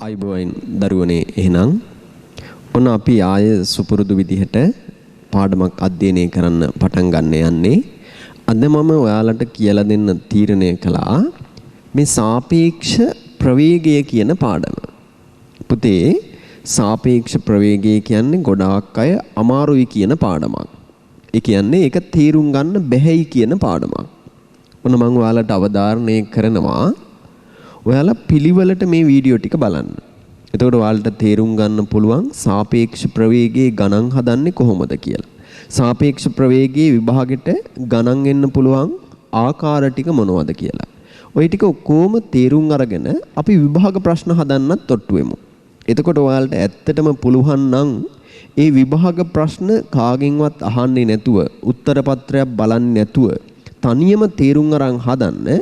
අයිබෝයින් දරුවනේ එහෙනම් ඔන්න අපි ආය සුපුරුදු විදිහට පාඩමක් අධ්‍යයනය කරන්න පටන් ගන්න යන්නේ. අද මම ඔයාලට කියලා දෙන්න තීරණය කළා මේ සාපේක්ෂ ප්‍රවේගය කියන පාඩම. පුතේ සාපේක්ෂ ප්‍රවේගය කියන්නේ ගොඩාක් අය අමාරුයි කියන පාඩමක්. ඒ කියන්නේ ඒක තේරුම් ගන්න බැහැයි කියන පාඩමක්. ඔන්න මම ඔයාලට අවධාරණය කරනවා ඔයාලා පිළිවෙලට මේ වීඩියෝ ටික බලන්න. එතකොට ඔයාලට තේරුම් ගන්න පුළුවන් සාපේක්ෂ ප්‍රවේගයේ ගණන් හදන්නේ කොහොමද කියලා. සාපේක්ෂ ප්‍රවේගයේ විභාගෙට ගණන් එන්න පුළුවන් ආකාර ටික මොනවද කියලා. ওই ටික ඔක්කොම තේරුම් අරගෙන අපි විභාග ප්‍රශ්න හදන්නත් ඔට්ටු වෙමු. එතකොට ඔයාලට ඇත්තටම පුළුවන් නම් ඒ විභාග ප්‍රශ්න කාගෙන්වත් අහන්නේ නැතුව උත්තර පත්‍රයක් බලන්නේ නැතුව තනියම තේරුම් අරන් හදන්න.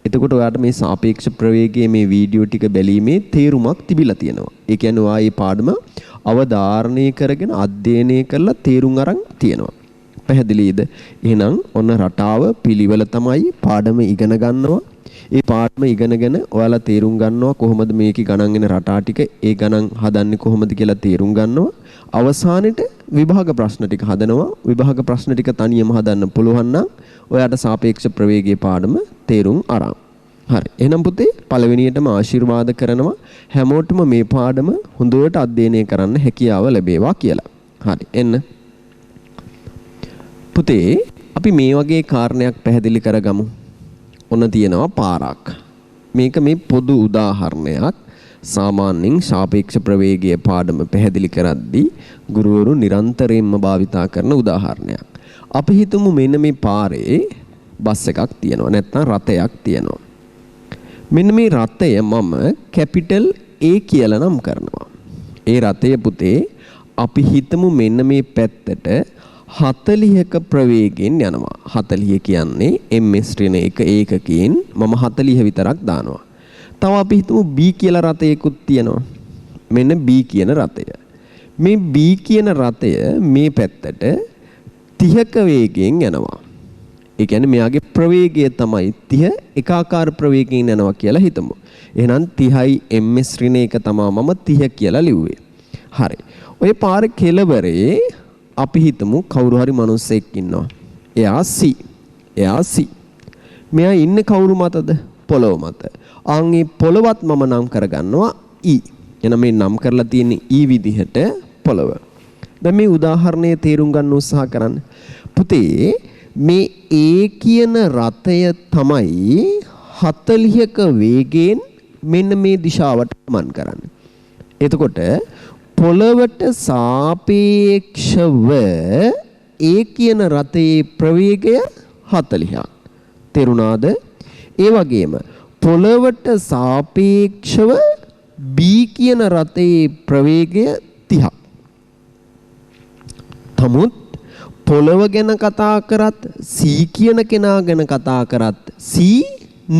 එතකොට ඔයාලට මේ සාපේක්ෂ ප්‍රවේගයේ මේ වීඩියෝ ටික බැලීමේ තේරුමක් තිබිලා තියෙනවා. ඒ කියන්නේ ඔයා මේ පාඩම අවධාරණය කරගෙන අධ්‍යයනය කරලා තේරුම් අරන් තියෙනවා. පැහැදිලිද? එහෙනම් ඔන්න රටාව පිළිවෙල තමයි පාඩම ඉගෙන ගන්නවා. ඒ පාඩම ඉගෙනගෙන ඔයාලා තේරුම් ගන්නවා කොහොමද මේකේ ගණන් එන රටා ටික ඒ ගණන් හදන්නේ කොහොමද කියලා තේරුම් ගන්නවා. අවසානෙට විභාග ප්‍රශ්න ටික හදනවා. විභාග ප්‍රශ්න ටික තනියම හදන්න පුළුවන් නම් ඔයාට සාපේක්ෂ ප්‍රවේගයේ පාඩම තේරුම් අරන්. හරි. එහෙනම් පුතේ පළවෙනියටම ආශිර්වාද කරනවා හැමෝටම මේ පාඩම හොඳට අධ්‍යයනය කරන්න හැකියාව ලැබේවා කියලා. හරි. එන්න. පුතේ අපි මේ වගේ කාරණයක් පැහැදිලි කරගමු. ඔන්න තියෙනවා පාරක්. මේක මේ පොදු උදාහරණයක්. සාමාන්‍යයෙන් සාපේක්ෂ ප්‍රවේගයේ පාඩම පැහැදිලි කරද්දී ගුරුවරු නිරන්තරයෙන්ම භාවිතා කරන උදාහරණයක්. අපි හිතමු මෙන්න මේ පාරේ බස් එකක් තියෙනවා නැත්නම් රථයක් තියෙනවා. මෙන්න මේ රථය මම කැපිටල් A කියලා නම් කරනවා. ඒ රථය පුතේ අපි හිතමු මෙන්න මේ පැත්තට 40ක ප්‍රවේගයෙන් යනවා. 40 කියන්නේ ms ඍණ 1 ඒකකයෙන් මම 40 විතරක් දානවා. තව අපි හිතමු B කියලා රථයකුත් තියෙනවා. මෙන්න B කියන රථය. මේ B කියන රථය මේ පැත්තට 30ක වේගයෙන් යනවා. ඒ කියන්නේ මෙයාගේ ප්‍රවේගය තමයි 30 එකාකාර ප්‍රවේගයෙන් යනවා කියලා හිතමු. එහෙනම් 30යි ms ඍණ 1 තමයි මම 30 කියලා ලිව්වේ. හරි. ඔය පාරේ කෙළවරේ අපි හිතමු කවුරු හරි මිනිස්සෙක් ඉන්නවා. එයා C. මෙයා ඉන්නේ කවුරු මතද? පොළොව මත. ආන්ගේ පොළවත් මම නම් කරගන්නවා E. එහෙනම් මේ නම් කරලා තියෙන්නේ E විදිහට පොළව. දැන් මේ උදාහරණය තේරුම් ගන්න උත්සාහ කරන්න. පුතේ මේ A කියන රථය තමයි 40ක වේගයෙන් මෙන්න මේ දිශාවට ගමන් කරන්නේ. එතකොට පොළවට සාපේක්ෂව A කියන රථයේ ප්‍රවේගය 40ක්. තේරුණාද? ඒ වගේම පොළවට සාපේක්ෂව B කියන රථයේ ප්‍රවේගය 30ක්. නමුත් පොළව ගැන කතා කරත් C කියන කෙනා ගැන කතා කරත් C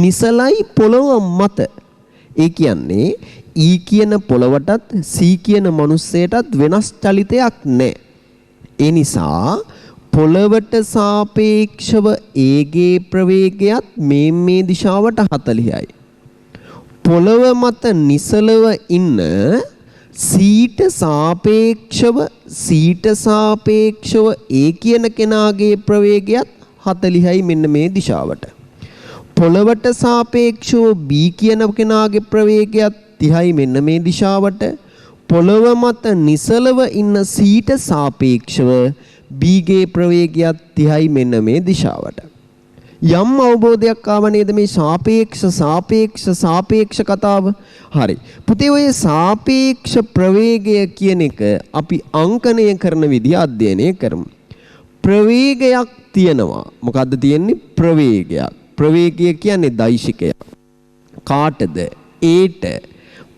නිසලයි පොළව මත. ඒ කියන්නේ E කියන පොළවටත් C කියන මනුස්සයටත් වෙනස් චලිතයක් නැහැ. ඒ නිසා පොළවට සාපේක්ෂව A ගේ ප්‍රවේගයත් මේ දිශාවට 40යි. පොළව මත නිසලව ඉන්න සීට සාපේක්ෂව A කියන කෙනාගේ ප්‍රවේගයත් 40යි මෙන්න මේ දිශාවට. පොළවට සාපේක්ෂව B කියන කෙනාගේ ප්‍රවේගයත් 30යි මෙන්න මේ දිශාවට. පොළව මත නිසලව ඉන්න සීට සාපේක්ෂව B ගේ ප්‍රවේගයත් 30යි මෙන්න මේ දිශාවට. යම් අවබෝධයක් ආව නේද මේ සාපේක්ෂ කතාව? හරි. පුතේ ඔය සාපේක්ෂ ප්‍රවේගය කියන එක අපි අංකණය කරන විදිහ අධ්‍යයනය කරමු. ප්‍රවේගයක් තියෙනවා. මොකද්ද තියෙන්නේ? ප්‍රවේගයක්. ප්‍රවේගය කියන්නේ දෛශිකයක්. කාටද? Aට.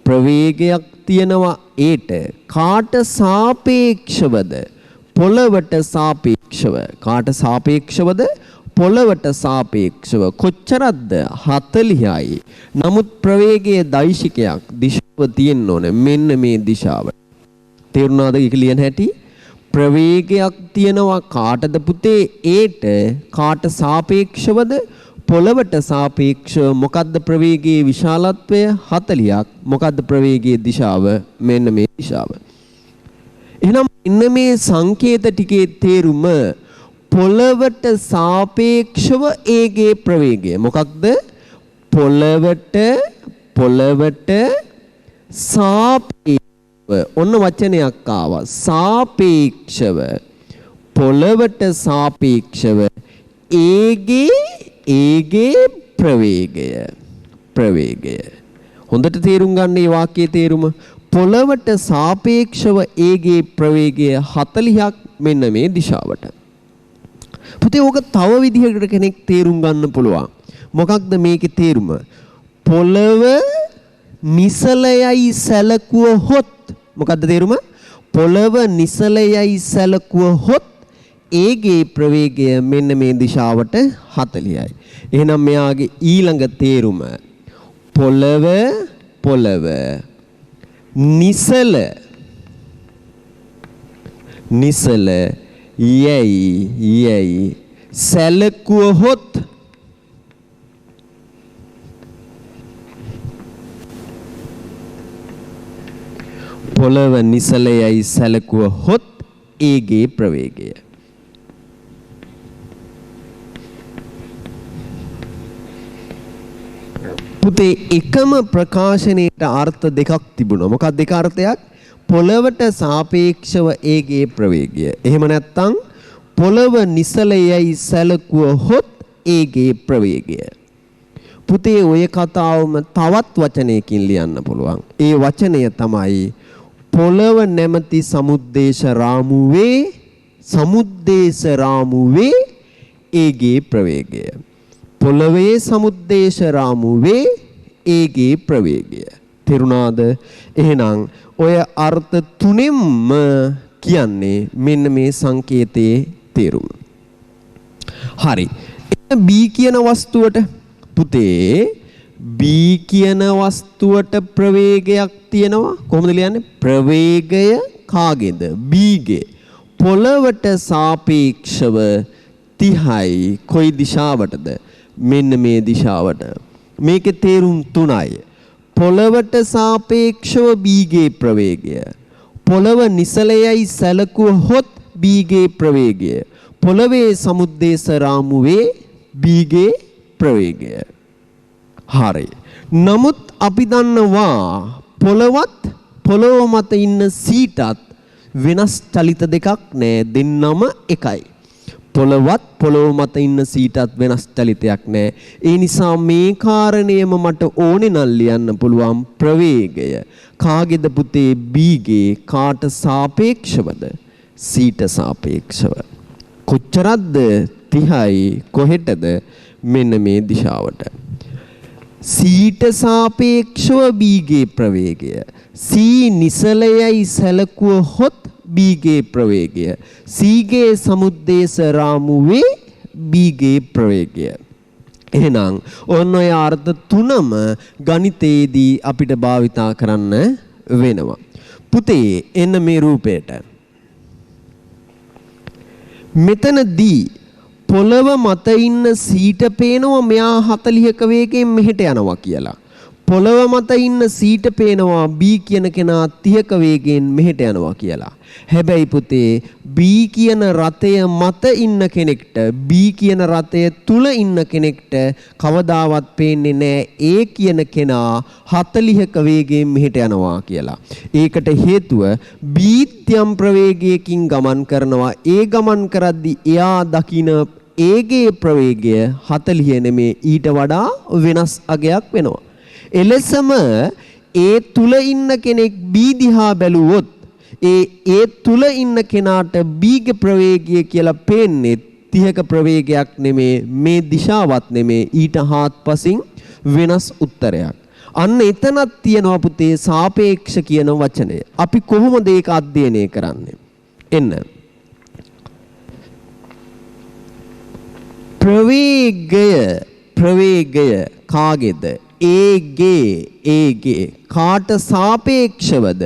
ප්‍රවේගයක් තියෙනවා Aට. කාට සාපේක්ෂවද? පොළවට සාපේක්ෂව. කාට සාපේක්ෂවද? පොළවට සාපේක්ෂව. කොච්චරක්ද? 40යි. නමුත් ප්‍රවේගයේ දෛශිකයක් දිශාව තියෙන්න ඕනේ මෙන්න මේ දිශාවට. තේරුණාද ඒක ලියන හැටි? ප්‍රවේගයක් තියෙනවා කාටද පුතේ? Aට. කාට සාපේක්ෂවද? පොළවට සාපේක්ෂව මොකද්ද ප්‍රවේගයේ විශාලත්වය 40ක්. මොකද්ද ප්‍රවේගයේ දිශාව? මෙන්න මේ දිශාව. එහෙනම් මෙන්න මේ සංකේත ටිකේ තේරුම පොළවට සාපේක්ෂව ඒගේ ප්‍රවේගය මොකක්ද? පොළවට සාපේක්ෂව ඔන්න වචනයක් ආවා. සාපේක්ෂව පොළවට සාපේක්ෂව ඒගේ ප්‍රවේගය. හොඳට තේරුම් ගන්න මේ වාක්‍යයේ තේරුම. පොළවට සාපේක්ෂව ඒගේ ප්‍රවේගය 40ක් මෙන්න මේ දිශාවට. පුතේ ඕක තව විදිහකට කෙනෙක් තේරුම් ගන්න පුළුවන්. මොකක්ද මේකේ තේරුම? පොළව නිසලයයි සැලකුවහොත් මොකද්ද තේරුම? පොළව නිසලයයි සැලකුවහොත් ඒගේ ප්‍රවේගය මෙන්න මේ දිශාවට 40යි. එහෙනම් මෙයාගේ ඊළඟ තේරුම පොළව නිසල යයි සැලකුවහොත් පොළව නිසලයයි සැලකුවහොත් ඒගේ ප්‍රවේගය. පුතේ එකම ප්‍රකාශනයේ අර්ථ දෙකක් තිබුණා. මොකක්ද දෙක අර්ථයක්? පොළවට සාපේක්ෂව ඒගේ ප්‍රවේගය. එහෙම නැත්නම් පොළව නිසලයයි සැලකුවහොත් ඒගේ ප්‍රවේගය. පුතේ ඔය කතාවම තවත් වචනයකින් ලියන්න පුළුවන්. ඒ වචනය තමයි පොළව නැමැති සමුද්දේශ රාමුවේ ඒගේ ප්‍රවේගය. පොළවේ සමුද්දේශ රාමුවේ ඒගේ ප්‍රවේගය. තේරුණාද? එහෙනම් ඔය අර්ථ තුනෙන්ම කියන්නේ මෙන්න මේ සංකේතයේ තේරුම. හරි. B කියන වස්තුවට පුතේ B කියන වස්තුවට ප්‍රවේගයක් තියෙනවා. කොහොමද ලියන්නේ? ප්‍රවේගය කාගේද? B ගේ. පොළවට සාපේක්ෂව 30යි. කොයි දිශාවටද? මෙන්න මේ දිශාවට. මේකේ තේරුම් තුනයි. පොළවට සාපේක්ෂව B ගේ ප්‍රවේගය. පොළව නිසලයයි සැලකුවහොත් B ගේ ප්‍රවේගය. පොළවේ සමුද්දේශ රාමුවේ B ගේ ප්‍රවේගය. හරි. නමුත් අපි දන්නවා පොළව මත ඉන්න සීටත් වෙනස් චලිත දෙකක් නෑ. දෙන්නම එකයි. පොළව මත ඉන්න සීටත් වෙනස් චලිතයක් නෑ. ඒ නිසා මේ කාරණේම මට ඕනේ නම් ලියන්න පුළුවන් ප්‍රවේගය. කාගේද පුතේ? B ගේ. කාට සාපේක්ෂවද? සීට සාපේක්ෂව. කොච්චරක්ද? 30යි. කොහෙටද? මෙන්න මේ දිශාවට. සීට සාපේක්ෂව B ගේ ප්‍රවේගය. සී නිසලයයි සැලකුවහොත් B ගේ ප්‍රවේගය. C ගේ සමුද්දේශ රාමුවේ B ගේ ප්‍රවේගය. එහෙනම් ඔන්න ඔය අර්ථ තුනම ගණිතයේදී අපිට භාවිතා කරන්න වෙනවා. පුතේ එන්න මේ රූපයට. මෙතනදී පොළව මත ඉන්න සීට පේනවා මෙයා 40ක වේගයෙන් මෙහෙට යනවා කියලා. පොළව මත ඉන්න සීට පේනවා B කියන කෙනා 30ක වේගයෙන් මෙහෙට යනවා කියලා. හැබැයි පුතේ B කියන රථය මත ඉන්න කෙනෙක්ට B කියන රථය තුල ඉන්න කෙනෙක්ට කවදාවත් පේන්නේ නැහැ A කියන කෙනා 40ක වේගයෙන් මෙහෙට යනවා කියලා. ඒකට හේතුව B යම් ප්‍රවේගයකින් ගමන් කරනවා. ඒ ගමන් කරද්දී එයා දකින ඒගේ ප්‍රවේගය 40 නෙමේ ඊට වඩා වෙනස් අගයක් වෙනවා. එලෙසම ඒ තුල ඉන්න කෙනෙක් B දිහා බැලුවොත් ඒ තුල ඉන්න කෙනාට B ගේ ප්‍රවේගය කියලා පේන්නේ 30ක ප්‍රවේගයක් නෙමේ, මේ දිශාවත් නෙමේ, ඊට හාත්පසින් වෙනස් උත්තරයක්. අන්න එතනක් තියෙනවා පුතේ සාපේක්ෂ කියන වචනය. අපි කොහොමද ඒක අධ්‍යයනය කරන්නේ? එන්න. ප්‍රවේගය කාගේද? ඒගේ. කාට සාපේක්ෂවද?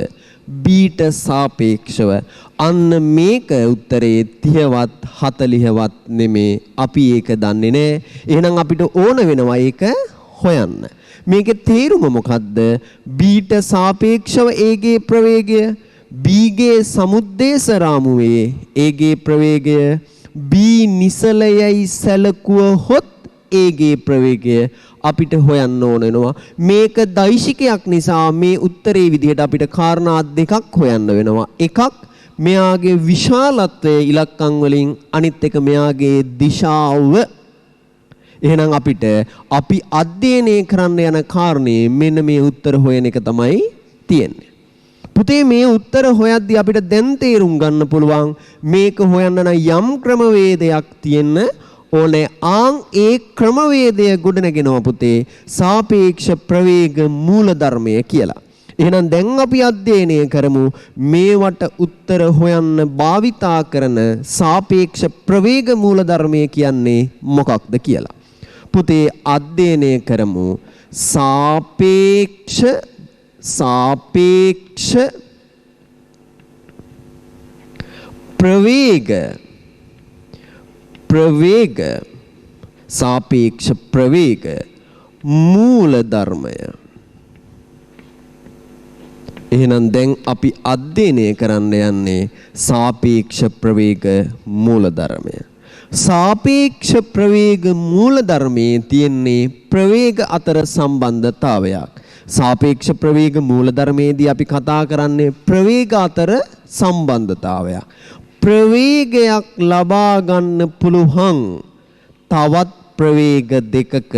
බීට සාපේක්ෂව. අන්න මේක උත්තරේ 30වත් 40වත් නෙමේ. අපි ඒක දන්නේ නැහැ. එහෙනම් අපිට ඕන වෙනවා ඒක හොයන්න. මේකේ තේරුම මොකද්ද? බීට සාපේක්ෂව ඒගේ ප්‍රවේගය, බීගේ සමුද්දේශ රාමුවේ ඒගේ ප්‍රවේගය, බී නිසලයයි සැලකුවහොත් ඒගේ ප්‍රවේගය අපිට හොයන්න ඕන වෙනවා. මේක දෛශිකයක් නිසා මේ උත්තරේ විදිහට අපිට කාරණා දෙකක් හොයන්න වෙනවා. එකක් මෙයාගේ විශාලත්වය ඉලක්කම් වලින්, අනිත් එක මෙයාගේ දිශාව. එහෙනම් අපිට අපි අධ්‍යයනය කරන්න යන කාරණේ මෙන්න මේ උත්තර හොයන එක තමයි තියෙන්නේ. පුතේ මේ උත්තර හොයද්දී අපිට දැන් තේරුම් ගන්න පුළුවන් මේක හොයන්න නම් යම් ක්‍රමවේදයක් තියෙන්න ඕනේ. ඒ ක්‍රමවේදය ගොඩනගෙනවා පුතේ සාපේක්ෂ ප්‍රවේග මූලධර්මය කියලා. එහෙනම් දැන් අපි අධ්‍යයනය කරමු මේවට උත්තර හොයන්න භාවිතා කරන සාපේක්ෂ ප්‍රවේග මූලධර්මය කියන්නේ මොකක්ද කියලා. පුතේ අධ්‍යයනය කරමු සාපේක්ෂ ප්‍රවේග සාපේක්ෂ ප්‍රවේග මූලධර්මය. එහෙනම් දැන් අපි අධ්‍යයනය කරන්න යන්නේ සාපේක්ෂ ප්‍රවේග මූලධර්මය. සාපේක්ෂ ප්‍රවේග මූලධර්මයේ තියෙන්නේ ප්‍රවේග අතර සම්බන්ධතාවයක්. සාපේක්ෂ ප්‍රවේග මූලධර්මයේදී අපි කතා කරන්නේ ප්‍රවේග අතර සම්බන්ධතාවයක්. ප්‍රවේගයක් ලබා ගන්න පුළුවන් තවත් ප්‍රවේග දෙකක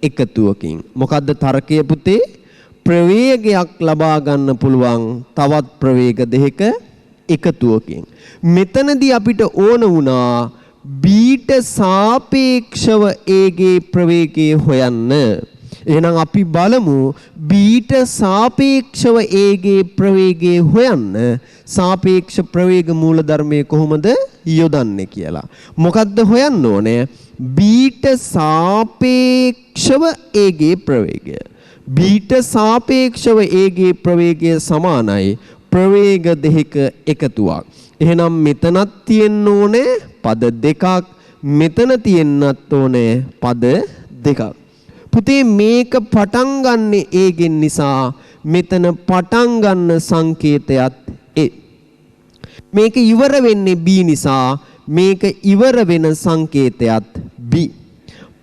එකතුවකින්. මොකද්ද තර්කය පුතේ? ප්‍රවේගයක් ලබා ගන්න පුළුවන් තවත් ප්‍රවේග දෙකක එකතුවකින්. මෙතනදී අපිට ඕන වුණා බීට සාපේක්ෂව ඒගේ ප්‍රවේගය හොයන්න. එහෙනම් අපි බලමු බීට සාපේක්ෂව ඒගේ ප්‍රවේගය හොයන්න සාපේක්ෂ ප්‍රවේග මූලධර්මයේ කොහොමද යොදන්නේ කියලා. මොකද්ද හොයන්න ඕනේ? බීට සාපේක්ෂව ඒගේ ප්‍රවේගය. බීට සාපේක්ෂව ඒගේ ප්‍රවේගය සමානයි ප්‍රවේග දෙක එකතුවක්. එහෙනම් මෙතනත් තියෙන්න ඕනේ පද දෙකක්, මෙතන තියෙන්නත් ඕනේ පද දෙකක්. පුතේ මේක පටන් ගන්න ඒගෙන් නිසා මෙතන පටන් ගන්න සංකේතයත් ඒ. මේක ඉවර වෙන්නේ B නිසා මේක ඉවර වෙන සංකේතයත් B.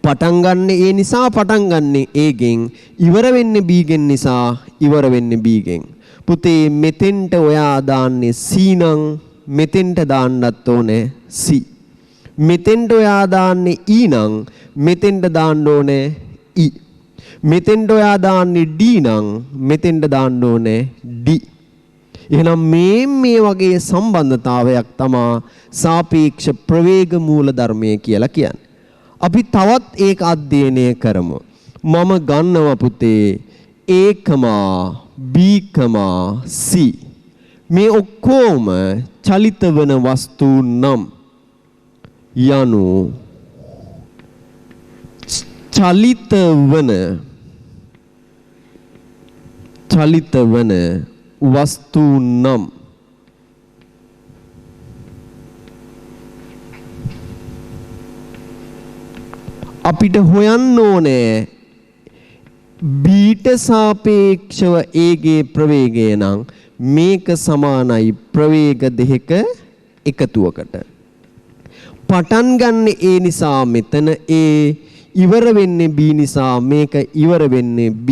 පටන් ගන්න ඒ නිසා පටන් ගන්න ඒගෙන්, ඉවර වෙන්නේ B ගෙන් නිසා ඉවර වෙන්නේ B ගෙන්. පුතේ මෙතෙන්ට ඔයා දාන්නේ C නම් මෙතෙන්ට දාන්නත් ඕනේ C. මෙතෙන්ට ඔයා දාන්නේ E නම් මෙතෙන්ට දාන්න ඕනේ E. මෙතෙන්ට ඔයා දාන්නේ D නම් මෙතෙන්ට දාන්න ඕනේ D. එහෙනම් මේ වගේ සම්බන්ධතාවයක් තමයි සාපේක්ෂ ප්‍රවේග මූලධර්මය කියලා කියන්නේ. අපි තවත් ඒක අධ්‍යයනය කරමු. මම ගන්නවා පුතේ A, B, C. මේ ඔක්කොම චලිත වන වස්තුන් නම් යනු චලිත වන වස්තුන් නම් අපිට හොයන්න ඕනේ බීට සාපේක්ෂව ඒගේ ප්‍රවේගය නම් මේක සමානයි ප්‍රවේග දෙක එකතුවකට. පටන් ගන්න ඒ නිසා මෙතන A, ඉවර වෙන්නේ B නිසා මේක ඉවර වෙන්නේ B.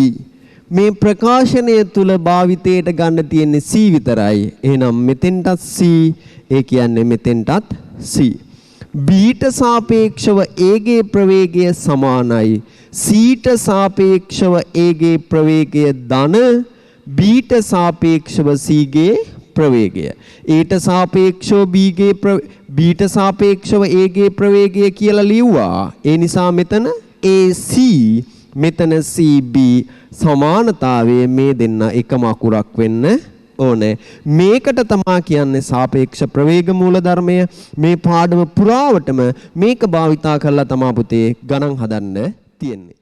මේ ප්‍රකාශනය තුල භාවිතයට ගන්න තියෙන්නේ C විතරයි. එහෙනම් මෙතෙන්ටත් C, ඒ කියන්නේ මෙතෙන්ටත් C. බීට සාපේක්ෂව ඒගේ ප්‍රවේගය සමානයි Cට සාපේක්ෂව ඒගේ ප්‍රවේගය ධන බීට සාපේක්ෂව Cගේ ප්‍රවේගය. ඒට සාපේක්ෂව බීට සාපේක්ෂව ඒගේ ප්‍රවේගය කියලා ලිව්වා. ඒ නිසා මෙතන AC මෙතන CB සමානතාවයේ මේ දෙන්න එකම අකුරක් වෙන්න ඕනේ. මේකට තමයි කියන්නේ සාපේක්ෂ ප්‍රවේග මූලධර්මය. මේ පාඩම පුරාවටම මේක භාවිතා කරලා තමයි පුතේ ගණන් හදන්න තියෙන්නේ.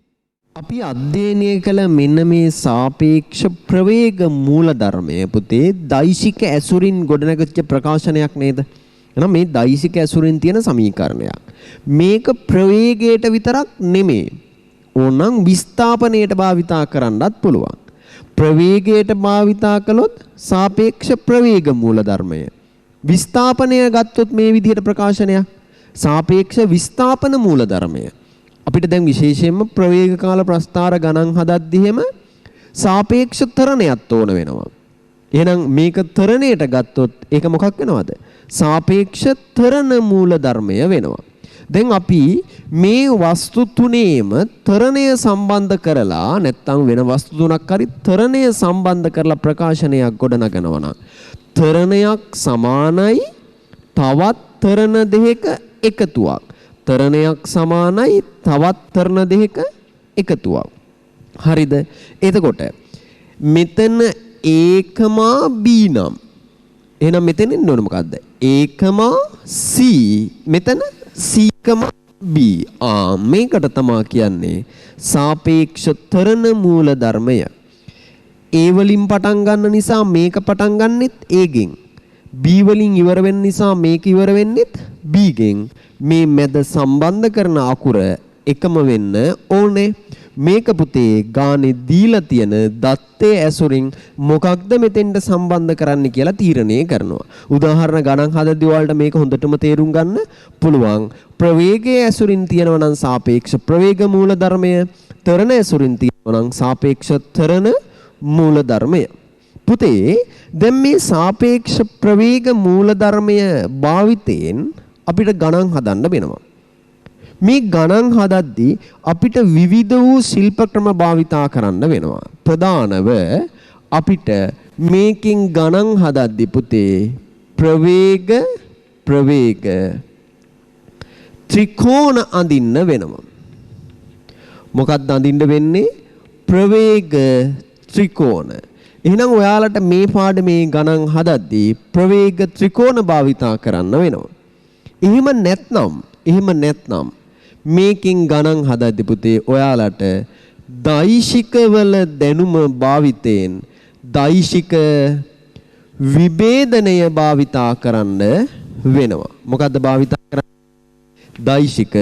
අපි අධ්‍යයනය කළ මෙන්න මේ සාපේක්ෂ ප්‍රවේග මූලධර්මය පුතේ දෛශික ඇසුරින් ගොඩනැගිච්ච ප්‍රකාශනයක් නේද? එහෙනම් මේ දෛශික ඇසුරින් තියෙන සමීකරණයක්. මේක ප්‍රවේගයට විතරක් නෙමෙයි. ඕනනම් විස්ථාපනයට භාවිතා කරන්නත් පුළුවන්. ප්‍රවේගයට භාවිතා කළොත් සාපේක්ෂ ප්‍රවේග මූලධර්මය. විස්ථාපනය ගත්තොත් මේ විදිහට ප්‍රකාශනයක් සාපේක්ෂ විස්ථාපන මූලධර්මය. අපිට දැන් විශේෂයෙන්ම ප්‍රවේග කාල ප්‍රස්ථාර ගණන් හදද්දී හැම සාපේක්ෂ තරණයක් ඕන වෙනවා. එහෙනම් මේක තරණයට ගත්තොත් ඒක මොකක් වෙනවද? සාපේක්ෂ තරණ මූලධර්මය වෙනවා. දැන් අපි මේ වස්තු තුනේම තරණය සම්බන්ධ කරලා නැත්නම් වෙන වස්තු තුනක් හරි තරණය සම්බන්ධ කරලා ප්‍රකාශනයක් ගොඩනගනවා නම් තරණයක් සමානයි තවත් තරණ දෙකක එකතුවක්. තරණයක් සමානයි තවත් තරණ දෙකක එකතුවක්. හරිද? එතකොට මෙතන ඒකමා b නම් එහෙනම් මෙතන ඉන්න ඕන මොකද්ද? ඒකමා c මෙතන c b. මේකට තමයි කියන්නේ සාපේක්ෂ තරණ මූල ධර්මය. A වලින් පටන් ගන්න නිසා මේක පටන් ගන්නෙත් A ගෙන්. B වලින් ඉවර වෙන්න නිසා මේක ඉවර වෙන්නෙත් B ගෙන්. මේ මැද සම්බන්ධ කරන අකුර එකම වෙන්න ඕනේ. මේක පුතේ ගානේ දීලා තියෙන දත්තේ ඇසුරින් මොකක්ද මෙතෙන්ට සම්බන්ධ කරන්න කියලා තීරණය කරනවා. උදාහරණ ගණන් හදද්දී ඔයාලට මේක හොඳටම තේරුම් ගන්න පුළුවන්. ප්‍රවේගයේ ඇසුරින් තියෙනවා නම් සාපේක්ෂ ප්‍රවේග මූල ධර්මය, තරණ ඇසුරින් තියෙනවා නම් සාපේක්ෂ තරණ මූල ධර්මය. පුතේ දැන් මේ සාපේක්ෂ ප්‍රවේග මූල ධර්මය භාවිතයෙන් අපිට ගණන් හදන්න වෙනවා. මේ ගණන් හදද්දී අපිට විවිධ වූ ශිල්ප ක්‍රම භාවිතා කරන්න වෙනවා. ප්‍රධානව අපිට මේකෙන් ගණන් හදද්දී පුතේ ප්‍රවේග ත්‍රිකෝණ අඳින්න වෙනවා. මොකක්ද අඳින්න වෙන්නේ? ප්‍රවේග ත්‍රිකෝණ. එහෙනම් ඔයාලට මේ පාඩමේ ගණන් හදද්දී ප්‍රවේග ත්‍රිකෝණ භාවිතා කරන්න වෙනවා. එහෙම නැත්නම් මේකෙන් ගණන් හදද්දී පුතේ ඔයාලට දෛශිකවල දැනුම භාවිතයෙන් දෛශික විභේදනය භාවිතා කරන්න වෙනවා. මොකද්ද භාවිතා කරන්නේ? දෛශික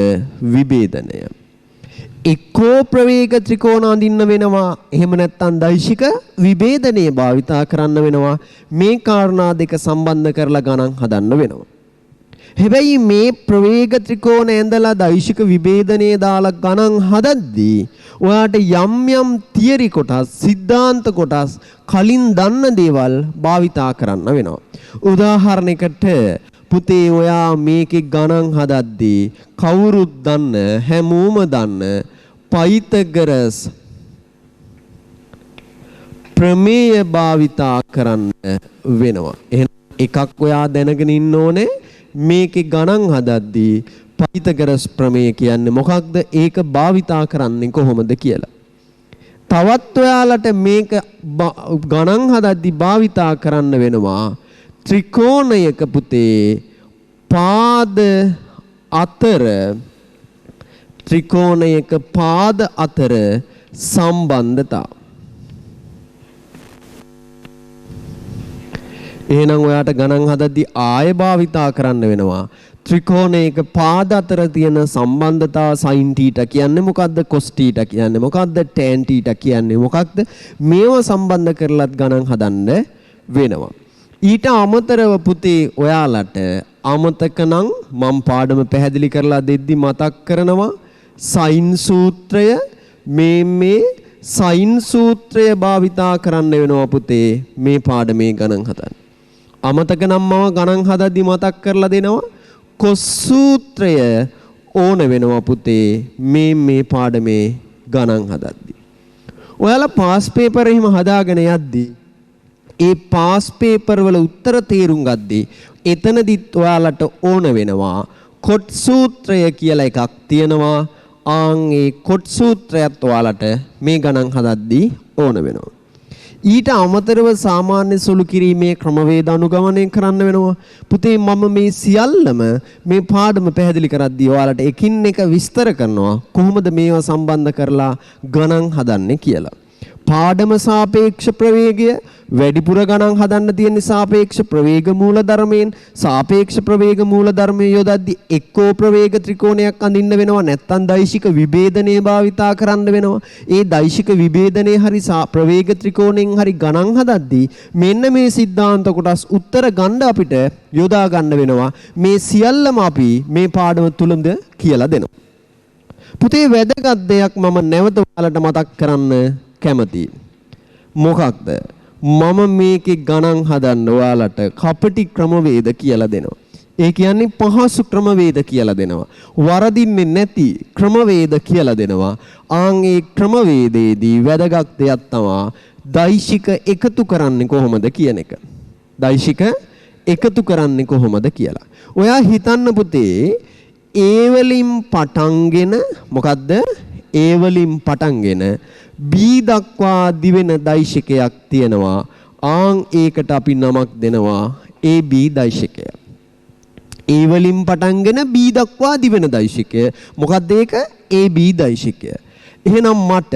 විභේදනය. එක්කෝ ප්‍රවේග ත්‍රිකෝණ අඳින්න වෙනවා. එහෙම නැත්නම් දෛශික විභේදනය භාවිතා කරන්න වෙනවා. මේ කාරණා දෙක සම්බන්ධ කරලා ගණන් හදන්න වෙනවා. හැබැයි මේ ප්‍රවේග ත්‍රිකෝණ ඇඳලා දෛශික විභේදනයේ දාලා ගණන් හදද්දී ඔයාට යම් තියරි කොටස්, සිද්ධාන්ත කොටස් කලින් දන්න දේවල් භාවිතා කරන්න වෙනවා. උදාහරණයකට පුතේ ඔයා මේකේ ගණන් හදද්දී කවුරුත් දන්න, හැමෝම දන්න පයිතගරස් ප්‍රමේය භාවිතා කරන්න වෙනවා. එහෙනම් එකක් ඔයා දැනගෙන ඉන්න ඕනේ. මේකේ ගණන් හදද්දී පයිතගරස් ප්‍රමේය කියන්නේ මොකක්ද? ඒක භාවිතා කරන්නේ කොහොමද කියලා. තවත් ඔයාලට මේක ගණන් හදද්දී භාවිතා කරන්න වෙනවා. ත්‍රිකෝණයක පුතේ පාද අතර සම්බන්ධතා. එහෙනම් ඔයාට ගණන් හදද්දී ආය භාවිතා කරන්න වෙනවා. ත්‍රිකෝණයක පාද අතර තියෙන සම්බන්ධතා sin θ කියන්නේ මොකද්ද? cos θ කියන්නේ මොකද්ද? tan θ කියන්නේ මොකක්ද? මේවා සම්බන්ධ කරලත් ගණන් හදන්න වෙනවා. ඊට අමතරව පුතේ ඔයාලට අමතක නම් මම පාඩම පැහැදිලි කරලා දෙද්දි මතක් කරනවා සයින් සූත්‍රය. මේ සයින් සූත්‍රය භාවිතා කරන්න වෙනවා පුතේ මේ පාඩමේ ගණන් හදන්න. අමතක නම් මම ගණන් හදද්දි මතක් කරලා දෙනවා කොස් සූත්‍රය ඕන වෙනවා පුතේ මේ පාඩමේ ගණන් හදද්දි. ඔයාලා පාස් පේපර් එහෙම හදාගෙන යද්දි ඒ පාස් පේපර් වල උත්තර තේරුම් ගද්දී එතනදිත් ඔයාලට ඕන වෙනවා කොට් සූත්‍රය කියලා එකක් තියෙනවා. ඒ කොට් සූත්‍රයත් ඔයාලට මේ ගණන් හදද්දී ඕන වෙනවා. ඊට අමතරව සාමාන්‍ය සුළු කිරීමේ ක්‍රමවේද අනුගමනය කරන්න වෙනවා. පුතේ මම මේ සියල්ලම මේ පාඩම පැහැදිලි කරද්දී ඔයාලට එකින් එක විස්තර කරනවා කොහොමද මේවා සම්බන්ධ කරලා ගණන් හදන්නේ කියලා. පාඩම සාපේක්ෂ ප්‍රවේගය වැඩිපුර ගණන් හදන්න තියෙන සාපේක්ෂ ප්‍රවේග මූලධර්මයෙන් සාපේක්ෂ ප්‍රවේග මූලධර්මයේ යොදද්දී එක්කෝ ප්‍රවේග ත්‍රිකෝණයක් අඳින්න වෙනවා නැත්නම් දෛශික විභේදනය භාවිතා කරන්න වෙනවා. ඒ දෛශික විභේදනයේ හරි ප්‍රවේග ත්‍රිකෝණයෙන් හරි ගණන් හදද්දී මෙන්න මේ સિદ્ધාන්ත කොටස් උත්තර ගන්න අපිට යොදා ගන්න වෙනවා. මේ සියල්ලම අපි මේ පාඩම තුලද කියලා දෙනවා. පුතේ වැදගත් දෙයක් මම නැවත ඔයාලට මතක් කරන්න කැමති. මොකක්ද? මම මේකේ ගණන් හදන්න ඔයාලට කපටි ක්‍රමවේද කියලා දෙනවා. ඒ කියන්නේ පහසු ක්‍රමවේද කියලා දෙනවා. වරදින්නේ නැති ක්‍රමවේද කියලා දෙනවා. ආන් ඒ ක්‍රමවේදයේදී වැදගත් දෙයක් තමයි දෛශික එකතු කරන්නේ කොහොමද කියන එක. දෛශික එකතු කරන්නේ කොහොමද කියලා. ඔයා හිතන්න පුතේ ඒ වලින් පටන්ගෙන මොකද්ද? ඒ වලින් පටන්ගෙන B දක්වා දිවෙන දෛශිකයක් තියෙනවා. ආන් ඒකට අපි නමක් දෙනවා AB දෛශිකය. ඒ වලින් පටන්ගෙන B දක්වා දිවෙන දෛශිකය. මොකක්ද ඒක? AB දෛශිකය. එහෙනම් මට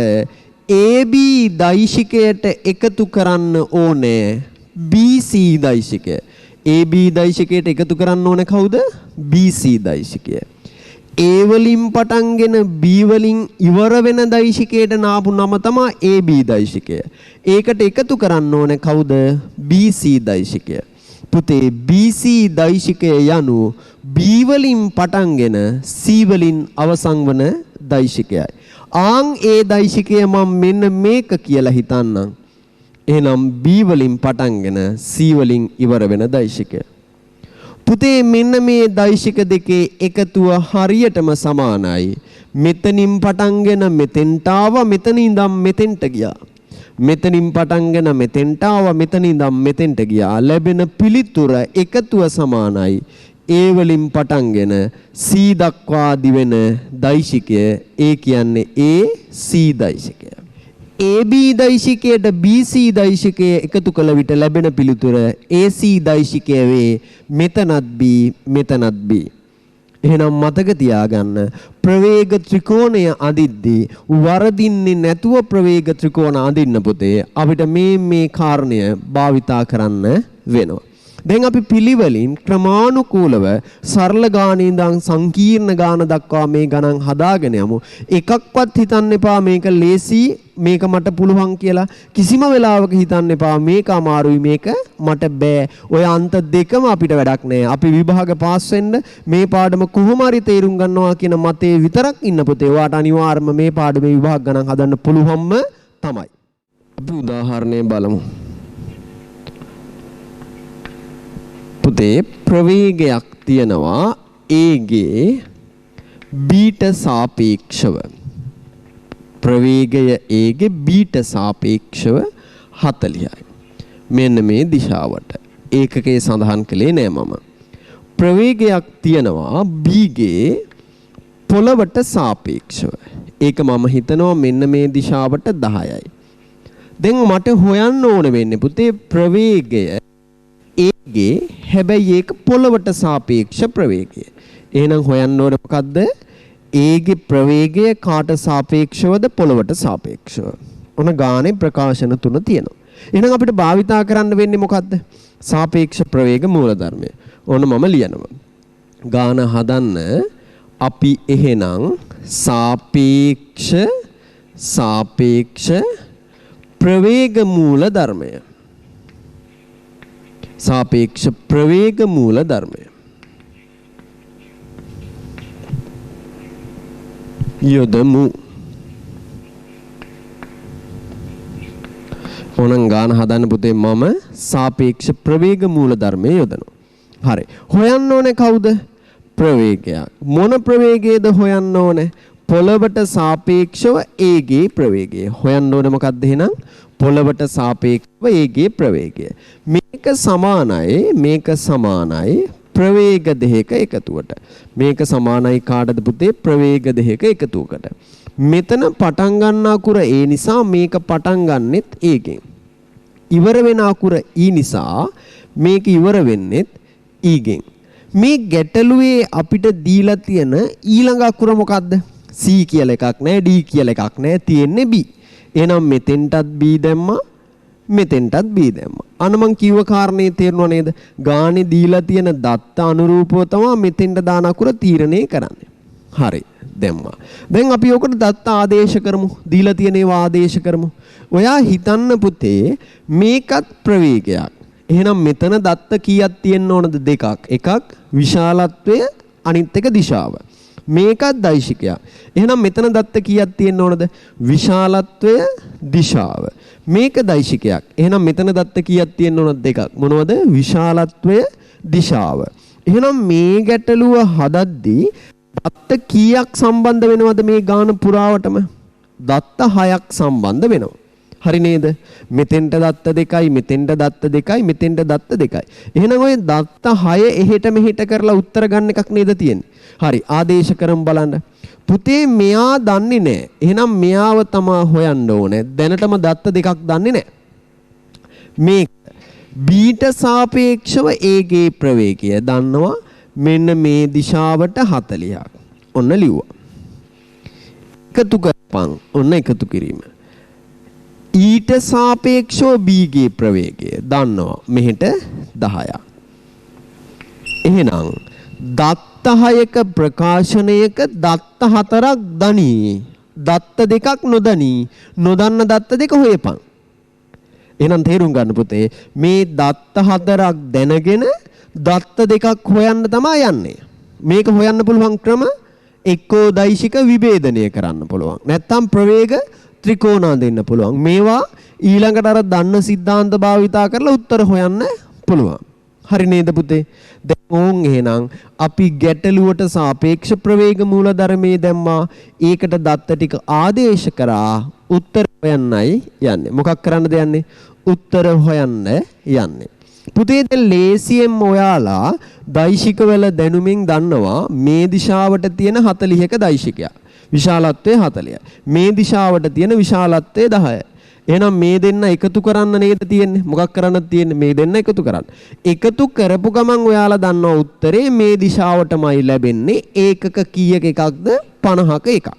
AB දෛශිකයට එකතු කරන්න ඕනේ BC දෛශිකය. AB දෛශිකයට එකතු කරන්න ඕනේ කවුද? BC දෛශිකය. A වලින් පටන්ගෙන B වලින් ඉවර වෙන දෛශිකයට නාපු නම තමයි AB දෛශිකය. ඒකට එකතු කරන්න ඕනේ කවුද? BC දෛශිකය. පුතේ BC දෛශිකය යනු B වලින් පටන්ගෙන C වලින් අවසන් වන දෛශිකයයි. ආන් ඒ දෛශිකය මම මෙන්න මේක කියලා හිතන්නම්. එහෙනම් B වලින් පටන්ගෙන C වලින් ඉවර වෙන දෛශිකය. පුතේ මෙන්න මේ දෛශික දෙකේ එකතුව හරියටම සමානයි. මෙතනින් පටන්ගෙන මෙතෙන්ට ආවා, මෙතන ඉඳන් මෙතෙන්ට ගියා. මෙතනින් පටන්ගෙන මෙතෙන්ට ආවා, මෙතන ඉඳන් මෙතෙන්ට ගියා. ලැබෙන පිළිතුර එකතුව සමානයි. ඒ වලින් පටන්ගෙන C දක්වා දිවෙන දෛශිකය ඒ කියන්නේ AC දෛශිකය. AB දෛශිකයට BC දෛශිකය එකතු කළ විට ලැබෙන පිළිතුර AC දෛශිකය වේ. මෙතනත් B, මෙතනත් B. එහෙනම් මතක තියාගන්න ප්‍රවේග ත්‍රිකෝණය අඳිද්දී වරදින්නේ නැතුව ප්‍රවේග ත්‍රිකෝණ අඳින්න පුතේ අපිට මේ කාරණය භාවිතා කරන්න වෙනවා. දැන් අපි පිළිවෙලින් ක්‍රමානුකූලව සරල ගානේ ඉඳන් සංකීර්ණ ගාන දක්වා මේ ගණන් හදාගෙන යමු. එකක්වත් හිතන්න එපා මේක ලේසි, මේක මට පුළුවන් කියලා. කිසිම වෙලාවක හිතන්න එපා මේක අමාරුයි, මේක මට බෑ. ඔය අන්ත දෙකම අපිට වැඩක් නෑ. අපි විභාග පාස් වෙන්න මේ පාඩම කොහොම හරි තේරුම් ගන්නවා කියන මතේ විතරක් ඉන්න පුතේ. ඔයාට අනිවාර්යයෙන්ම මේ පාඩමේ විභාග ගණන් හදන්න පුළුවන්ම තමයි. අපි උදාහරණයක් බලමු. පුතේ ප්‍රවේගයක් තියෙනවා Aගේ Bට සාපේක්ෂව. ප්‍රවේගය Aගේ Bට සාපේක්ෂව 40යි. මෙන්න මේ දිශාවට. ඒකකේ සඳහන් කළේ නෑ මම. ප්‍රවේගයක් තියෙනවා Bගේ පොළවට සාපේක්ෂව. ඒක මම හිතනවා මෙන්න මේ දිශාවට 10යි. දැන් මට හොයන්න ඕන වෙන්නේ පුතේ ප්‍රවේගය Aගේ හැබැයි ඒක පොළවට සාපේක්ෂ ප්‍රවේගය. එහෙනම් හොයන්න ඕනේ මොකද්ද? Aගේ ප්‍රවේගය කාට සාපේක්ෂවද? පොළවට සාපේක්ෂව. ඔන්න ගානේ ප්‍රකාශන තුන තියෙනවා. එහෙනම් අපිට භාවිතා කරන්න වෙන්නේ මොකද්ද? සාපේක්ෂ ප්‍රවේග මූලධර්මය. ඔන්න මම ලියනවා. ගාන හදන්න අපි එහෙනම් සාපේක්ෂ ප්‍රවේග මූලධර්මය. සාපේක්ෂ ප්‍රවේග මූල ධර්මය යොදමු. ඕනං ගාන හදන්න පුතේ මම සාපේක්ෂ ප්‍රවේග මූල ධර්මය යොදනවා. හරි. හොයන්න ඕනේ කවුද? ප්‍රවේගයක්. මොන ප්‍රවේගයේද හොයන්න ඕනේ? පොළවට සාපේක්ෂව Aගේ ප්‍රවේගය. හොයන්න ඕනේ මොකක්ද එහෙනම්? පොළවට සාපේක්ෂව Aගේ ප්‍රවේගය. මේක සමානයි ප්‍රවේග දෙකක එකතුවට. මේක සමානයි කාටද පුතේ? ප්‍රවේග දෙකක එකතුවකට. මෙතන පටන් ගන්න අකුර A නිසා මේක පටන් ගන්නෙත් Aගෙන්. ඉවර වෙන අකුර ඊ නිසා මේක ඉවර වෙන්නේ ඊගෙන්. මේ ගැටලුවේ අපිට දීලා තියෙන ඊළඟ අකුර මොකද්ද? C කියලා එකක් නැහැ, D කියලා එකක් නැහැ, තියෙන්නේ B. එහෙනම් මෙතෙන්ටත් B දැම්මා, මෙතෙන්ටත් B දැම්මා. අන්න මං කිව්ව කාරණේ තේරුණා නේද? ගානේ දීලා තියෙන දත්ත අනුරූපව තමයි මෙතෙන්ට දාන අකුර තීරණය කරන්නේ. හරි. දැම්මා. දැන් අපි ඔකට දත්ත ආදේශ කරමු. දීලා තියෙන ඒවා ආදේශ කරමු. ඔයා හිතන්න පුතේ මේකත් ප්‍රවේගයක්. එහෙනම් මෙතන දත්ත කීයක් තියෙන්න ඕනද? දෙකක්. එකක් විශාලත්වය, අනිත් එක දිශාව. මේකත් දෛශිකයක්. එහෙනම් මෙතන දත්ත කීයක් තියෙන්න ඕනද? විශාලත්වය, දිශාව. මේක දෛශිකයක්. එහෙනම් මෙතන දත්ත කීයක් තියෙන්න ඕනද? දෙකක්. මොනවද? විශාලත්වය, දිශාව. එහෙනම් මේ ගැටලුව හදද්දී දත්ත කීයක් සම්බන්ධ වෙනවද මේ ගාන පුරාවටම? දත්ත 6ක් සම්බන්ධ වෙනවා. හරි නේද? මෙතෙන්ට දත්ත 2යි, මෙතෙන්ට දත්ත 2යි, මෙතෙන්ට දත්ත 2යි. එහෙනම් ඔය දත්ත 6 එහෙට මෙහෙට කරලා උත්තර ගන්න එකක් නේද තියෙන්නේ? හරි. ආදේශ කරමු බලන්න. පුතේ මෙයා දන්නේ නැහැ. එහෙනම් මෙයාව තමයි හොයන්න ඕනේ. දැනටම දත්ත දෙකක් දන්නේ නැහැ. මේ බීට සාපේක්ෂව ඒගේ ප්‍රවේගය දන්නවා. මෙන්න මේ දිශාවට 40ක්. ඔන්න ලිව්වා. එකතු කරපන්. ඔන්න එකතු කිරීම. ඊට සාපේක්ෂව B ගේ ප්‍රවේගය දන්නවා. මෙහෙට 10ක්. එහෙනම් දත්ත 6ක ප්‍රකාශනයක දත්ත 4ක් දනී. දත්ත දෙකක් නොදනී. නොදන්න දත්ත දෙක හොයපන්. එහෙනම් තේරුම් ගන්න පුතේ මේ දත්ත 4ක් දැනගෙන දත්ත දෙකක් හොයන්න තමයි යන්නේ. මේක හොයන්න පුළුවන් ක්‍රම එක්කෝ දෛශික විභේදනය කරන්න පුළුවන්. නැත්නම් ප්‍රවේග ත්‍රිකෝණ දෙන්න පුළුවන්. මේවා ඊළඟට අර දන්න සිද්ධාන්ත භාවිතා කරලා උත්තර හොයන්න පුළුවන්. හරි නේද පුතේ? දැන් ඕන් එහෙනම් අපි ගැටලුවට සාපේක්ෂ ප්‍රවේග මූලධර්මයේ දැම්මා. ඒකට දත්ත ටික ආදේශ කරා උත්තර හොයන්නයි යන්නේ. මොකක් කරන්නද යන්නේ? උත්තර හොයන්න යන්නේ. පුතේ දැන් ලේසියෙන් ඔයාලා දෛශික වල දැනුමින් දන්නවා මේ දිශාවට තියෙන 40ක දෛශිකයක්. විශාලත්වය 40යි. මේ දිශාවට තියෙන විශාලත්වය 10යි. එහෙනම් මේ දෙන්න එකතු කරන්න නේද තියෙන්නේ? මොකක් කරන්නද තියෙන්නේ? මේ දෙන්න එකතු කරන්න. එකතු කරපු ගමන් ඔයාලා දන්නවා උත්තරේ මේ දිශාවටමයි ලැබෙන්නේ. ඒකක කීයක එකක්ද? 50ක එකක්.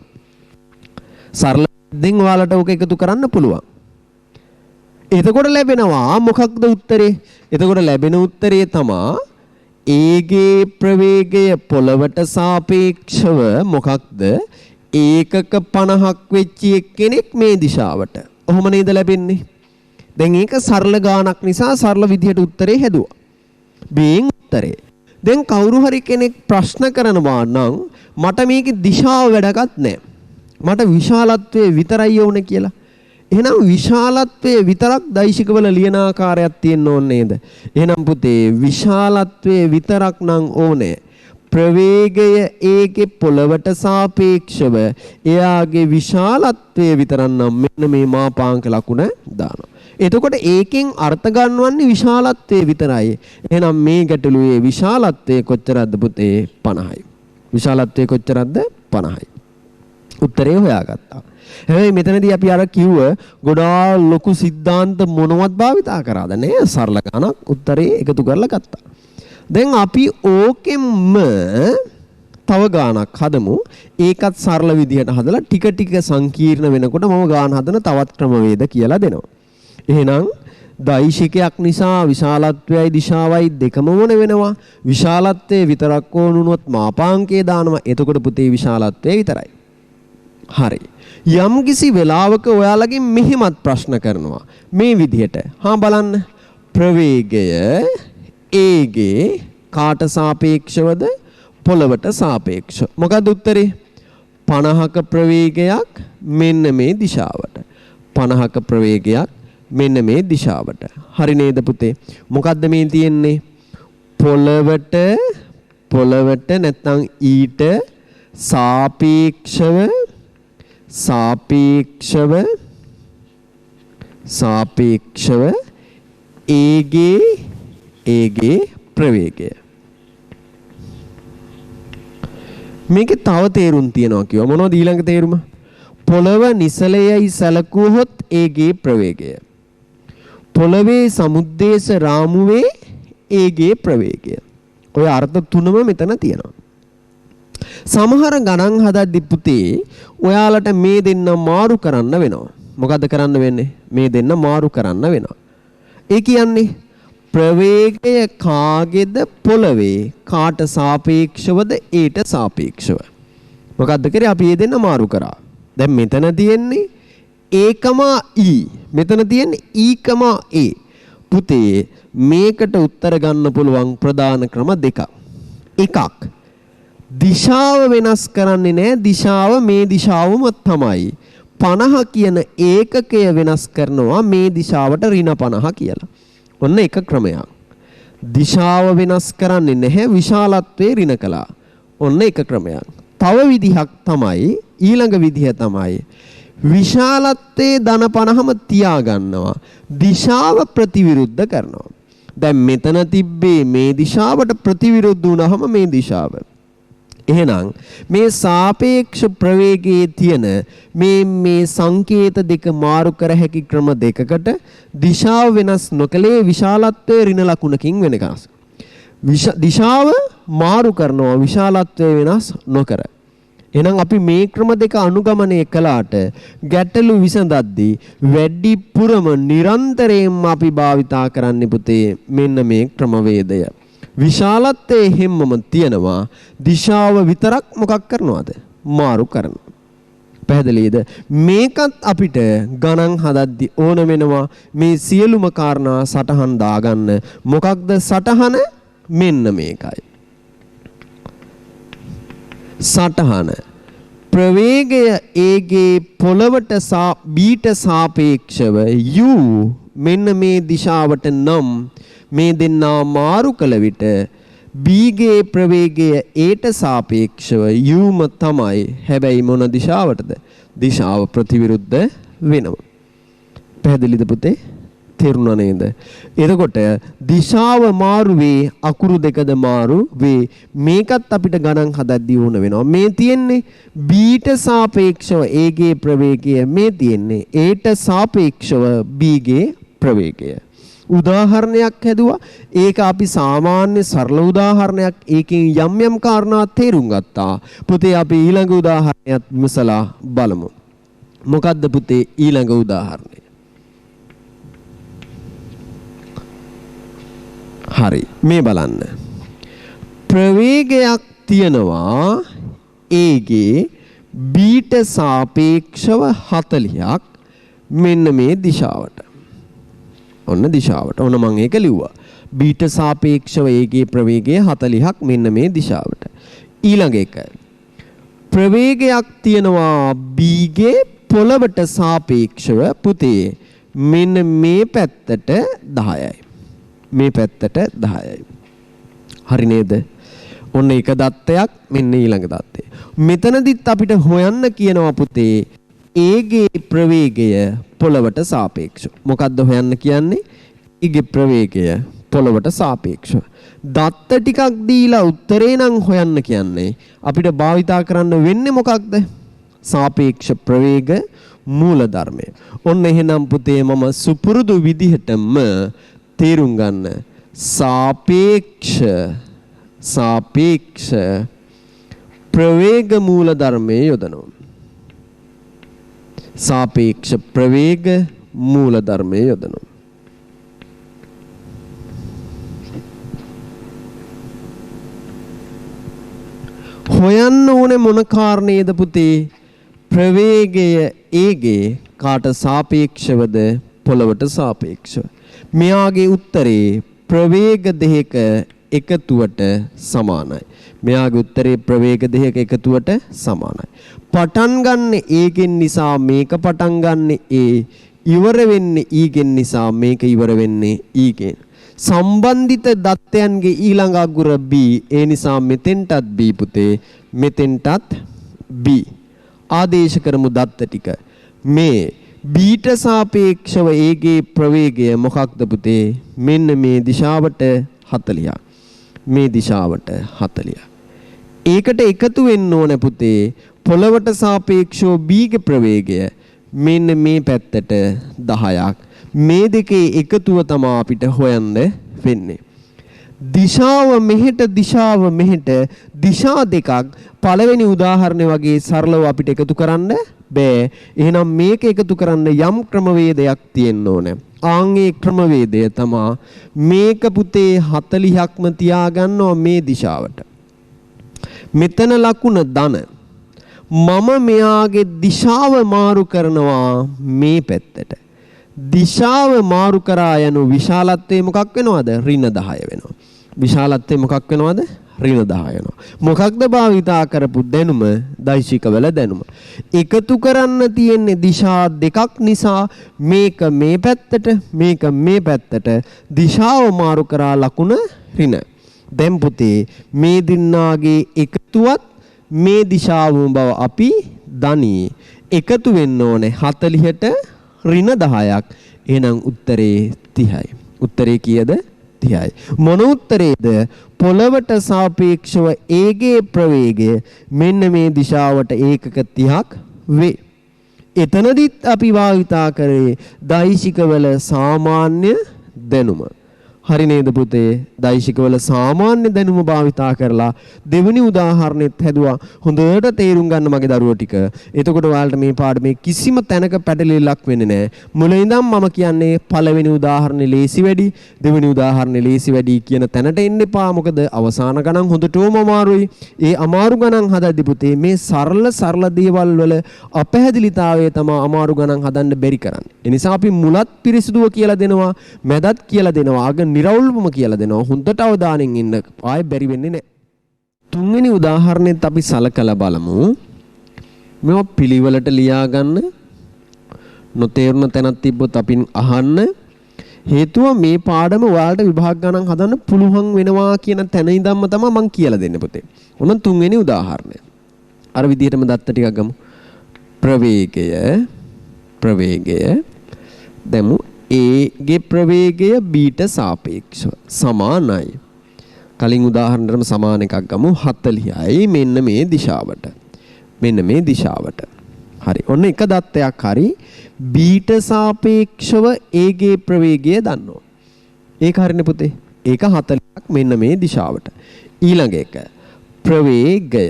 සරල දෙන් ඔයාලට ඕක එකතු කරන්න පුළුවන්. එතකොට ලැබෙනවා මොකක්ද උත්තරේ? එතකොට ලැබෙන උත්තරේ තමයි ඒගේ ප්‍රවේගය පොළවට සාපේක්ෂව මොකක්ද? ඒකක 50ක් වෙච්ච කෙනෙක් මේ දිශාවට. ඔහොම නේද ලැබෙන්නේ? දැන් ඒක සරල ගානක් නිසා සරල විදිහට උත්තරේ හැදුවා. බෙන් උත්තරේ. දැන් කවුරු හරි කෙනෙක් ප්‍රශ්න කරනවා නම් මට මේකේ දිශාව වැඩගත් නැහැ. මට විශාලත්වයේ විතරයි ඕනේ කියලා. එහෙනම් විශාලත්වයේ විතරක් දෛශිකවල ලියන ආකාරයක් තියෙන්න ඕනේ නේද? එහෙනම් පුතේ විශාලත්වයේ විතරක් නම් ඕනේ. ප්‍රවේගය ඒකේ පොළවට සාපේක්ෂව එයාගේ විශාලත්වයේ විතරක් නම් මෙන්න මේ මාපාංක ලකුණ දානවා. එතකොට ඒකෙන් අර්ථ ගන්නවන්නේ විශාලත්වයේ විතරයි. එහෙනම් මේ ගැටලුවේ විශාලත්වය කොච්චරද පුතේ? 50යි. විශාලත්වය කොච්චරද? 50යි. උත්තරේ හොයාගත්තා. හැබැයි මෙතනදී අපි අර කිව්ව ගොඩාක් ලොකු සිද්ධාන්ත මොනවත් භාවිතා කරාද නෑ? සරල ගණක් උත්තරේ එකතු කරලා ගත්තා. දැන් අපි ඕකෙම්ම තව ගානක් හදමු. ඒකත් සරල විදිහට හදලා ටික ටික සංකීර්ණ වෙනකොට මම ගාන හදන තවත් ක්‍රමවේද කියලා දෙනවා. එහෙනම් දෛශිකයක් නිසා විශාලත්වයයි දිශාවයි දෙකම මොන වෙනවා? විශාලත්වයේ විතරක් ඕනුනොත් මාපාංකය දානවා. එතකොට පුතේ විශාලත්වයේ විතරයි. හරි. යම් කිසි වෙලාවක ඔයාලගෙන් මෙහෙමත් ප්‍රශ්න කරනවා. මේ විදිහට. හා බලන්න. ප්‍රවේගය ඒගේ කාට සාපේක්ෂවද? පොළවට සාපේක්ෂව. මොකද උත්තරේ? 50ක ප්‍රවේගයක් මෙන්න මේ දිශාවට. 50ක ප්‍රවේගයක් මෙන්න මේ දිශාවට. හරි නේද පුතේ? මොකද්ද මේ තියෙන්නේ? පොළවට නැත්නම් ඊට සාපේක්ෂව ඒගේ ප්‍රවේගය. මේකේ තව තේරුම් තියෙනවා කිව්වා. මොනවද ඊළඟ තේරුම? පොළව නිසලයයි සැලකුවහොත් ඒගේ ප්‍රවේගය. පොළවේ සමුද්දේශ රාමුවේ ඒගේ ප්‍රවේගය. ඔය අර්ථ තුනම මෙතන තියෙනවා. සමහර ගණන් හදද්දි පුතේ ඔයාලට මේ දෙන්න මාරු කරන්න වෙනවා. මොකද්ද කරන්න වෙන්නේ? මේ දෙන්න මාරු කරන්න වෙනවා. ඒ කියන්නේ ප්‍රවේගය කාගේද පොළවේ කාට සාපේක්ෂවද ඒට සාපේක්ෂව. මොකද්ද කරේ අපි මේ දෙන්න මාරු කරා. දැන් මෙතන තියෙන්නේ a, e. මෙතන තියෙන්නේ e, a. පුතේ මේකට උත්තර ගන්න පුළුවන් ප්‍රධාන ක්‍රම දෙකක්. එකක් දිශාව වෙනස් කරන්නේ නැහැ. දිශාව මේ දිශාවම තමයි. 50 කියන ඒකකය වෙනස් කරනවා මේ දිශාවට ඍණ 50 කියලා. ඔන්න එක ක්‍රමයක්. දිශාව වෙනස් කරන්නේ නැහැ විශාලත්වයේ ඍණ කළා. ඔන්න එක ක්‍රමයක්. තව විදිහක් තමයි ඊළඟ විදිහ තමයි විශාලත්වයේ ධන 50ම තියා ගන්නවා. දිශාව ප්‍රතිවිරුද්ධ කරනවා. දැන් මෙතන තිබ්බේ මේ දිශාවට ප්‍රතිවිරුද්ධ වුණාම මේ දිශාව. එහෙනම් මේ සාපේක්ෂ ප්‍රවේගයේ තියෙන මේ සංකේත දෙක මාරු කර හැකි ක්‍රම දෙකකට දිශාව වෙනස් නොකලේ විශාලත්වයේ ඍණ ලකුණකින් වෙනකස්. දිශාව මාරු කරනවා විශාලත්වය වෙනස් නොකර. එහෙනම් අපි මේ ක්‍රම දෙක අනුගමනය කළාට ගැටලු විසඳද්දී වැඩිපුරම නිරන්තරයෙන්ම අපි භාවිතා කරන්නේ පුතේ මෙන්න මේ ක්‍රමවේදය. විශාලත්වයේ හැමම තියනවා දිශාව විතරක් මොකක් කරනවද? මාරු කරනවා. පැහැදිලිද? මේකත් අපිට ගණන් හදද්දී ඕන වෙනවා මේ සියලුම කාරණා සටහන් දාගන්න. මොකක්ද සටහන? මෙන්න මේකයි. සටහන ප්‍රවේගය ඒගේ පොළවට බීට සාපේක්ෂව u මෙන්න මේ දිශාවට නම් මේ දෙන්නා මාරු කළ විට බීගේ ප්‍රවේගය ඒට සාපේක්ෂව uම තමයි. හැබැයි මොන දිශාවටද? දිශාව ප්‍රතිවිරුද්ධ වෙනවා. පැහැදිලිද පුතේ? තේරුණා නේද? එතකොට දිශාව මාරු වේ අකුරු දෙකද මාරු වේ. මේකත් අපිට ගණන් හදද්දී වුණ වෙනවා. මේ තියෙන්නේ බීට සාපේක්ෂව ඒගේ ප්‍රවේගය. මේ තියෙන්නේ ඒට සාපේක්ෂව බීගේ ප්‍රවේගය. උදාහරණයක් හැදුවා. ඒක අපි සාමාන්‍ය සරල උදාහරණයක්. ඒකෙන් යම් යම් කාරණා තේරුම් ගත්තා. පුතේ අපි ඊළඟ උදාහරණයක් විමසලා බලමු. මොකද්ද පුතේ ඊළඟ උදාහරණය? හරි මේ බලන්න. ප්‍රවේගයක් තියෙනවා ඒගේ බීට සාපේක්ෂව 40ක් මෙන්න මේ දිශාවට. ඔන්න දිශාවට. ඔන්න මම ඒක ලිව්වා. බීට සාපේක්ෂව ඒගේ ප්‍රවේගය 40ක් මෙන්න මේ දිශාවට. ඊළඟ එක. ප්‍රවේගයක් තියෙනවා බීගේ පොළවට සාපේක්ෂව පුතේ මෙන්න මේ පැත්තට 10යි. මේ පැත්තට 10යි. හරි නේද? ඔන්න එක දත්තයක් මෙන්න ඊළඟ දත්තය. මෙතනදිත් අපිට හොයන්න කියනවා පුතේ ඒගේ ප්‍රවේගය පොළවට සාපේක්ෂව. මොකද්ද හොයන්න කියන්නේ? ඒගේ ප්‍රවේගය පොළවට සාපේක්ෂව. දත්ත ටිකක් දීලා උත්තරේ නම් හොයන්න කියන්නේ අපිට භාවිතා කරන්න වෙන්නේ මොකක්ද? සාපේක්ෂ ප්‍රවේග මූලධර්මය. ඔන්න එහෙනම් පුතේ මම සුපුරුදු විදිහටම තේරුම් ගන්න සාපේක්ෂ ප්‍රවේග මූල ධර්මයේ යොදනවා. සාපේක්ෂ ප්‍රවේග මූල ධර්මයේ යොදනවා. හොයන්න ඕනේ මොන කාරණේද පුතේ? ප්‍රවේගය ඒගේ කාට සාපේක්ෂවද පොළවට සාපේක්ෂව. මෙයාගේ උත්තරේ ප්‍රවේග දෙක එකතුවට සමානයි. මෙයාගේ උත්තරේ ප්‍රවේග දෙක එකතුවට සමානයි. පටන් ගන්න ඒකෙන් නිසා මේක පටන් ගන්න ඒ ඉවර වෙන්නේ ඊගෙන් නිසා මේක ඉවර වෙන්නේ ඊගෙන්. සම්බන්ධිත දත්තයන්ගේ ඊළඟ අගුර b. ඒ නිසා මෙතෙන්ටත් b පුතේ මෙතෙන්ටත් b. ආදේශ කරමු දත්ත ටික. මේ බීට සාපේක්ෂව ඒගේ ප්‍රවේගය මොකක්ද පුතේ? මෙන්න මේ දිශාවට 40ක්. මේ දිශාවට 40ක්. ඒකට එකතු වෙන්න ඕන පුතේ පොළවට සාපේක්ෂව බීගේ ප්‍රවේගය මෙන්න මේ පැත්තට 10ක්. මේ දෙකේ එකතුව තමයි අපිට හොයන්න වෙන්නේ. දිශාව මෙහෙට දිශාව මෙහෙට දිශා දෙකක් පළවෙනි උදාහරණය වගේ සරලව අපිට එකතු කරන්න බෑ. එහෙනම් මේක එකතු කරන්න යම් ක්‍රමවේදයක් තියෙන්න ඕනේ. ආන්ගේ ක්‍රමවේදය තමයි මේක පුතේ 40ක්ම තියාගන්නවා මේ දිශාවට. මෙතන ලකුණ ධන. මම මෙයාගේ දිශාව මාරු කරනවා මේ පැත්තට. දිශාව මාරු කරා යන විශාලත්වය මොකක් වෙනවද? ඍණ 10 වෙනවා. විශාලත්වය මොකක් වෙනවද? ඍණ 10 වෙනවා. මොකක්ද භාවිතා කරපු දැනුම? දෛශිකවල දැනුම. එකතු කරන්න තියෙන්නේ දිශා දෙකක් නිසා මේක මේ පැත්තට මේක මේ පැත්තට දිශාව මාරු කරා ලකුණ ඍණ. දැන් පුතේ මේ දින්නාගේ එකතුවත් මේ දිශාවම බව අපි දනී. එකතු වෙන්න ඕනේ 40ට ඍණ 10ක්. එහෙනම් උත්තරේ 30යි. උත්තරේ කීයද? 30යි. මොන උත්තරේද? පොළවට සාපේක්ෂව ඒගේ ප්‍රවේගය මෙන්න මේ දිශාවට ඒකක 30ක් වේ. එතනදිත් අපි භාවිතා කරේ දෛශිකවල සාමාන්‍ය දැනුම. හරි නේද පුතේ? දෛශිකවල සාමාන්‍ය දැනුම භාවිතා කරලා දෙවෙනි උදාහරණෙත් හැදුවා. හොඳට තේරුම් ගන්න මගේ දරුවෝ ටික. එතකොට ඔයාලට මේ පාඩමේ කිසිම තැනක පැටලෙල්ලක් වෙන්නේ නැහැ. මුලින් ඉඳන් මම කියන්නේ පළවෙනි උදාහරණේ ලේසි වැඩි, දෙවෙනි උදාහරණේ ලේසි වැඩි කියන තැනට එන්න එපා. මොකද අවසාන ගණන් හොඳටම අමාරුයි. ඒ අමාරු ගණන් හදද්දි පුතේ මේ සරල දේවල් වල අපැහැදිලිතාවය තමයි අමාරු ගණන් හදන්න බැරි කරන්නේ. ඒ නිසා අපි මුලත් පිරිසිදුව කියලා දෙනවා, මැදත් කියලා දෙනවා, අග නිරවුල්වම කියලා දෙනවා. හොඳට අවධානයෙන් ඉන්න. ආයෙ බැරි වෙන්නේ නැහැ. තුන්වෙනි උදාහරණෙත් අපි සලකලා බලමු. මේවා පිළිවෙලට ලියා ගන්න. නොතේරුණ තැනක් තිබ්බොත් අපි අහන්න. හේතුව මේ පාඩම ඔයාලට විභාග ගණන් හදන්න පුළුවන් වෙනවා කියන තැන ඉඳන්ම තමයි මම කියලා දෙන්නේ පුතේ. ඔන්න තුන්වෙනි උදාහරණය. අර විදිහටම දත්ත ටිකක් ගමු. ප්‍රවේගය දැමු. A ගේ ප්‍රවේගය B ට සාපේක්ෂව සමානයි. කලින් උදාහරණයටම සමාන එකක් ගමු. 40යි මෙන්න මේ දිශාවට. හරි. ඔන්න එක දත්තයක් හරි. B ට සාපේක්ෂව A ගේ ප්‍රවේගය දන්නවා. ඒක හරිනේ පුතේ. ඒක 40ක් මෙන්න මේ දිශාවට. ඊළඟ එක ප්‍රවේගය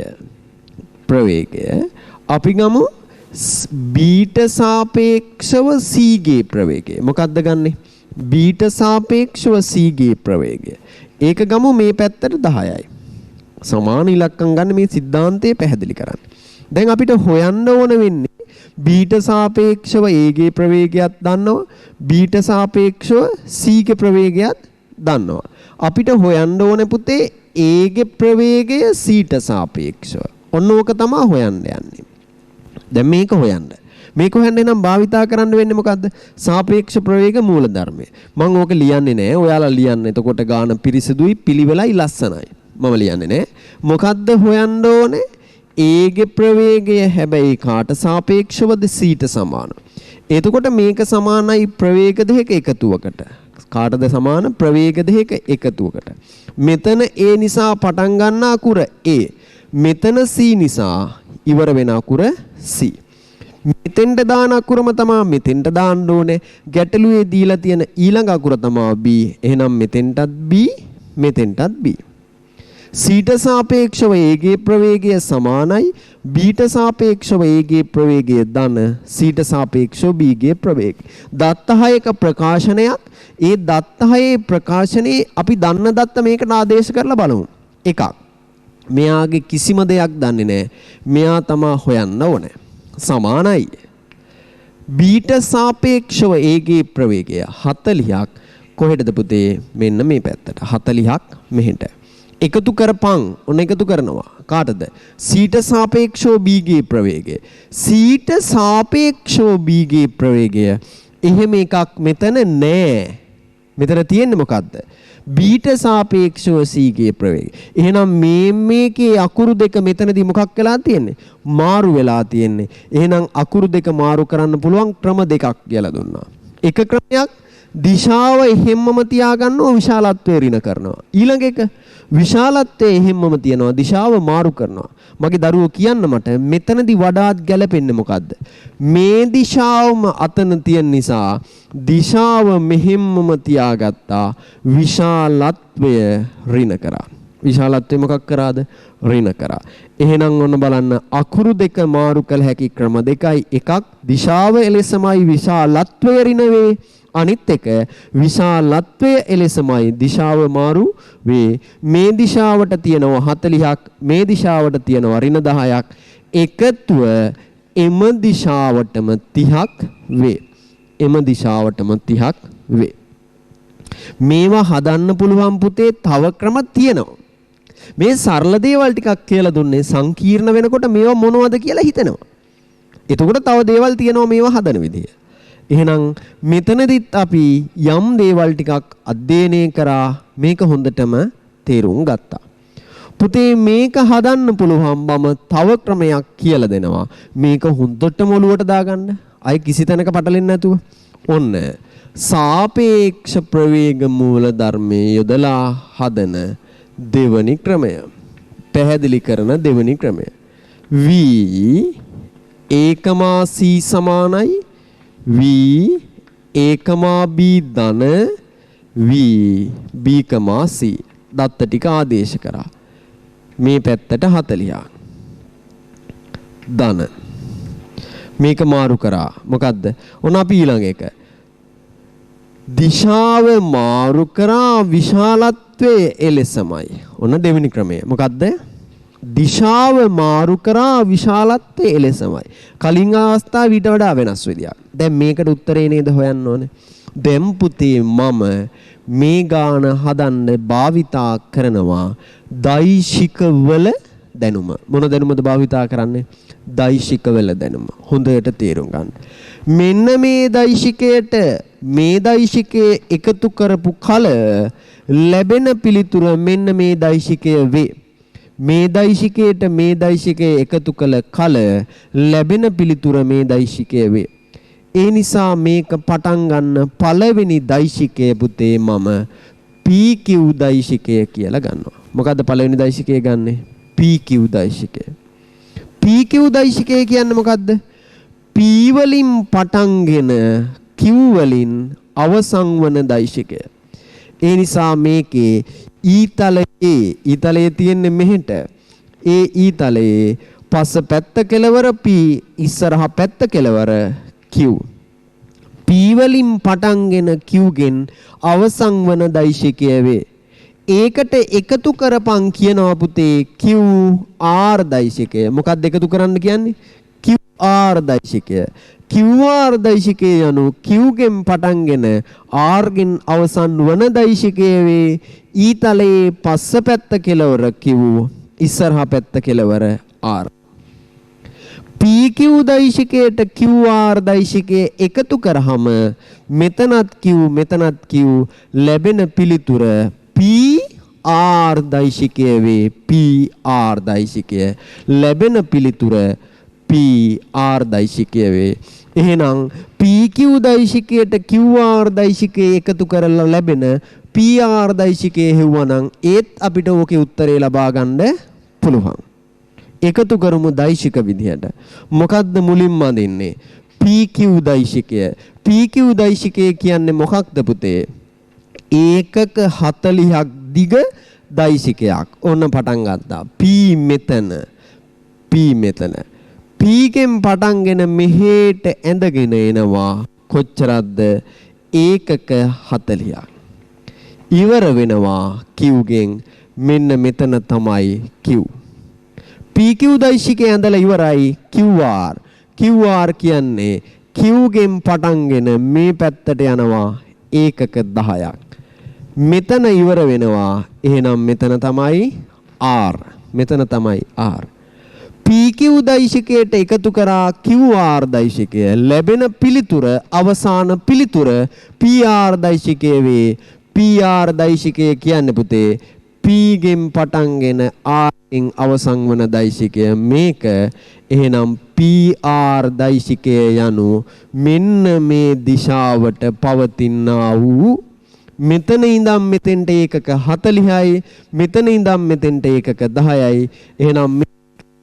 අපි ගමු B ට සාපේක්ෂව C ගේ ප්‍රවේගය. මොකක්ද ගන්නෙ? B ට සාපේක්ෂව C ගේ ප්‍රවේගය. ඒක ගමු මේ පැත්තට 10යි. සමාන ඉලක්කම් ගන්න මේ સિદ્ધාන්තය පැහැදිලි කරන්න. දැන් අපිට හොයන්න ඕන වෙන්නේ B ට සාපේක්ෂව A ගේ ප්‍රවේගයත් දන්නවා. B ට සාපේක්ෂව C ගේ ප්‍රවේගයත් දන්නවා. අපිට හොයන්න ඕනේ පුතේ A ගේ ප්‍රවේගය C ට සාපේක්ෂව. ඔන්න ඕක තමයි හොයන්න යන්නේ. දැන් මේක හොයන්න නම් භාවිතා කරන්න වෙන්නේ මොකද්ද? සාපේක්ෂ ප්‍රවේග මූලධර්මය. මම ඕක ලියන්නේ නැහැ. ඔයාලා ලියන්න. එතකොට ගාන පිරිසිදුයි, පිළිවෙලයි, ලස්සනයි. මම ලියන්නේ නැහැ. මොකද්ද හොයන්න ඕනේ? A ගේ ප්‍රවේගය හැබැයි කාට සාපේක්ෂවද? C ට සමාන. එතකොට මේක සමානයි ප්‍රවේග දෙක එකතුවකට. කාටද සමාන? ප්‍රවේග දෙක එකතුවකට. මෙතන A නිසා පටන් ගන්න අකුර A. මෙතන C නිසා ඉවර වෙන අකුර C. මෙතෙන්ට දාන අකුරම තමයි මෙතෙන්ට දාන්න ඕනේ. ගැටලුවේ දීලා තියෙන ඊළඟ අකුර තමයි B. එහෙනම් මෙතෙන්ටත් B, මෙතෙන්ටත් B. C ට සාපේක්ෂව A ගේ ප්‍රවේගය සමානයි. B ට සාපේක්ෂව A ගේ ප්‍රවේගය ධන. C ට සාපේක්ෂව B ගේ ප්‍රවේගය. දත්ත 6ක ප්‍රකාශනයක්. ඒ දත්ත 6 ප්‍රකාශනයේ අපි දන්න දත්ත මේකට ආදේශ කරලා බලමු. එකක්. මෙයාගේ කිසිම දෙයක් දන්නේ නැහැ. මෙයා තමයි හොයන්න ඕනේ. සමානයි. B ට සාපේක්ෂව A ගේ ප්‍රවේගය 40ක් කොහෙටද පුතේ? මෙන්න මේ පැත්තට. 40ක් මෙහෙට. එකතු කරපන්. ඔන්න එකතු කරනවා. කාටද? C ට සාපේක්ෂව B ගේ ප්‍රවේගය. C ට සාපේක්ෂව B ගේ ප්‍රවේගය. එහෙම එකක් මෙතන නෑ. මෙතන තියෙන්නේ මොකද්ද? B ට සාපේක්ෂව C ගේ ප්‍රවේගය. එහෙනම් මේකේ අකුරු දෙක මෙතනදී මොකක් වෙලා තියෙන්නේ? මාරු වෙලා තියෙන්නේ. එහෙනම් අකුරු දෙක මාරු කරන්න පුළුවන් ක්‍රම දෙකක් කියලා දුන්නා. එක ක්‍රමයක් දිශාව එහෙම්මම තියාගන්නවා, විශාලත්වය ඍණ කරනවා. ඊළඟ එක විශාලත්වය එහෙම්මම තියනවා, දිශාව මාරු කරනවා. මගේ දරුවෝ කියන්න මට මෙතනදී වඩාත් ගැළපෙන්නේ මොකද්ද? මේ දිශාවම අතන තියෙන නිසා දිශාව මෙහෙම්මම තියාගත්තා. විශාලත්වය ඍණ කරා. විශාලත්වය මොකක් කරාද? ඍණ කරා. එහෙනම් ඔන්න බලන්න අකුරු දෙක මාරු කළ හැකි ක්‍රම දෙකයි. එකක් දිශාව එලෙසමයි විශාලත්වය ඍණ වේ. අනිත් එක විශාලත්වය එලෙසමයි දිශාව මාරු වේ. මේ දිශාවට තියෙනවා 40ක්, මේ දිශාවට තියෙනවා ඍණ 10ක්. එකතුව එම දිශාවටම 30ක් වේ. එම දිශාවටම 30ක් වේ. මේවා හදන්න පුළුවන් පුතේ තව ක්‍රම තියෙනවා. මේ සරල දේවල් ටිකක් කියලා දුන්නේ සංකීර්ණ වෙනකොට මේවා මොනවද කියලා හිතෙනවා. එතකොට තව දේවල් තියෙනවා මේවා හදන විදිය. එහෙනම් මෙතනදිත් අපි යම් දේවල් ටිකක් අධ්‍යයනය කරා මේක හොඳටම තේරුම් ගත්තා. පුතේ මේක හදන්න පුළුවන් බම තව ක්‍රමයක් කියලා දෙනවා. මේක හොඳටම ඔලුවට දාගන්න. අය කිසි තැනක පටලෙන්නේ නැතුව. ඔන්න සාපේක්ෂ ප්‍රවේග මූල ධර්මයේ යොදලා හදන දෙවනි ක්‍රමය. පැහැදිලි කරන දෙවනි ක්‍රමය. v ඒකමා c සමානයි v ඒකමා b ධන v b c දත්ත ටික ආදේශ කරා. මේ පැත්තට 40ක් ධන මේක මාරු කරා. මොකද්ද? ඔන්න අපි ඊළඟ එක දිශාව මාරු කරා විශාලත්වයේ එලෙසමයි. ඔන්න දෙවෙනි ක්‍රමය. මොකද්ද? දිශාව මාරු කරා විශාලත්වයේ එලෙසමයි. කලින් අවස්ථාව ඊට වඩා වෙනස් විදියක්. දැන් මේකට උත්තරේ නේද හොයන්න ඕනේ. දැන් පුතේ මම මේ ගාන හදන්න භාවිතා කරනවා දෛශිකවල දැනුම. මොන දැනුමද භාවිතා කරන්නේ? දෛශිකවල දැනුම. හොඳට තේරුම් ගන්න. මෙන්න මේ දෛශිකයට මේ දෛශිකයේ එකතු කරපු කල ලැබෙන පිළිතුර මෙන්න මේ දෛශිකය වේ. මේ දෛශිකයට මේ දෛශිකයේ එකතු කළ කල ලැබෙන පිළිතුර මේ දෛශිකය වේ. ඒ නිසා මේක පටන් ගන්න පළවෙනි දෛශිකය පුතේ මම PQ දෛශිකය කියලා ගන්නවා. මොකද්ද පළවෙනි දෛශිකය ගන්නෙ? PQ දෛශිකය. PQ දෛශිකය කියන්නේ මොකද්ද? P වලින් පටන්ගෙන Q වලින් අවසන් වන දෛශිකය. ඒ නිසා මේකේ ඊතලයේ තියෙන්නේ මෙහෙට. ඒ ඊතලයේ පස පැත්ත කෙලවර P ඉස්සරහා පැත්ත කෙලවර Q. P වලින් පටන්ගෙන Q ගෙන් අවසන් වන දෛශිකය වේ. ඒකට එකතු කරපන් කියනවා පුතේ QR දෛශිකය. මොකක්ද එකතු කරන්න කියන්නේ? QR දෛශිකය. QR දෛශිකය යනු Q ගෙන් පටන්ගෙන R ගෙන් අවසන් වන දෛශිකය වේ. ඊතලයේ පස්ස පැත්ත කෙලවර Q ඉස්සරහා පැත්ත කෙලවර R. PQ දෛශිකයට QR දෛශිකය එකතු කරාම මෙතනත් Q මෙතනත් Q ලැබෙන පිළිතුර PR දෛශිකය වේ. PR දෛශිකය ලැබෙන පිළිතුර PR දෛශිකය වේ. එහෙනම් PQ දෛශිකයට QR දෛශිකය එකතු කරලා ලැබෙන PR දෛශිකය හෙව්වනම් ඒත් අපිට ඕකේ උත්තරේ ලබා ගන්න පුළුවන්. එකතු කරමු දෛශික විදිහට. මොකද්ද මුලින්ම අදින්නේ? PQ දෛශිකය. PQ දෛශිකය කියන්නේ මොකක්ද පුතේ? ඒකක 40ක් දිග දෛශිකයක්. ඔන්න පටන් ගත්තා. P මෙතන. P ගෙන් පටන්ගෙන මෙහෙට ඇඳගෙන එනවා. කොච්චරක්ද? ඒකක 40ක්. ඉවර වෙනවා Q ගෙන්. මෙන්න මෙතන තමයි Q. PQ දෛශිකයේ ඇඳලා ඉවරයි QR. QR කියන්නේ Q ගෙන් පටන්ගෙන මේ පැත්තට යනවා ඒකක 10ක්. මෙතන ඉවර වෙනවා. එහෙනම් මෙතන තමයි R. මෙතන තමයි R. PQ දෛශිකයට එකතු කරා QR දෛශිකය ලැබෙන පිළිතුර අවසාන පිළිතුර PR දෛශිකය වේ. PR දෛශිකය කියන්නේ පුතේ P ගෙන් පටන්ගෙන R ගෙන් අවසන් වන දෛශිකය මේක. එහෙනම් PR දෛශිකය යනු මෙන්න මේ දිශාවට පවතිනා වූ මෙතන ඉඳන් මෙතෙන්ට ඒකක 40යි මෙතන ඉඳන් මෙතෙන්ට ඒකක 10යි. එහෙනම්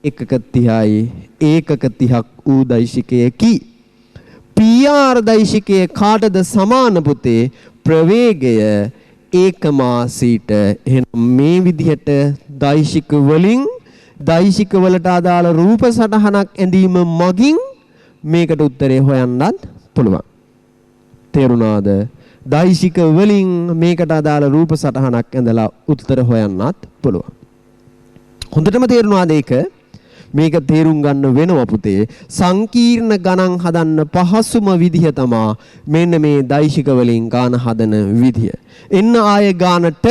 එකක 30යි ඒකක 30ක් වූ දෛශිකයකි. PR දෛශිකයේ කාටද සමාන පුතේ? ප්‍රවේගය ඒකමාසීට. එහෙනම් මේ විදිහට දෛශික වලින් දෛශික වලට අදාළ රූප සටහනක් ඇඳීම මගින් මේකට උත්තරේ හොයන්නත් පුළුවන්. තේරුණාද? දෛශික වලින් මේකට අදාළ රූප සටහනක් ඇඳලා උත්තර හොයන්නත් පුළුවන්. හොඳටම තේරුණාද ඒක? මේක තේරුම් ගන්න වෙනවා පුතේ. සංකීර්ණ ගණන් හදන්න පහසුම විදිහ තමයි මෙන්න මේ දෛශික වලින් ගාන හදන විදිය. එන්න ආයේ ගානට.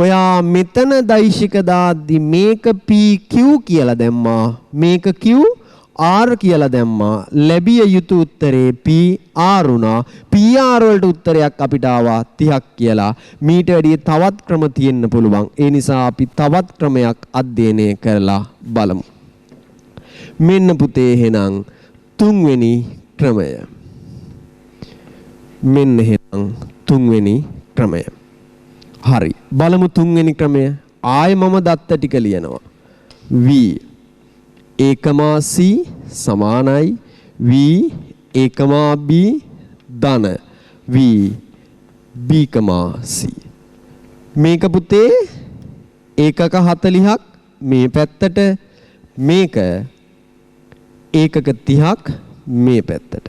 ඔයා මෙතන දෛශික දාද්දි මේක PQ කියලා දැම්මා. මේක QR කියලා දැම්මා. ලැබිය යුතු උත්තරේ PR උනා. PR වලට උත්තරයක් අපිට ආවා 30ක් කියලා. මීට වැඩිය තවත් ක්‍රම තියෙන්න පුළුවන්. ඒ නිසා අපි තවත් ක්‍රමයක් අධ්‍යයනය කරලා බලමු. මෙන්න පුතේ එහෙනම් තුන්වෙනි ක්‍රමය. මෙන්න එහෙනම් තුන්වෙනි ක්‍රමය. හරි. බලමු තුන්වෙනි ක්‍රමය. ආයෙ මම දත්ත ටික ලියනවා. V ඒකමා C සමානයි V ඒකමා B ධන V B C. මේක පුතේ ඒකක 40ක් මේ පැත්තට, මේක ඒකක 30ක් මේ පැත්තට.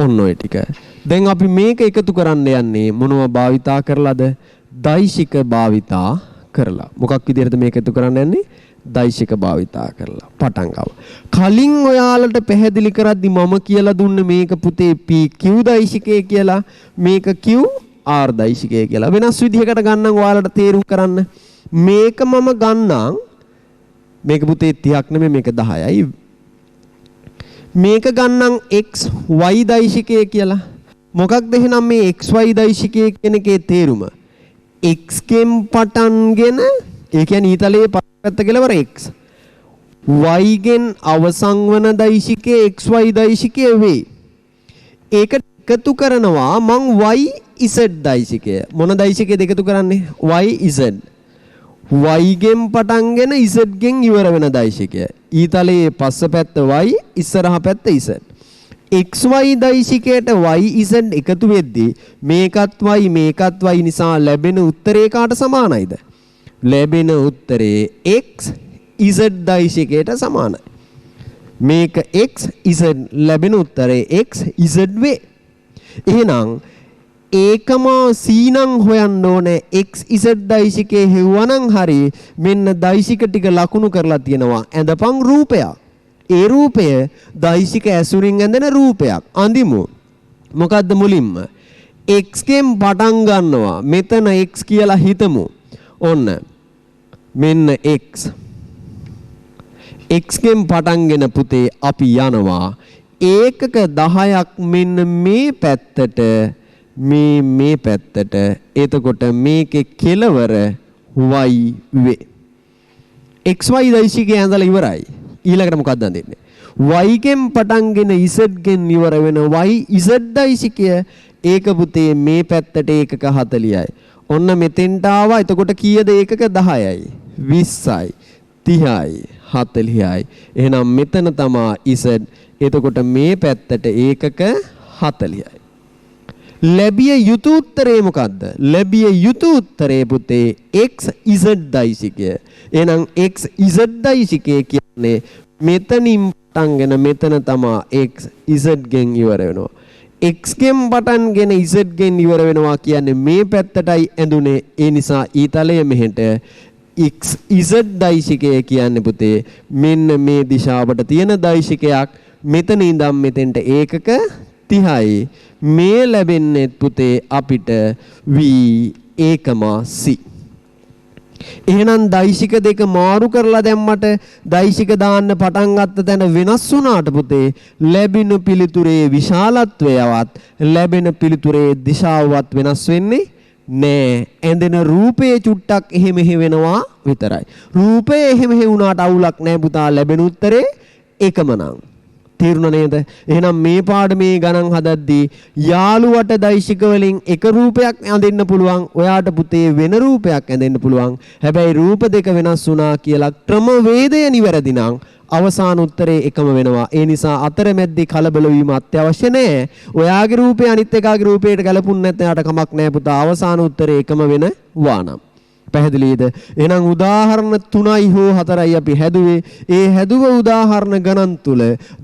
ඔන්න ඔය ටික. දැන් අපි මේක එකතු කරන්න යන්නේ මොනවා භාවිතා කරලාද? දෛශික භාවිතා කරලා. මොකක් විදිහටද මේක එකතු කරන්න යන්නේ? දෛශික භාවිතා කරලා. පටන් ගමු. කලින් ඔයාලට පැහැදිලි කරද්දි මම කියලා දුන්නේ මේක පුතේ PQ දෛශිකය කියලා, මේක QR දෛශිකය කියලා. වෙනස් විදිහකට ගන්නම් ඔයාලට තේරුම් කරන්න. මේක මම ගන්නම් මේක පුතේ 30ක් නෙමෙයි, මේක 10යි. මේක ගන්නම් XY දෛශිකය කියලා. මොකක්ද එහෙනම් මේ XY දෛශිකය කියන එකේ තේරුම? X කෙන් පටන්ගෙන, ඒ කියන්නේ ඊතලයේ පැත්ත කෙලවර X, Y ගෙන් අවසන් වන දෛශිකයේ XY දෛශිකය වේ. ඒක එකතු කරනවා මං YZ දෛශිකය. මොන දෛශිකයද එකතු කරන්නේ? YZ. Y ගෙන් පටන්ගෙන Z ගෙන් ඉවර වෙන දෛශිකය. ඊතලයේ පස්ස පැත්ත Y, ඉස්සරහ පැත්ත Z. XY දෛශිකයට YZ එකතු වෙද්දී මේකත් Y මේකත් Y නිසා ලැබෙන උත්තරේ කාට සමානයිද? ලැබෙන උත්තරේ XZ දෛශිකයට සමානයි. මේක XZ, ලැබෙන උත්තරේ XZ වේ. එහෙනම් ඒකමා C නම් හොයන්න ඕනේ XZ දෛශිකයේ හෙව්වනම් හරි. මෙන්න දෛශික ටික ලකුණු කරලා තියෙනවා. ඇඳපන් රූපයක්. ඒ රූපය දෛශික ඇසුරින් ඇඳෙන රූපයක්. අඳිමු. මොකද්ද මුලින්ම? X කෙන් පටන් ගන්නවා. මෙතන X කියලා හිතමු. ඔන්න මෙන්න X. X කෙන් පටන්ගෙන පුතේ අපි යනවා ඒකක 10ක් මෙන්න මේ පැත්තට, මේ පැත්තට. එතකොට මේකේ කෙලවර y වේ. XY දෛශිකය ඇඳලා ඉවරයි. ඊළඟට මොකක්ද අඳින්නේ? y ගෙන් පටන්ගෙන z ගෙන් ඉවර වෙන YZ දෛශිකය. ඒක පුතේ මේ පැත්තට ඒකක 40යි. ඔන්න මෙතෙන්ට ආවා. එතකොට කීයද? ඒකක 10යි, 20යි, 30යි, 40යි. එහෙනම් මෙතන තමයි Z. එතකොට මේ පැත්තට ඒකක 40යි. ලැබිය යුතු උත්තරේ මොකද්ද? ලැබිය යුතු උත්තරේ පුතේ XZ දෛශිකය. එහෙනම් XZ දෛශිකය කියන්නේ මෙතනින් පටන්ගෙන මෙතන තමයි XZ ගෙන් ඉවර වෙනවා. X ගෙන් පටන්ගෙන Z ගෙන් ඉවර වෙනවා කියන්නේ මේ පැත්තටයි ඇඳුනේ. ඒ නිසා ඊතලය මෙහෙට XZ දෛශිකය කියන්නේ පුතේ මෙන්න මේ දිශාවට තියෙන දෛශිකයක්. මෙතන ඉඳන් මෙතෙන්ට ඒකක 30යි. මේ ලැබෙන්නේ පුතේ අපිට V ඒකමා C. එහෙනම් දෛශික දෙක මාරු කරලා දැම්මට දෛශික දාන්න පටන් ගත්ත තැන වෙනස් වුණාට පුතේ ලැබෙන පිළිතුරේ විශාලත්වයවත් ලැබෙන පිළිතුරේ දිශාවවත් වෙනස් වෙන්නේ නෑ. ඇඳෙන රූපයේ චුට්ටක් එහෙම වෙනවා විතරයි. රූපය එහෙම වුණාට අවුලක් නෑ පුතා. ලැබෙන උත්තරේ එකම නම් තේරුණා නේද? එහෙනම් මේ පාඩමේ ගණන් හදද්දී යාළුවට දෛශික වලින් එක රූපයක් ඇඳෙන්න පුළුවන්. ඔයාට පුතේ වෙන රූපයක් ඇඳෙන්න පුළුවන්. හැබැයි රූප දෙක වෙනස් වුණා කියලා ක්‍රමවේදය නිවැරදි නම් අවසාන උත්තරේ එකම වෙනවා. ඒ නිසා අතරමැද්දේ කලබල වීම අත්‍යවශ්‍ය නැහැ. ඔයාගේ රූපේ අනිත් එකාගේ රූපයට ගැලපුණ නැත්නම් යාට කමක් නැහැ පුතා. අවසාන උත්තරේ එකම වෙනවා නම්. පැහැදිලිද? එහෙනම් උදාහරණ 3යි හෝ 4යි අපි හැදුවේ. ඒ හැදුව උදාහරණ ගණන් තුල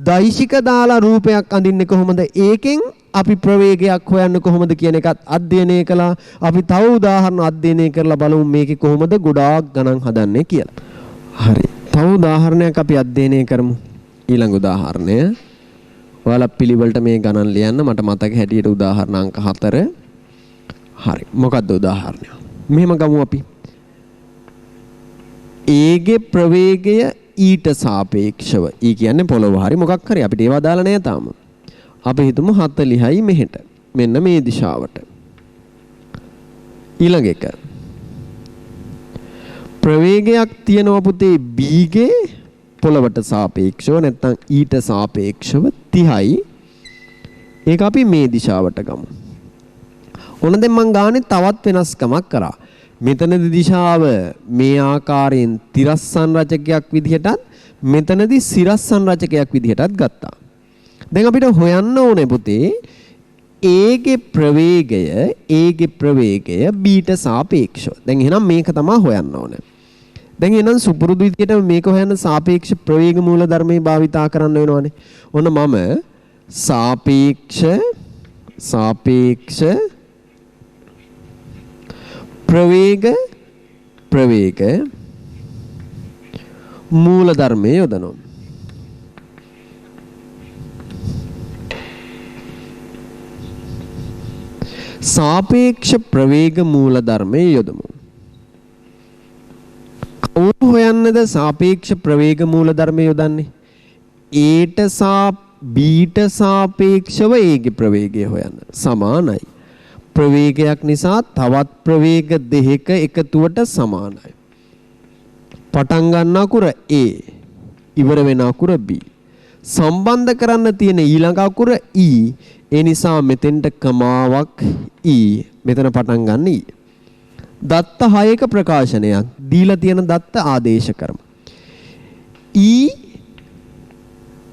දෛශික දාලා රූපයක් අඳින්නේ කොහොමද? ඒකෙන් අපි ප්‍රවේගයක් හොයන්නේ කොහොමද කියන එකත් අධ්‍යයනය කළා. අපි තව උදාහරණ අධ්‍යයනය කරලා බලමු මේකේ කොහොමද ගොඩාක් ගණන් හදන්නේ කියලා. හරි. තව උදාහරණයක් අපි අධ්‍යයනය කරමු. ඊළඟ උදාහරණය. ඔයාලා පිළිවෙලට මේ ගණන් ලියන්න. මට මතක හැටියට උදාහරණ අංක 4. හරි. මොකක්ද උදාහරණය? මෙහෙම ගමු අපි. ඒගේ ප්‍රවේගය ඊට සාපේක්ෂව. ඊ කියන්නේ පොළොව හරි මොකක් හරි අපිට ඒවා දාලා නැහැ තාම. අපි හිතමු 40යි මෙහෙට. මෙන්න මේ දිශාවට. ඊළඟ එක. ප්‍රවේගයක් තියෙනවා පුතේ B ගේ පොළවට සාපේක්ෂව නැත්නම් ඊට සාපේක්ෂව 30යි. ඒක අපි මේ දිශාවට ගමු. ඔන්න දැන් මං ගානේ තවත් වෙනස්කමක් කරා. මෙතනදී දිශාව මේ ආකාරයෙන් තිරස්සන් රචකයක් විදිහටත් මෙතනදී සිරස්සන් රචකයක් විදිහටත් ගත්තා. දැන් අපිට හොයන්න ඕනේ පුතේ ඒගේ ප්‍රවේගය බීට සාපේක්ෂව. දැන් එහෙනම් මේක තමයි හොයන්න ඕනේ. දැන් එහෙනම් සුපුරුදු විදිහට මේක හොයන්න සාපේක්ෂ ප්‍රවේග මූල ධර්මයේ භාවිතා කරන්න වෙනවනේ. ඔන්න මම සාපේක්ෂ ප්‍රවේග මූල ධර්මයේ යොදනවා. සාපේක්ෂ ප්‍රවේග මූල ධර්මයේ යොදමු. කවුරු හොයන්නද සාපේක්ෂ ප්‍රවේග මූල ධර්මයේ යොදන්නේ? බීට සාපේක්ෂව ඒගේ ප්‍රවේගය හොයන්න. සමානයි. ප්‍රවේගයක් නිසා තවත් ප්‍රවේග දෙකක එකතුවට සමානයි. පටන් ගන්න අකුර A, ඉවර වෙන අකුර B. සම්බන්ධ කරන්න තියෙන ඊළඟ අකුර E. ඒ නිසා මෙතෙන්ට කමාවක් E. මෙතන පටන් ගන්න E. දත්ත 6ක ප්‍රකාශනයක් දීලා තියෙන දත්ත ආදේශ කරමු.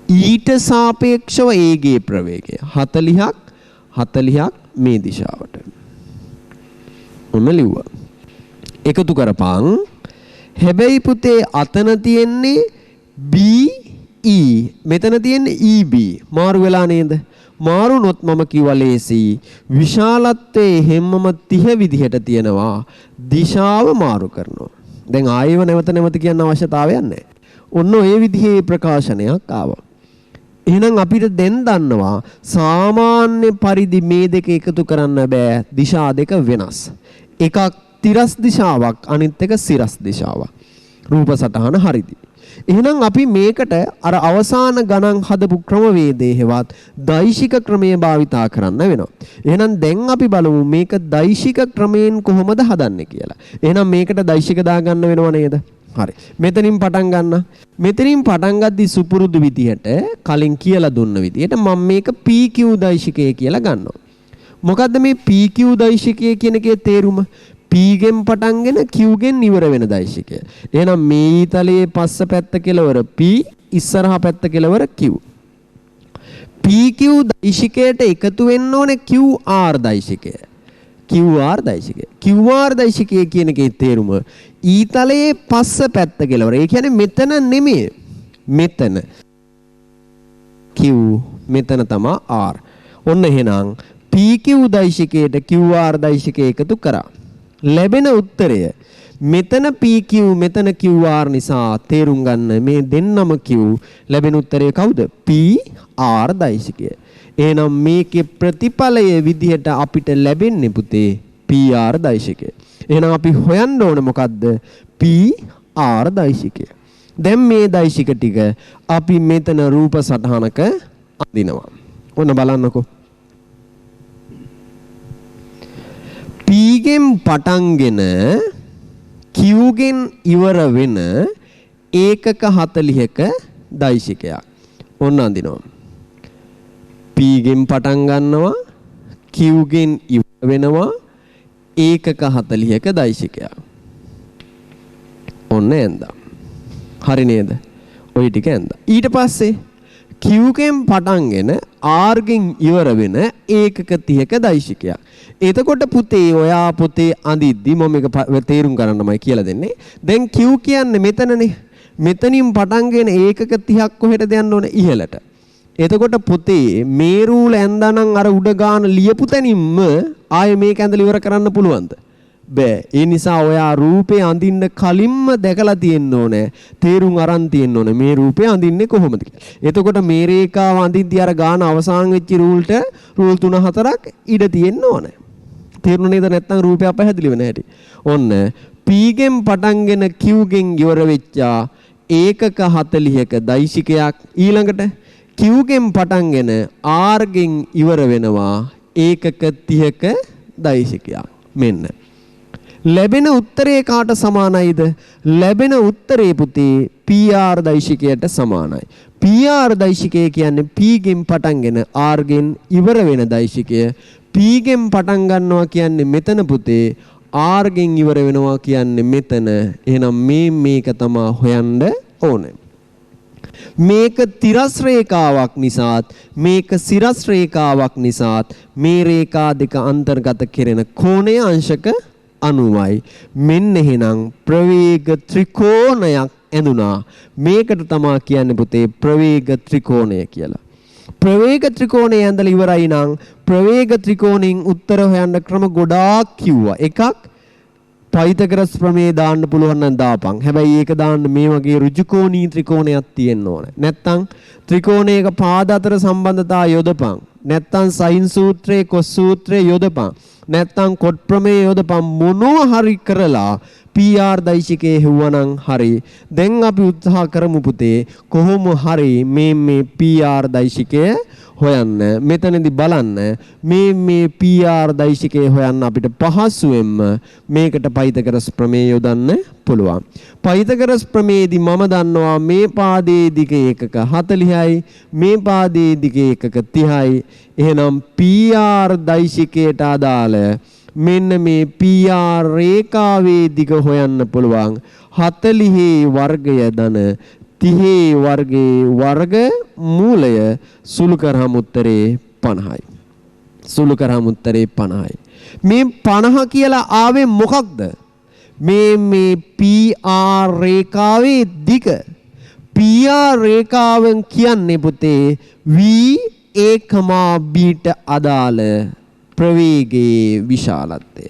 ඊට සාපේක්ෂව A ගේ ප්‍රවේගය 40ක් මේ දිශාවට. ඔන්න ලිව්වා. එකතු කරපන්. හැබැයි පුතේ අතන තියෙන්නේ BE. මෙතන තියෙන්නේ EB. මාරු වෙලා නේද? මාරුනොත් මම කිව්වා ලේසි. විශාලත්වයේ හැමම 30 විදිහට තියෙනවා. දිශාව මාරු කරනවා. දැන් ආයෙව නැවත කියන්න අවශ්‍යතාවයක් නැහැ. ඔන්න ඔය විදිහේ ප්‍රකාශනයක් ආවා. එහෙනම් අපිට දැන් දන්නවා සාමාන්‍ය පරිදි මේ දෙක එකතු කරන්න බෑ. දිශා දෙක වෙනස්. එකක් තිරස් දිශාවක් අනිත් එක සිරස් දිශාවක්. රූප සටහන හරිදි. එහෙනම් අපි මේකට අර අවසාන ගණන් හදපු ක්‍රමවේදයේ හෙවත් දෛශික ක්‍රමයේ භාවිතා කරන්න වෙනවා. එහෙනම් දැන් අපි බලමු මේක දෛශික ක්‍රමයෙන් කොහොමද හදන්නේ කියලා. එහෙනම් මේකට දෛශික දාගන්න වෙනව නේද? හරි. මෙතනින් පටන් ගන්න. මෙතනින් පටන් ගද්දි සුපුරුදු විදිහට කලින් කියලා දුන්න විදිහට මම මේක PQ දෛශිකය කියලා ගන්නවා. මොකද්ද මේ PQ දෛශිකය කියන එකේ තේරුම? P ගෙන් පටන්ගෙන Q ගෙන් ඉවර වෙන දෛශිකය. එහෙනම් මේ ඊතලයේ පස්ස පැත්ත කෙලවර P, ඉස්සරහා පැත්ත කෙලවර Q. PQ දෛශිකයට එකතු වෙන්න ඕනේ QR දෛශිකය. QR දෛශිකය කියන එකේ තේරුම ඊතලයේ පස්ස පැත්ත කෙලවර. ඒ කියන්නේ මෙතන නෙමෙයි. මෙතන Q, මෙතන තමයි R. ඔන්න එහෙනම් PQ දෛශිකයට QR දෛශිකය එකතු කරා. ලැබෙන උත්තරය මෙතන PQ මෙතන QR නිසා තේරුම් ගන්න මේ දෙන්නම Q. ලැබෙන උත්තරය කවුද? PR දෛශිකය. එහෙනම් මේකේ ප්‍රතිඵලය විදිහට අපිට ලැබෙන්නේ පුතේ PR දෛශිකය. එහෙනම් අපි හොයන්න ඕනේ මොකද්ද? PR දෛශිකය. දැන් මේ දෛශික ටික අපි මෙතන රූප සටහනක අඳිනවා. ඔන්න බලන්නකෝ. P ගෙන් පටන්ගෙන Q ගෙන් ඉවර වෙන ඒකක 40ක දෛශිකයක්. ඔන්න අඳිනවා. P ගෙන් පටන් ගන්නවා Q ගෙන් ඉවර වෙනවා ඒකක 40ක දෛශිකයක්. ඔන්න ඇඳා. හරි නේද? ඔය ටික ඇඳා. ඊට පස්සේ Q ගෙන් පටන්ගෙන R ගෙන් ඉවර වෙන ඒකක 30ක දෛශිකයක්. එතකොට පුතේ ඔයා පොතේ අඳිද්දි මම මේක තේරුම් ගන්නමයි කියලා දෙන්නේ. දැන් Q කියන්නේ මෙතනනේ. මෙතනින් පටන්ගෙන ඒකක 30ක් කොහෙටද යන්න ඕනේ? ඉහළට. එතකොට පොතේ මේ රූල ඇඳනනම් අර උඩ ගාන ලියපු තැනින්ම ආයේ මේක ඇඳලා ඉවර කරන්න පුළුවන්ද? බෑ. ඒ නිසා ඔයා රූපේ අඳින්න කලින්ම දැකලා තියෙන්න ඕනේ. තේරුම් අරන් තියෙන්න ඕනේ මේ රූපේ අඳින්නේ කොහොමද කියලා. එතකොට මේ රේඛාව අඳිද්දී අර ගාන අවසන් වෙච්ච රූල්ට රූල් 3-4ක් ඉඩ තියෙන්න ඕනේ. තේරුණා නේද? නැත්නම් රූපය අපහැදිලි වෙන හැටි. ඔන්න P ගෙන් පටන්ගෙන Q ගෙන් ඉවර වෙච්ච ඒකක 40ක දෛශිකයක් ඊළඟට Q ගෙන් පටන්ගෙන R ගෙන් ඉවර වෙනවා ඒකක 30ක දෛශිකයක්. මෙන්න ලැබෙන උත්තරේ කාට සමානයිද? ලැබෙන උත්තරේ පුතේ PR දෛශිකයට සමානයි. PR දෛශිකය කියන්නේ P ගෙන් පටන්ගෙන R ගෙන් ඉවර වෙන දෛශිකය. P ගෙන් පටන් ගන්නවා කියන්නේ මෙතන පුතේ R ගෙන් ඉවර වෙනවා කියන්නේ මෙතන. එහෙනම් මේක තමයි හොයන්න ඕනේ. මේක තිරස් රේඛාවක් නිසාත් මේක සිරස් රේඛාවක් නිසාත් මේ රේඛා දෙක අන්තර්ගත කෙරෙන කෝණය අංශක 90යි. මෙන්න එහෙනම් ප්‍රවේග ත්‍රිකෝණයක් ඇඳුනා. මේකට තමයි කියන්නේ පුතේ ප්‍රවේග ත්‍රිකෝණය කියලා. ප්‍රවේග ත්‍රිකෝණය ඇඳලා ඉවරයි නම් ප්‍රවේග ත්‍රිකෝණයෙන් උත්තර හොයන්න ක්‍රම ගොඩාක් කිව්වා. එකක් පයිතගරස් ප්‍රමේය දාන්න පුළුවන් නම් දාපන්. හැබැයි ඒක දාන්න මේ වගේ ඍජුකෝණී ත්‍රිකෝණයක් තියෙන්න ඕනේ. නැත්තම් ත්‍රිකෝණයක පාද අතර සම්බන්ධතා යොදපන්. නැත්තම් සයින් සූත්‍රයේ කොස් සූත්‍රයේ යොදපන්. නැත්තම් කොට් ප්‍රමේය යොදපන්. මොනවා හරි කරලා PR දෛශිකයේ හෙව්වනම් හරි. දැන් අපි උත්සාහ කරමු පුතේ කොහොම හරි මේ PR දෛශිකය හොයන්න. මෙතනදී බලන්න මේ PR දෛශිකය හොයන්න අපිට පහසුවෙන්ම මේකට පයිතගරස් ප්‍රමේය යොදන්න පුළුවන්. පයිතගරස් ප්‍රමේයදී මම දන්නවා මේ පාදයේ දිග ඒකක 40යි මේ පාදයේ දිග ඒකක 30යි. එහෙනම් PR දෛශිකයට අදාළ මෙන්න මේ PR රේඛාවේ දිග හොයන්න පුළුවන් 40 වර්ගය ධන 30 වර්ගයේ වර්ග මූලය සුළු කරාම උත්තරේ 50යි. සුළු කරාම උත්තරේ 50යි. මේ 50 කියලා ආවේ මොකක්ද? මේ PR රේඛාවේ දිග. PR රේඛාවෙන් කියන්නේ පුතේ V1,Bට අදාළ ප්‍රවේගයේ විශාලත්වය.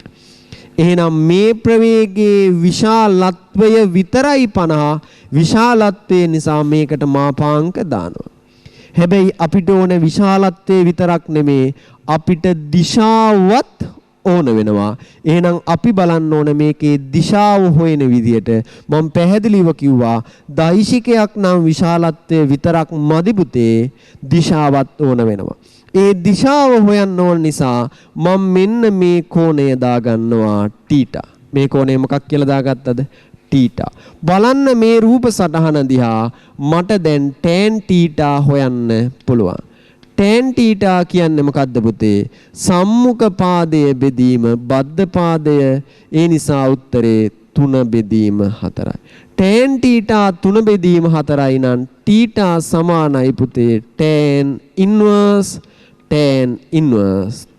එහෙනම් මේ ප්‍රවේගයේ විශාලත්වය විතරයි 50. විශාලත්වය නිසා මේකට මාපාංක දානවා. හැබැයි අපිට ඕන විශාලත්වය විතරක් නෙමේ අපිට දිශාවත් ඕන වෙනවා. එහෙනම් අපි බලන්න ඕන මේකේ දිශාව හොයන විදියට මම පැහැදිලිව කිව්වා දෛශිකයක් නම් විශාලත්වය විතරක් මදි පුතේ දිශාවත් ඕන වෙනවා. ඒ දිශාව හොයන්න ඕන නිසා මම මෙන්න මේ කෝණය දාගන්නවා තීටා. මේ කෝණය මොකක් කියලා දාගත්තද? තීටා. බලන්න මේ රූප සටහන දිහා මට දැන් tan තීටා හොයන්න පුළුවන්. tan තීටා කියන්නේ මොකද්ද පුතේ? සම්මුඛ පාදයේ බෙදීම බද්ධ පාදය. ඒ නිසා උත්තරේ 3 බෙදීම 4යි. tan තීටා 3 බෙදීම 4යි නම් තීටා සමානයි පුතේ tan ඉන්වර්ස්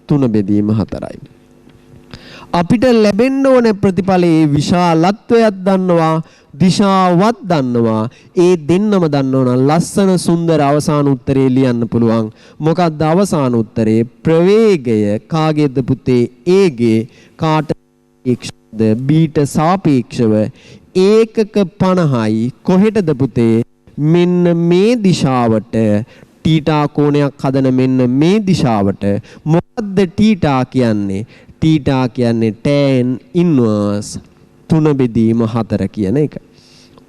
3 බෙදීම 4යි. අපිට ලැබෙන්න ඕන ප්‍රතිඵලයේ විශාලත්වයක් දන්නවා දිශාවත් දන්නවා. ඒ දෙන්නම දන්නවනම් ලස්සන සුන්දර අවසාන උත්තරේ ලියන්න පුළුවන්. මොකක්ද අවසාන උත්තරේ? ප්‍රවේගය කාගේද පුතේ? A ගේ. කාට සාපේක්ෂද? B ට සාපේක්ෂව ඒකක 50යි. කොහෙටද පුතේ? මෙන්න මේ දිශාවට. තීටා කෝණයක් හදන මෙන්න මේ දිශාවට. මොකද්ද තීටා කියන්නේ? තීටා කියන්නේ tan ඉන්වර්ස් 3 බෙදීම 4 කියන එක.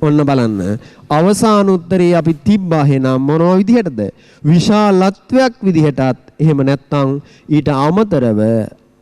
ඔන්න බලන්න අවසාන උත්තරේ අපි තිබ්බා එහෙනම් මොනවා විදිහටද? විශාලත්වයක් විදිහටත් එහෙම නැත්නම් ඊට අමතරව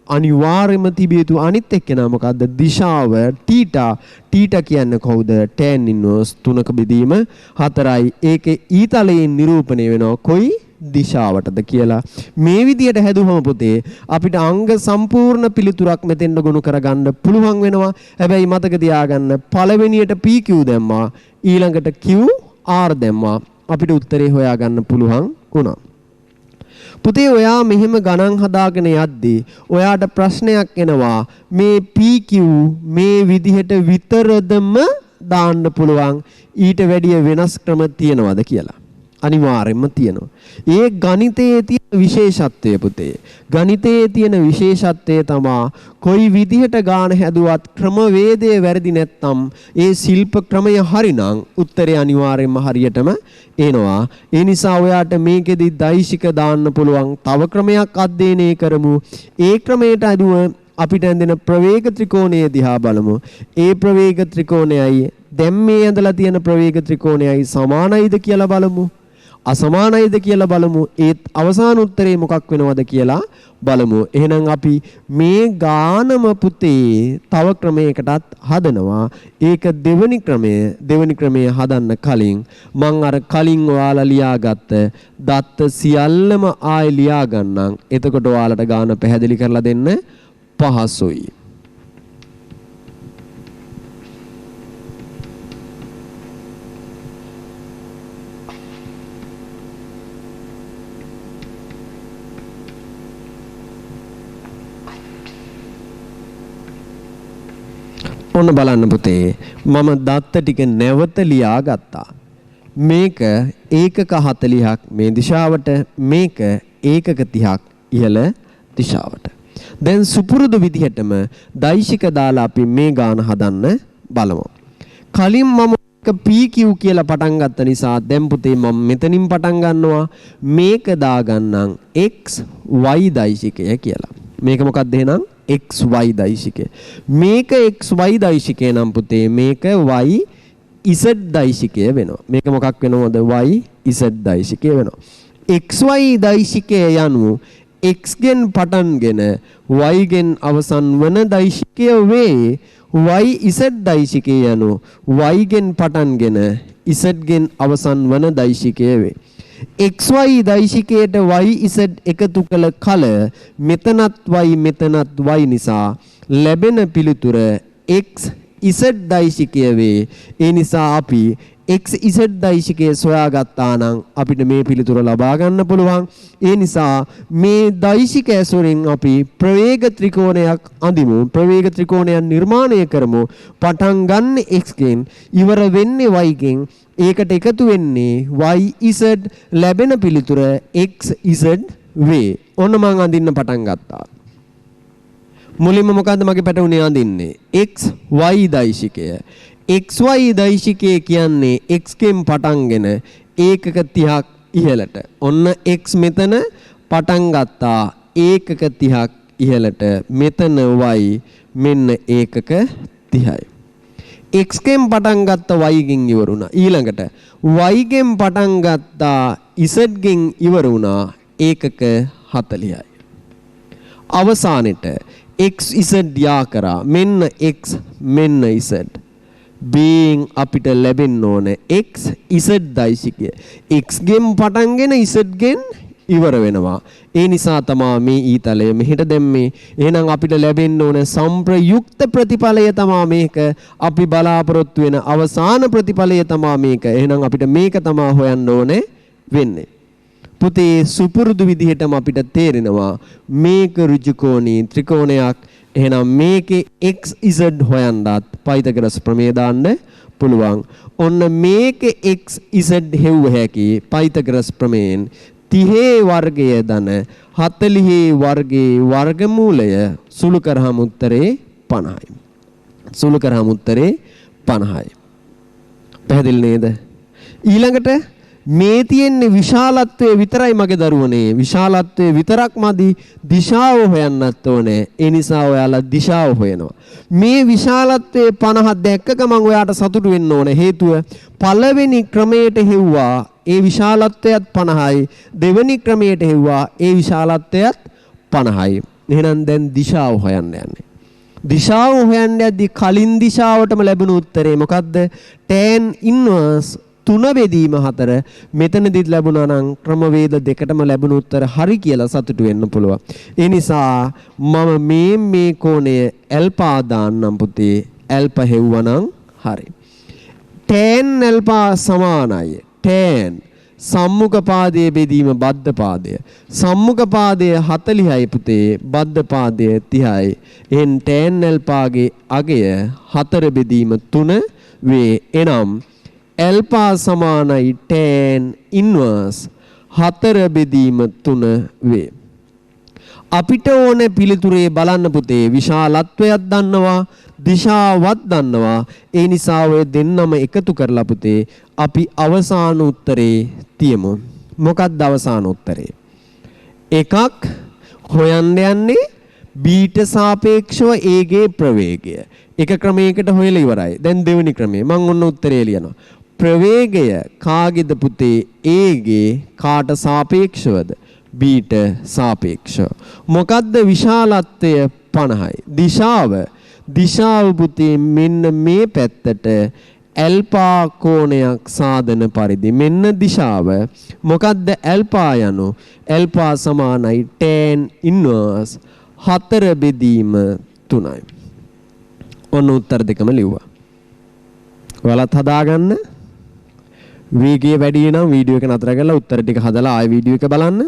අනිවාර්යයෙන්ම තිබිය යුතු අනිත් එක්කෙනා මොකද්ද? දිශාව තීටා. තීටා කියන්නේ කවුද? tan ඉන්වර්ස් 3 බෙදීම 4යි. ඒකේ ඊතලයෙන් නිරූපණය වෙනවා කොයි? දිශාවටද කියලා. මේ විදියට හැදුවම පුතේ අපිට අංග සම්පූර්ණ පිළිතුරක් මෙතෙන්ට ගොනු කරගන්න පුළුවන් වෙනවා. හැබැයි මතක තියාගන්න පළවෙනියට PQ දැම්මා ඊළඟට QR දැම්මා අපිට උත්තරේ හොයාගන්න පුළුවන් වුණා. පුතේ ඔයා මෙහෙම ගණන් හදාගෙන යද්දී ඔයාට ප්‍රශ්නයක් එනවා මේ PQ මේ විදිහට විතරදම දාන්න පුළුවන් ඊට වැඩිය වෙනස් ක්‍රම තියනවද කියලා. අනිවාර්යයෙන්ම තියෙනවා. ඒ ගණිතයේ තියෙන විශේෂත්වය පුතේ. ගණිතයේ තියෙන විශේෂත්වය තමයි කොයි විදිහට ගාන හැදුවත් ක්‍රමවේදය වැරදි නැත්නම් ඒ ශිල්ප ක්‍රමය හරිනම් උත්තරේ අනිවාර්යයෙන්ම හරියටම එනවා. ඒ නිසා ඔයාට මේකෙදි දෛශික දාන්න පුළුවන් තව ක්‍රමයක් අධ්‍යයනය කරමු. ඒ ක්‍රමයට අනුව අපිට ඇඳෙන ප්‍රවේග ත්‍රිකෝණය දිහා බලමු. ඒ ප්‍රවේග ත්‍රිකෝණයයි දැන් මේ ඇඳලා තියෙන ප්‍රවේග ත්‍රිකෝණයයි සමානයිද කියලා බලමු. අසමානයිද කියලා බලමු. ඒත් අවසාන උත්තරේ මොකක් වෙනවද කියලා බලමු. එහෙනම් අපි මේ ගානම පුතේ තව ක්‍රමයකටත් හදනවා. ඒක දෙවෙනි ක්‍රමය හදන්න කලින් මම අර කලින් ඔයාලා ලියාගත්ත දත්ත සියල්ලම ආයෙ ලියා ගන්නම්. එතකොට ඔයාලට ගාන පැහැදිලි කරලා දෙන්න පහසුයි. ඔන්න බලන්න පුතේ මම දත්ත ටික නැවත ලියා ගත්තා. මේක ඒකක 40ක් මේ දිශාවට මේක ඒකක 30ක් ඉහළ දිශාවට. දැන් සුපුරුදු විදිහටම දෛශික දාලා අපි මේ ගාන හදන්න බලමු. කලින් මම PQ කියලා පටන් ගත්ත නිසා දැන් පුතේ මම මෙතනින් පටන් ගන්නවා මේක දාගන්නම් XY දෛශිකය කියලා. මේක මොකක්ද එහෙනම් XY දෛශිකය. මේක XY දෛශිකය නම් පුතේ මේක YZ දෛශිකය වෙනවා. මේක මොකක් වෙනවද? YZ දෛශිකය වෙනවා. XY දෛශිකය යනු X ගෙන් පටන්ගෙන Y ගෙන් අවසන් වන දෛශිකය වේ. YZ දෛශිකය යනු Y ගෙන් පටන්ගෙන Z ගෙන් අවසන් වන දෛශිකය වේ. XY දෛශිකයට YZ එකතු කළ කල මෙතනත් Y මෙතනත් Y නිසා ලැබෙන පිළිතුර XZ දෛශිකය වේ. ඒ නිසා අපි XZ දෛශිකය සොයාගත්තා නම් අපිට මේ පිළිතුර ලබා ගන්න පුළුවන්. ඒ නිසා මේ දෛශික ඇසුරින් අපි ප්‍රවේග ත්‍රිකෝණයක් අඳිමු. ප්‍රවේග ත්‍රිකෝණයක් නිර්මාණය කරමු. පටන් ගන්න X ගෙන් ඉවර වෙන්නේ Y ගෙන්. ඒකට එකතු වෙන්නේ YZ ලැබෙන පිළිතුර XZ වේ. ඔන්න මම අඳින්න පටන් ගත්තා. මුලින්ම මොකද්ද මගේ පැටවුනේ අඳින්නේ? XY දෛශිකය. XY දෛශිකය කියන්නේ X ගෙන් පටන්ගෙන ඒකක 30ක් ඉහළට. ඔන්න X මෙතන පටන් ගත්තා ඒකක 30ක් ඉහළට. මෙතන Y මෙන්න ඒකක 30යි. X ගෙන් පටන් ගත්ත Y ගෙන් ඉවර වුණා. ඊළඟට Y ගෙන් පටන් ගත්තා Z ගෙන් ඉවර වුණා ඒකක 40යි. අවසානෙට XZ යා කරා මෙන්න X මෙන්න Z. being අපිට ලැබෙන්න ඕන XZ දෛශිකය. X ගෙන් පටන්ගෙන Z ගෙන් ඉවර වෙනවා. ඒ නිසා තමයි මේ ඊතලය මෙහෙට දැම්මේ. එහෙනම් අපිට ලැබෙන්න ඕන සම්ප්‍රයුක්ත ප්‍රතිඵලය තමයි මේක. අපි බලාපොරොත්තු වෙන අවසාන ප්‍රතිඵලය තමයි මේක. එහෙනම් අපිට මේක තමයි හොයන්න ඕනේ වෙන්නේ. පුතේ සුපුරුදු විදිහටම අපිට තේරෙනවා මේක ඍජුකෝණී ත්‍රිකෝණයක්. එහෙනම් මේකේ XZ හොයන්නත් පයිතගරස් ප්‍රමේය දාන්න පුළුවන්. ඔන්න මේකේ XZ හෙව්ව හැකි පයිතගරස් ප්‍රමේයෙන් 30 වර්ගය ධන 40 වර්ගයේ වර්ගමූලය සුළු කරාම උත්තරේ 50යි. සුළු කරාම උත්තරේ 50යි. පැහැදිලි නේද? ඊළඟට මේ තියෙන්නේ විශාලත්වයේ විතරයි මගේ දරුවනේ. විශාලත්වයේ විතරක් මදි. දිශාව හොයන්නත් ඕනේ. ඒ නිසා ඔයාලා දිශාව හොයනවා. මේ විශාලත්වයේ 50 දැක්ක ගමන් ඔයාට සතුටු වෙන්න ඕනේ. හේතුව පළවෙනි ක්‍රමයට හෙව්වා ඒ විශාලත්වයත් 50යි. දෙවෙනි ක්‍රමයට හෙව්වා ඒ විශාලත්වයත් 50යි. එහෙනම් දැන් දිශාව හොයන්න යන්නේ. දිශාව හොයන්න යද්දී කලින් දිශාවටම ලැබුණු උත්තරේ මොකද්ද? tan inverse තුන බෙදීම 4 මෙතනදිත් ලැබුණා නම් ක්‍රමවේද දෙකටම ලැබුණු උත්තර හරි කියලා සතුටු වෙන්න පුළුවන්. ඒ නිසා මම මේ කෝණය ඇල්පා දාන්නම් පුතේ. ඇල්පා හෙව්වනම් හරි. tan ඇල්පා සමානයි tan සම්මුඛ පාදයේ බෙදීම බද්ධ පාදය. සම්මුඛ පාදය 40යි පුතේ. බද්ධ පාදය 30යි. එහෙන් tan ඇල්පාගේ අගය 4 බෙදීම 3 වේ. එනම් ඇල්පා සමානයි tan ඉන්වර්ස් 4 බෙදීම 3 වේ. අපිට ඕන පිළිතුරේ බලන්න පුතේ විශාලත්වයක් දන්නවා දිශාවත් දන්නවා. ඒ නිසා ඔය දෙන්නම එකතු කරලා පුතේ අපි අවසාන උත්තරේ තියමු. මොකක්ද අවසාන උත්තරේ? එකක් හොයන්න යන්නේ බීට සාපේක්ෂව A ගේ ප්‍රවේගය. එක ක්‍රමයකට හොයලා ඉවරයි. දැන් දෙවෙනි ක්‍රමය මම ඔන්න උත්තරේ ලියනවා. ප්‍රවේගය කාගේද පුතේ? A ගේ. කාට සාපේක්ෂවද? බීට සාපේක්ෂව. මොකද්ද විශාලත්වය? 50යි. දිශාව පුතේ මෙන්න මේ පැත්තට ඇල්පා කෝණයක් සාදන පරිදි මෙන්න දිශාව. මොකද්ද ඇල්පා යනු? ඇල්පා සමානයි tan ඉන්වර්ස් 4 බෙදීම 3යි. ඔන්න උත්තර දෙකම ලිව්වා. ඔයාලත් හදාගන්න. වේගය වැඩි නම් වීඩියෝ එක නතර කරලා උත්තර ටික හදලා ආයෙ වීඩියෝ එක බලන්න.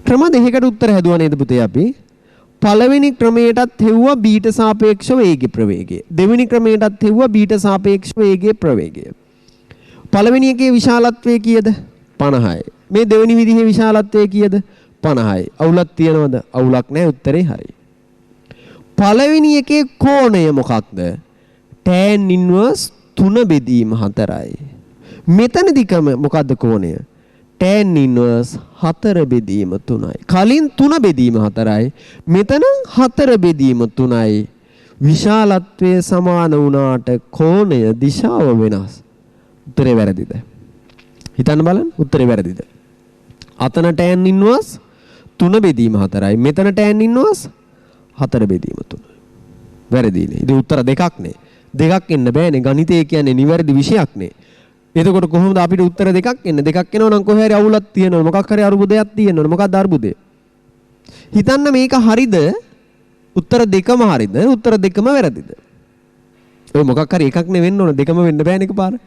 ක්‍රම දෙකකට උත්තර හැදුවා නේද පුතේ අපි? පළවෙනි ක්‍රමයටත් හෙව්වා බීට සාපේක්ෂව A ගේ ප්‍රවේගය. දෙවෙනි ක්‍රමයටත් හෙව්වා බීට සාපේක්ෂව A ගේ ප්‍රවේගය. පළවෙනි එකේ විශාලත්වය කීයද? 50යි. මේ දෙවෙනි විදිහේ විශාලත්වය කීයද? 50යි. අවුලක් තියනවද? අවුලක් නැහැ. උත්තරේ හරි. පළවෙනි එකේ කෝණය මොකක්ද? tan ඉන්වර්ස් 3 බෙදීම 4යි. මෙතනදිකම මොකද්ද කෝණය? tan ඉන්වර්ස් 4 බෙදීම 3යි. කලින් 3 බෙදීම 4යි. මෙතන 4 බෙදීම 3යි. විශාලත්වය සමාන වුණාට කෝණය දිශාව වෙනස්. උත්තරේ වැරදිද? හිතන්න බලන්න. උත්තරේ වැරදිද? අතන tan ඉන්වර්ස් 3 බෙදීම 4යි. මෙතන tan ඉන්වර්ස් 4 බෙදීම 3යි. වැරදිනේ. ඉතින් උත්තර දෙකක් නේ. දෙකක් එන්න බෑනේ. ගණිතය කියන්නේ නිවැරදි විෂයක් නේ. එතකොට කොහොමද අපිට උත්තර දෙකක් එන්නේ? දෙකක් එනවා නම් කොහේ හරි අවුලක් තියෙනවා. මොකක් හරි අරුබුදයක් තියෙනවා. මොකක්ද අරුබුදේ? හිතන්න මේක හරිද? උත්තර දෙකම හරිද? උත්තර දෙකම වැරදිද? ඔය මොකක් හරි එකක් නෙවෙන්න ඕන. දෙකම වෙන්න බෑනේ එකපාර.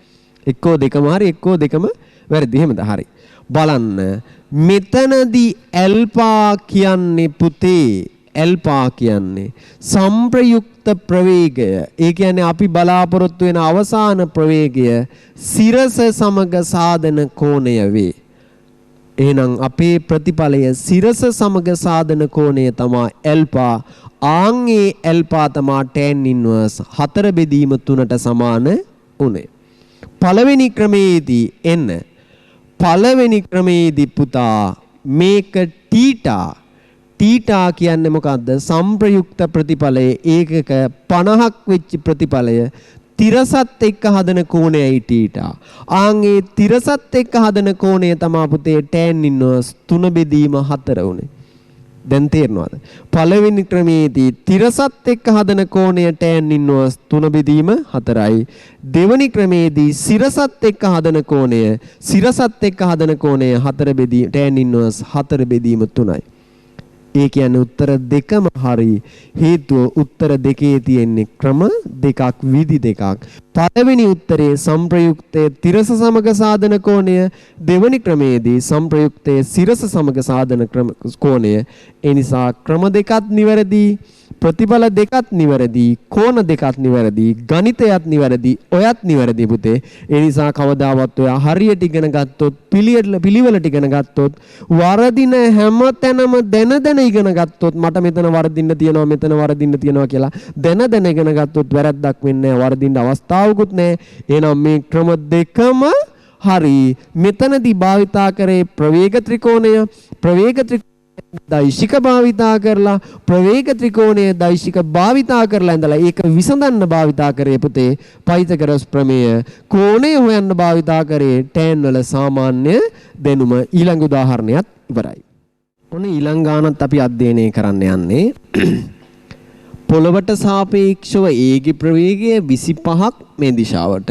එක්කෝ දෙකම හරි එක්කෝ දෙකම වැරදි. එහෙමද? හරි. බලන්න. මෙතනදී ඇල්පා කියන්නේ පුතේ ඇල්පා කියන්නේ සම්ප්‍රයුක්ත ප්‍රවේගය. ඒ කියන්නේ අපි බලාපොරොත්තු වෙන අවසාන ප්‍රවේගය සිරස සමග සාදන කෝණය වේ. එහෙනම් අපේ ප්‍රතිඵලය සිරස සමග සාදන කෝණය තමයි ඇල්පා. ආන්ගේ ඇල්පා තමයි tan ඉන්වර්ස් 4 බෙදීම 3ට සමාන උනේ. පළවෙනි ක්‍රමයේදී එන්න. පළවෙනි ක්‍රමයේදී පුතා මේක තීටා තීටා කියන්නේ මොකද්ද? සම්ප්‍රයුක්ත ප්‍රතිඵලයේ ඒකක 50ක් වෙච්ච ප්‍රතිඵලය තිරසත් එක්ක හදන කෝණයයි තීටා. ආන්ගේ තිරසත් එක්ක හදන කෝණය තමයි පුතේ tan ඉන්වර්ස් 3 බෙදීම 4 උනේ. දැන් තේරෙනවද? පළවෙනි ක්‍රමයේදී තිරසත් එක්ක හදන කෝණය tan ඉන්වර්ස් 3 බෙදීම 4යි. දෙවෙනි ක්‍රමයේදී සිරසත් එක්ක හදන කෝණය සිරසත් එක්ක හදන කෝණය 4 බෙදීම tan ඉන්වර්ස් 4 බෙදීම 3යි. ඒ කියන්නේ උත්තර දෙකම හරි. හේතුව උත්තර දෙකේ තියෙන්නේ ක්‍රම දෙකක්, විධි දෙකක්. පළවෙනි උත්තරේ සම්ප්‍රයුක්තයේ තිරස සමග සාධන කෝණය, දෙවෙනි ක්‍රමයේදී සම්ප්‍රයුක්තයේ සිරස සමග සාධන කෝණය. ඒ නිසා ක්‍රම දෙකත් නිවැරදි, ප්‍රතිඵල දෙකත් නිවැරදි, කෝණ දෙකත් නිවැරදි, ගණිතයත් නිවැරදි, ඔයත් නිවැරදි පුතේ. ඒ නිසා කවදාවත් ඔයා හරියට ඉගෙන ගත්තොත්, පිළිවෙලට ඉගෙන ගත්තොත්, වරදින හැම තැනම දැන ඉගෙන ගත්තොත්, මට මෙතන වරදින්න තියෙනවා, මෙතන වරදින්න තියෙනවා කියලා දැන ඉගෙන ගත්තොත් වැරද්දක් වෙන්නේ නැහැ, වරදින්න අවස්ථාවකුත් නැහැ. එහෙනම් මේ ක්‍රම දෙකම හරි. මෙතනදී භාවිතා කරේ ප්‍රවේග ත්‍රිකෝණය, ප්‍රවේග දෛශික භාවිතා කරලා, ප්‍රවේග ත්‍රිකෝණය දෛශික භාවිතා කරලා ඉඳලා ඒක විසඳන්න භාවිතා කරේ පුතේ පයිතගොරස් ප්‍රමේය. කෝණය හොයන්න භාවිතා කරේ tan වල සාමාන්‍ය දැනුම. ඊළඟ උදාහරණයත් ඉවරයි. ඔන්න ඊළඟ ගානත් අපි අධ්‍යයනය කරන්න යන්නේ පොළවට සාපේක්ෂව A ගේ ප්‍රවේගය 25ක් මේ දිශාවට,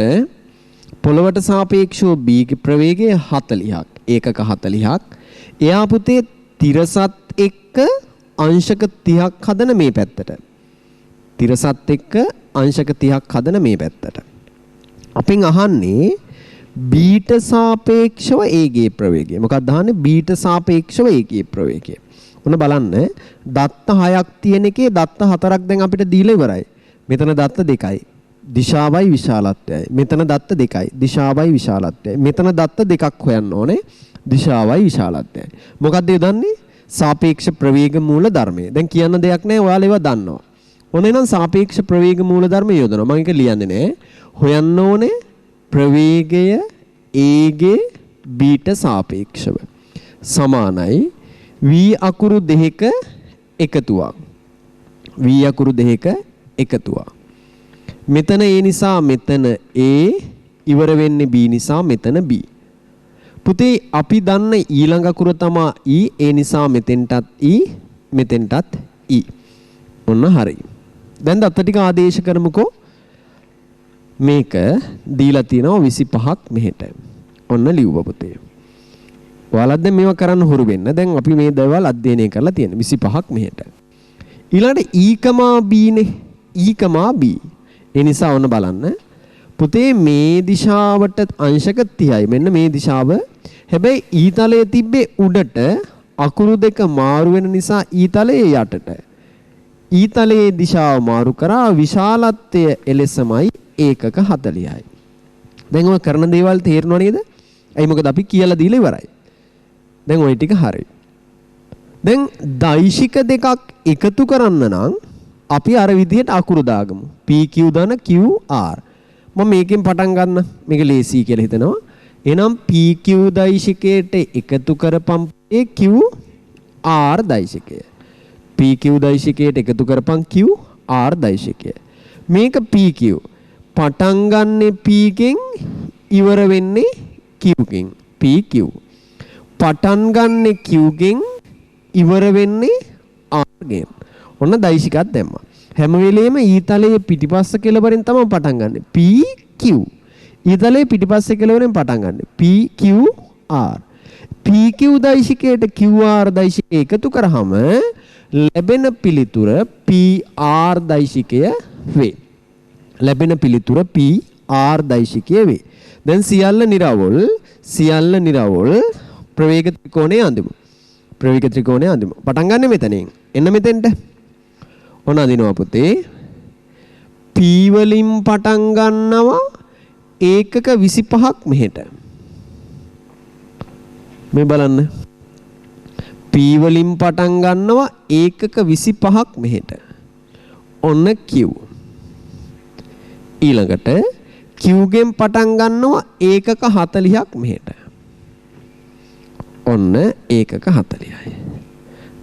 පොළවට සාපේක්ෂව B ගේ ප්‍රවේගය 40ක්. ඒකක 40ක්. එයා පුතේ තිරසත් එක්ක අංශක 30ක් හදන මේ පැත්තට. තිරසත් එක්ක අංශක 30ක් හදන මේ පැත්තට. අපෙන් අහන්නේ බීට සාපේක්ෂව A ගේ ප්‍රවේගය. මොකක්ද අහන්නේ? බීට සාපේක්ෂව A ගේ ප්‍රවේගය. ඔන්න බලන්න දත්ත 6ක් තියෙන එකේ දත්ත 4ක් දැන් අපිට දීලා ඉවරයි. මෙතන දත්ත 2යි. දිශාවයි විශාලත්වයයි. මෙතන දත්ත 2යි. දිශාවයි විශාලත්වයයි. මෙතන දත්ත 2ක් හොයන්න ඕනේ. දිශාවයි විශාලත්වයයි. මොකක්ද යොදන්නේ? සාපේක්ෂ ප්‍රවේග මූල ධර්මය. දැන් කියන්න දෙයක් නැහැ. ඔයාලා ඒවා දන්නවා. ඔන්න එහෙනම් සාපේක්ෂ ප්‍රවේග මූල ධර්මය යොදනවා. මම ඒක ලියන්නේ නැහැ. හොයන්න ඕනේ ප්‍රවේගය A ගේ B ට සාපේක්ෂව සමානයි v අකුරු දෙක එකතුවක්. v අකුරු දෙක එකතුවක්. මෙතන A නිසා මෙතන A ඉවර වෙන්නේ B නිසා මෙතන B. පුතේ අපි දන්න ඊළඟ අකුර තමයි E. ඒ නිසා මෙතෙන්ටත් E මෙතෙන්ටත් E. ඔන්න හරි. දැන් දත්ත ටික ආදේශ කරමුකෝ. මේක දීලා තියෙනවා 25ක් මෙහෙට. ඔන්න ලිව්වා පුතේ. ඔයාලත් දැන් මේවා කරන්න හුරු වෙන්න. දැන් අපි මේ දේවල් අධ්‍යයනය කරලා තියෙන 25ක් මෙහෙට. ඊළඟට E, B නේ. E, B. ඒ නිසා ඔන්න බලන්න. පුතේ මේ දිශාවට අංශක 30යි. මෙන්න මේ දිශාව. හැබැයි E තලයේ තිබ්බේ උඩට අකුරු දෙක මාරු වෙන නිසා E තලයේ යටට. E තලයේ දිශාව මාරු කරා විශාලත්වය එලෙසමයි ඒකක 40යි. දැන් ඔය කරන දේවල් තේරෙනව නේද? ඇයි මොකද අපි කියලා දීලා ඉවරයි. දැන් ওই ටික හරි. දැන් දෛශික දෙකක් එකතු කරන්න නම් අපි අර විදිහට අකුරු දාගමු. PQ දාන QR. මම මේකෙන් පටන් ගන්න. මේක ලේසි කියලා හිතනවා. එහෙනම් PQ දෛශිකයට එකතු කරපම් QR දෛශිකය. PQ දෛශිකයට එකතු කරපම් QR දෛශිකය. මේක PQ. පටන් ගන්නෙ P කින් ඉවර වෙන්නේ Q කින්. PQ. පටන් ගන්නෙ Q කින් ඉවර වෙන්නේ R ගෙන්. ඔන්න දෛශිකයක් දැම්මා. හැම වෙලෙම ඊතලයේ පිටිපස්ස කෙළවරෙන් තමයි පටන් ගන්නෙ. PQ. ඊතලයේ පිටිපස්ස කෙළවරෙන් පටන් ගන්නෙ. PQR. PQ දෛශිකයට QR දෛශිකය එකතු කරාම ලැබෙන පිළිතුර PR දෛශිකය වේ. ලැබෙන පිළිතුර PR දෛශිකය වේ. දැන් සියල්ල නිරවුල් ප්‍රවේග ත්‍රිකෝණය අඳිමු. ප්‍රවේග ත්‍රිකෝණය අඳිමු. පටන් ගන්න මෙතනින්. එන්න මෙතෙන්ට. ඔන්න අඳිනවා පුතේ. P වලින් පටන් ගන්නවා ඒකක 25ක් මෙහෙට. මේ බලන්න. P වලින් පටන් ගන්නවා ඒකක 25ක් මෙහෙට. ඔන්න Q. ඊළඟට Q ගෙන් පටන් ගන්නවා ඒකක 40ක් මෙහෙට. ඔන්න ඒකක 40යි.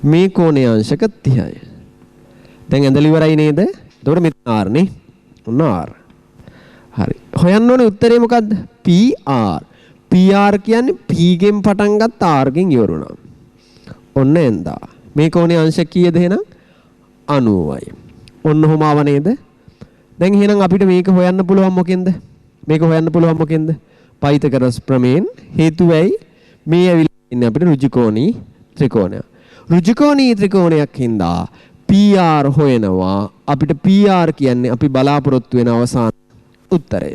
මේ කෝණයේ අංශක 30යි. දැන් ඇඳලා ඉවරයි නේද? එතකොට මෙතන R නේ. ඔන්න R. හරි. හොයන්න ඕනේ උත්තරේ මොකද්ද? PR. PR කියන්නේ P ගෙන් පටන් ගත්ත R ගෙන් ඉවර වුණා. ඔන්න එන්දා. මේ කෝණයේ අංශක කීයද එහෙනම්? 90යි. ඔන්න ඔහොම ආව නේද? දැන් එහෙනම් අපිට මේක හොයන්න පුළුවන් මොකෙන්ද? මේක හොයන්න පුළුවන් මොකෙන්ද? පයිතගරස් ප්‍රමේයෙන්. හේතුව ඇයි? මේ ඇවිල්ලා ඉන්නේ අපිට ඍජුකෝණී ත්‍රිකෝණය. ඍජුකෝණී ත්‍රිකෝණයක් හින්දා PR හොයනවා. අපිට PR කියන්නේ අපි බලාපොරොත්තු වෙන අවසාන උත්තරය.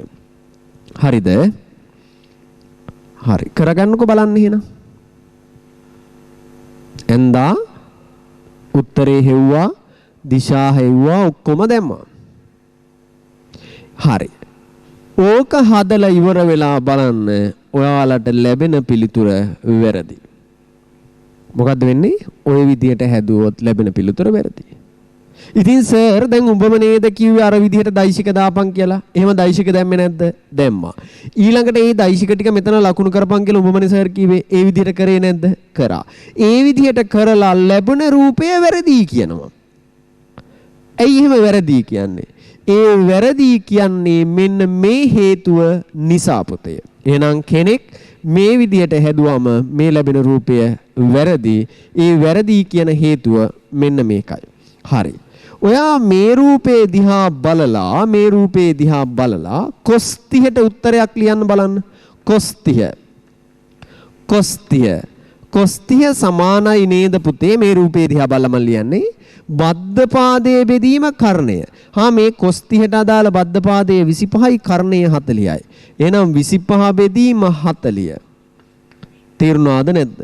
හරිද? හරි. කරගන්නකො බලන්න එහෙනම්. එන්දා උත්තරේ හෙව්වා, දිශා හෙව්වා, ඔක්කොම දැම්මා. හරි. ඕක හදලා ඉවර වෙලා බලන්න ඔයාලට ලැබෙන පිළිතුර වැරදි. මොකද්ද වෙන්නේ? ওই විදියට හැදුවොත් ලැබෙන පිළිතුර වැරදි. ඉතින් සර් දැන් උඹම නේද කිව්වේ අර විදියට දෛශික දාපන් කියලා. එහෙම දෛශික දැම්මේ නැද්ද? දැම්මා. ඊළඟට ඒ දෛශික ටික මෙතන ලකුණු කරපන් කියලා උඹමනේ සර් කිව්වේ. ඒ විදියට කරේ නැද්ද? කරා. ඒ විදියට කරලා ලැබුණ රූපය වැරදි කියනවා. ඇයි එහෙම වැරදි කියන්නේ? ඒ වැරදි කියන්නේ මෙන්න මේ හේතුව නිසා පුතේ. එහෙනම් කෙනෙක් මේ විදියට හැදුවම මේ ලැබෙන රූපය වැරදි. ඒ වැරදි කියන හේතුව මෙන්න මේකයි. හරි. ඔයා මේ රූපේ දිහා බලලා කොස් 30ට උත්තරයක් ලියන්න බලන්න. කොස් 30 සමානයි නේද පුතේ මේ රූපේ දිහා බලම ලියන්නේ. බද්ධ පාදයේ බෙදීම කර්ණය. මේ කොස් 30ට අදාළ බද්ධ පාදයේ 25යි කර්ණය 40යි. එහෙනම් 25 බෙදීම 40. තේරුණාද නැද්ද?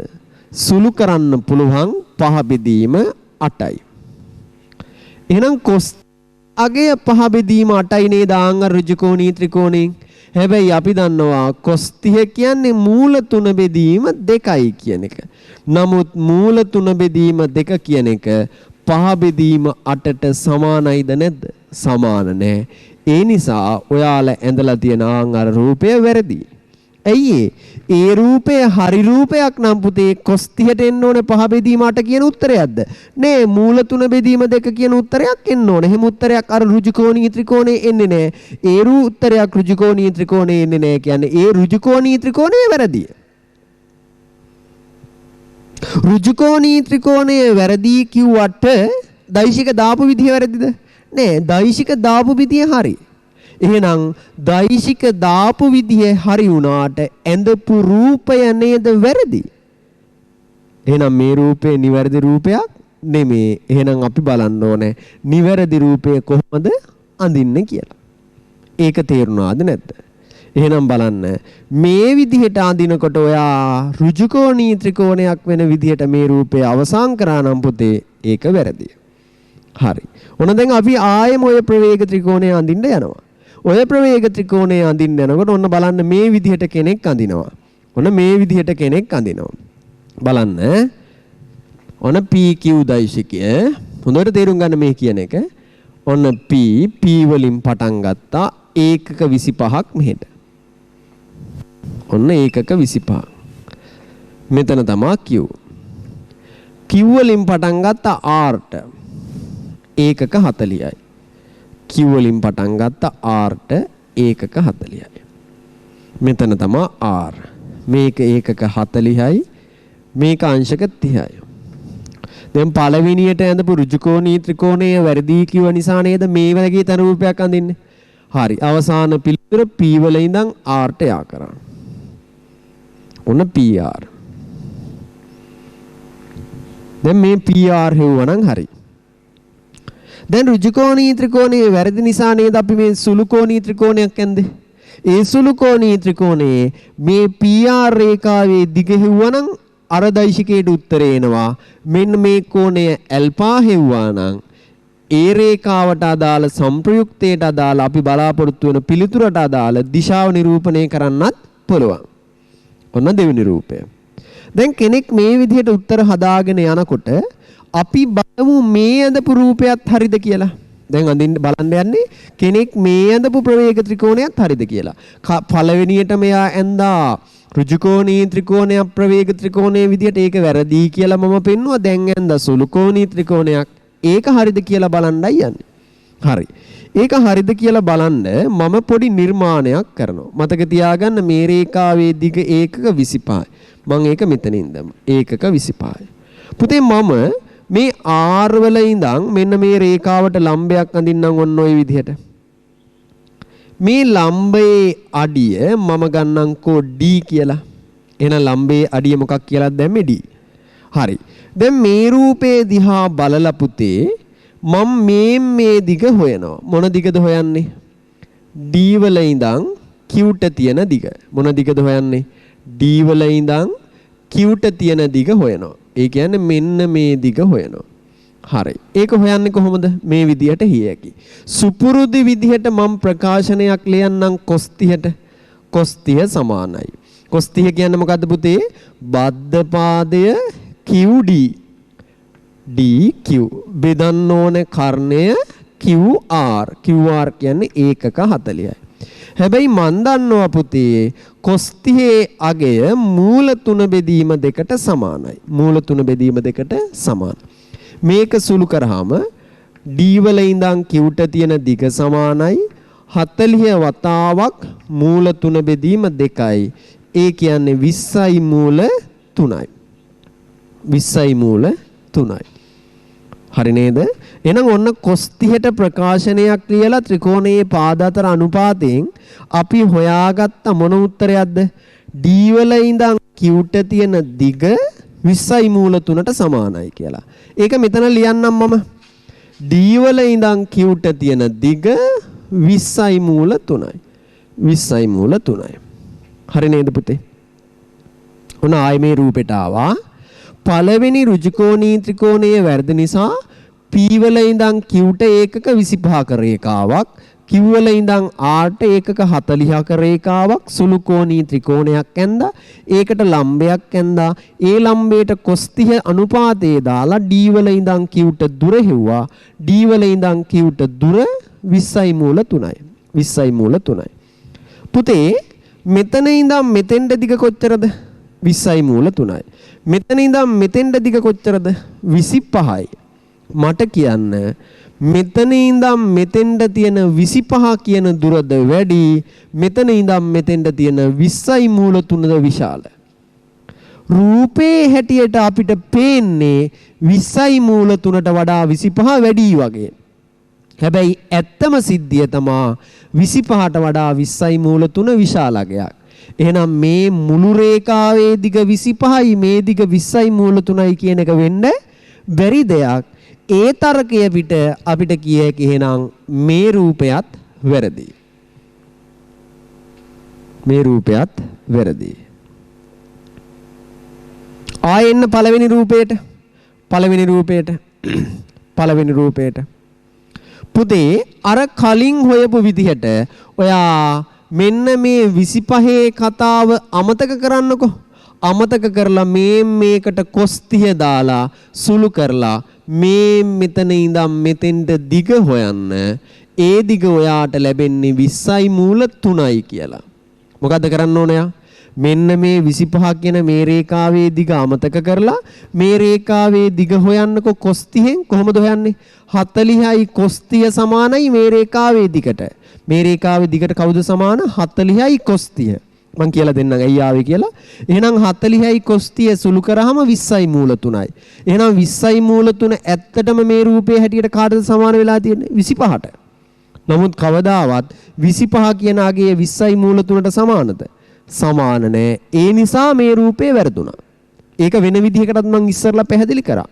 සුළු කරන්න පුළුවන් 5 බෙදීම 8යි. එහෙනම් කොස් අගය 5 බෙදීම 8යි නේද ආංග ඍජුකෝණී ත්‍රිකෝණයෙන්. හැබැයි අපි දන්නවා කොස් 30 කියන්නේ මූල 3 බෙදීම 2යි කියන එක. නමුත් මූල 3 බෙදීම 2 කියන එක 5 බෙදීම 8ට සමානයිද නැද්ද? සමාන නැහැ. ඒ නිසා ඔයාලා ඇඳලා තියෙන ආංග රූපය වැරදි. ඇයි ඒ රූපය හරි රූපයක් නම් පුතේ කොස් 30ට එන්න ඕනේ 5 බෙදීම 8 කියන උත්තරයක්ද? නෑ මූල 3 බෙදීම 2 කියන උත්තරයක් එන්න ඕනේ. එහෙම උත්තරයක් අර ඍජුකෝණී ත්‍රිකෝණේ එන්නේ නෑ. ඒ උත්තරයක් ඍජුකෝණී ත්‍රිකෝණේ එන්නේ නෑ කියන්නේ ඒ ඍජුකෝණී ත්‍රිකෝණේ වැරදි. ඍජුකෝණී ත්‍රිකෝණයේ වැරදි කිව්වට දෛශික දාපු විදිය වැරදිද? නෑ දෛශික දාපු විදිය හරි. එහෙනම් දෛශික දාපු විදිය හරි වුණාට ඇඳපු රූපය නේද වැරදි? එහෙනම් මේ රූපේ නිවැරදි රූපයක් නෙමේ. එහෙනම් අපි බලන්න ඕනේ නිවැරදි රූපය කොහොමද අඳින්නේ කියලා. ඒක තේරුණාද නැද්ද? එහෙනම් බලන්න මේ විදිහට අඳිනකොට ඔයා ඍජුකෝණී ත්‍රිකෝණයක් වෙන විදිහට මේ රූපය අවසන් කරා නම් පුතේ ඒක වැරදියි. හරි. ඔන්න දැන් අපි ආයෙම ඔය ප්‍රවේග ත්‍රිකෝණය අඳින්න යනවා. ඔය ප්‍රවේග ත්‍රිකෝණය අඳින්න යනකොට ඔන්න බලන්න මේ විදිහට කෙනෙක් අඳිනවා. ඔන්න මේ විදිහට කෙනෙක් අඳිනවා. බලන්න. ඔන්න PQ දෛශිකය. හොඳට තේරුම් ගන්න මේ කියන එක. ඔන්න P වලින් පටන් ගත්තා ඒකක 25ක් මෙහෙට. ඔන්න ඒකක 25. මෙතන තමයි Q. Q වලින් පටන් ගත්තා R ට. ඒකක 40යි. Q වලින් පටන් ගත්ත R ට ඒකක 40යි. මෙතන තමයි R. මේක ඒකක 40යි. මේක අංශක 30යි. දැන් පළවෙනියට ඇඳපු ඍජුකෝණී ත්‍රිකෝණයේ වැරදි කිව්ව නිසා නේද මේ වගේ තන රූපයක් අඳින්නේ. හරි. අවසාන පිළිතුර P වල ඉඳන් R ට යා කරා. ඔන්න PR. දැන් මේ PR හෙව්වනම් හරි. දැන් ඍජුකෝණී ත්‍රිකෝණයේ වැරදි නිසා නේද අපි මේ සුළුකෝණී ත්‍රිකෝණයක් ඇඳේ. ඒ සුළුකෝණී ත්‍රිකෝණයේ මේ PR රේඛාවේ දිග හෙව්වනම් අර දෛශිකයට උත්තරේ එනවා. මෙන්න මේ කෝණය ඇල්ෆා හෙව්වා නම් ඒ රේඛාවට අදාළ සංප්‍රයුක්තයට අදාළ අපි බලාපොරොත්තු වෙන පිළිතුරට අදාළ දිශාව නිරූපණය කරන්නත් පුළුවන්. ඔන්න දෙවෙනි රූපය. දැන් කෙනෙක් මේ විදිහට උත්තර හදාගෙන යනකොට අපි බලමු මේ ඇඳපු රූපයත් හරිද කියලා. දැන් අඳින්න බලන්න යන්නේ කෙනෙක් මේ ඇඳපු ප්‍රවේග ත්‍රිකෝණයත් හරිද කියලා. පළවෙනියට මෙයා ඇඳා ඍජුකෝණී ත්‍රිකෝණයක් ප්‍රවේග ත්‍රිකෝණයේ විදිහට ඒක වැරදි කියලා මම පෙන්නුවා. දැන් ඇඳා සුළුකෝණී ත්‍රිකෝණයක් ඒක හරිද කියලා බලන්නයි යන්නේ. හරි. ඒක හරිද කියලා බලන්න මම පොඩි නිර්මාණයක් කරනවා. මතක තියාගන්න මේ රේඛාවේ දිග ඒකක 25යි. මම ඒක මෙතනින් දැම්මා. ඒකක 25යි. පුතේ මම මේ R වල ඉඳන් මෙන්න මේ රේඛාවට ලම්බයක් අඳින්නම් ඔන්න ඔය විදිහට. මේ ලම්බයේ අඩිය මම ගන්නම්කෝ D කියලා. එහෙනම් ලම්බයේ අඩිය මොකක් කියලාද දැම්මේ D. හරි. දැන් මේ රූපේ දිහා බලලා පුතේ මම මේ දිග හොයනවා. මොන දිගද හොයන්නේ? D වල ඉඳන් Q ට තියෙන දිග. මොන දිගද හොයන්නේ? D වල ඉඳන් Q ට තියෙන දිග හොයනවා. ඒ කියන්නේ මෙන්න මේ දිග හොයනවා. හරි. ඒක හොයන්නේ කොහොමද? මේ විදිහට හියකි. සුපුරුදු විදිහට මම ප්‍රකාශනයක් ලියන්නම් කොස් 30ට. කොස් 30 සමානයි. කොස් 30 කියන්නේ මොකද්ද පුතේ? බද්ධ පාදය QD. DQ බෙදන්න ඕනේ කර්ණය QR. QR කියන්නේ ඒකක 40යි. හැබැයි මන් දන්නවා පුතේ කොස් 30 අගය මූල 3 බෙදීම 2ට සමානයි. මූල 3 බෙදීම 2ට සමානයි. මේක සුළු කරාම D වල ඉඳන් Q ට තියෙන දිග සමානයි 40 වතාවක් මූල 3 බෙදීම 2යි. ඒ කියන්නේ 20යි මූල 3යි. 20යි මූල 3යි. හරි නේද? එහෙනම් ඔන්න cos 30ට ප්‍රකාශනයක් ලියලා ත්‍රිකෝණයේ පාද අතර අනුපාතයෙන් අපි හොයාගත්ත මොන උත්තරයක්ද? D වල ඉඳන් Qට තියෙන දිග 20යි මූල 3ට සමානයි කියලා. ඒක මෙතන ලියන්නම් මම. D වල ඉඳන් Qට තියෙන දිග 20යි මූල 3යි. 20යි මූල 3යි. හරි නේද පුතේ? ඔන්න ආයේ මේ රූපෙට ආවා. පළවෙනි ඍජුකෝණී ත්‍රිකෝණයේ වැරදි නිසා P වල ඉඳන් Qට ඒකක 25ක රේඛාවක්, Q වල ඉඳන් Rට ඒකක 40ක රේඛාවක් සුළු කෝණී ත්‍රිකෝණයක් ඇඳා ඒකට ලම්බයක් ඇඳා ඒ ලම්බයට cos 30 අනුපාතයේ දාලා D වල ඉඳන් Qට දුර හෙව්වා. D වල ඉඳන් Qට දුර 20යි මූල 3යි. 20යි මූල 3යි. පුතේ මෙතන ඉඳන් මෙතෙන්ට දිග කොච්චරද? 20යි මූල 3යි. මෙතන ඉඳන් මෙතෙන්ට දිග කොච්චරද? 25යි. මට කියන්න මෙතන ඉඳන් මෙතෙන්ට තියෙන 25 කියන දුරද වැඩි මෙතන ඉඳන් මෙතෙන්ට තියෙන 20යි මූල 3ද විශාල? රූපේ හැටියට අපිට පේන්නේ 20යි මූල 3ට වඩා 25 වැඩි වගේ. හැබැයි ඇත්තම සිද්ධිය තමයි 25ට වඩා 20යි මූල 3 විශාලකයක්. එහෙනම් මේ මුළු රේඛාවේ දිග 25යි මේ දිග 20යි මූල 3යි කියන එක වෙන්න බැරි දෙයක්. ඒ තර්කය පිට අපිට කිය හැකි එහෙනම් මේ රූපයත් වැරදි. මේ රූපයත් වැරදි. ආයෙන්න පළවෙනි රූපයට. පළවෙනි රූපයට. පුතේ අර කලින් හොයපු විදිහට ඔයා මෙන්න මේ 25 කතාව අමතක කරන්නකෝ. අමතක කරලා මේකට cos 30 දාලා සුළු කරලා මේ මෙතන ඉඳන් මෙතෙන්ට දිග හොයන්න. ඒ දිග ඔයාට ලැබෙන්නේ 20යි මූල 3යි කියලා. මොකද්ද කරන්න ඕනයා? මෙන්න මේ 25 කියන මේ රේඛාවේ දිග අමතක කරලා මේ රේඛාවේ දිග හොයන්නකො cos 30න් කොහොමද හොයන්නේ? 40යි cos 30 සමානයි මේ රේඛාවේ දිගට. මේ රේඛාවේ දිගට කවුද සමාන? 40යි cos 30. මං කියලා දෙන්නම් ඇයි ආවේ කියලා. එහෙනම් 40යි cos 30 සුළු කරාම 20යි මූල 3යි. එහෙනම් 20යි මූල 3 ඇත්තටම මේ රූපේ හැටියට කාටද සමාන වෙලා තියෙන්නේ? 25ට. නමුත් කවදාවත් 25 කියන අගයේ 20යි මූල 3ට සමානද? සමාන නෑ. ඒ නිසා මේ රූපේ වැරදුනා. ඒක වෙන විදිහකටත් මං ඉස්සරලා පැහැදිලි කරා.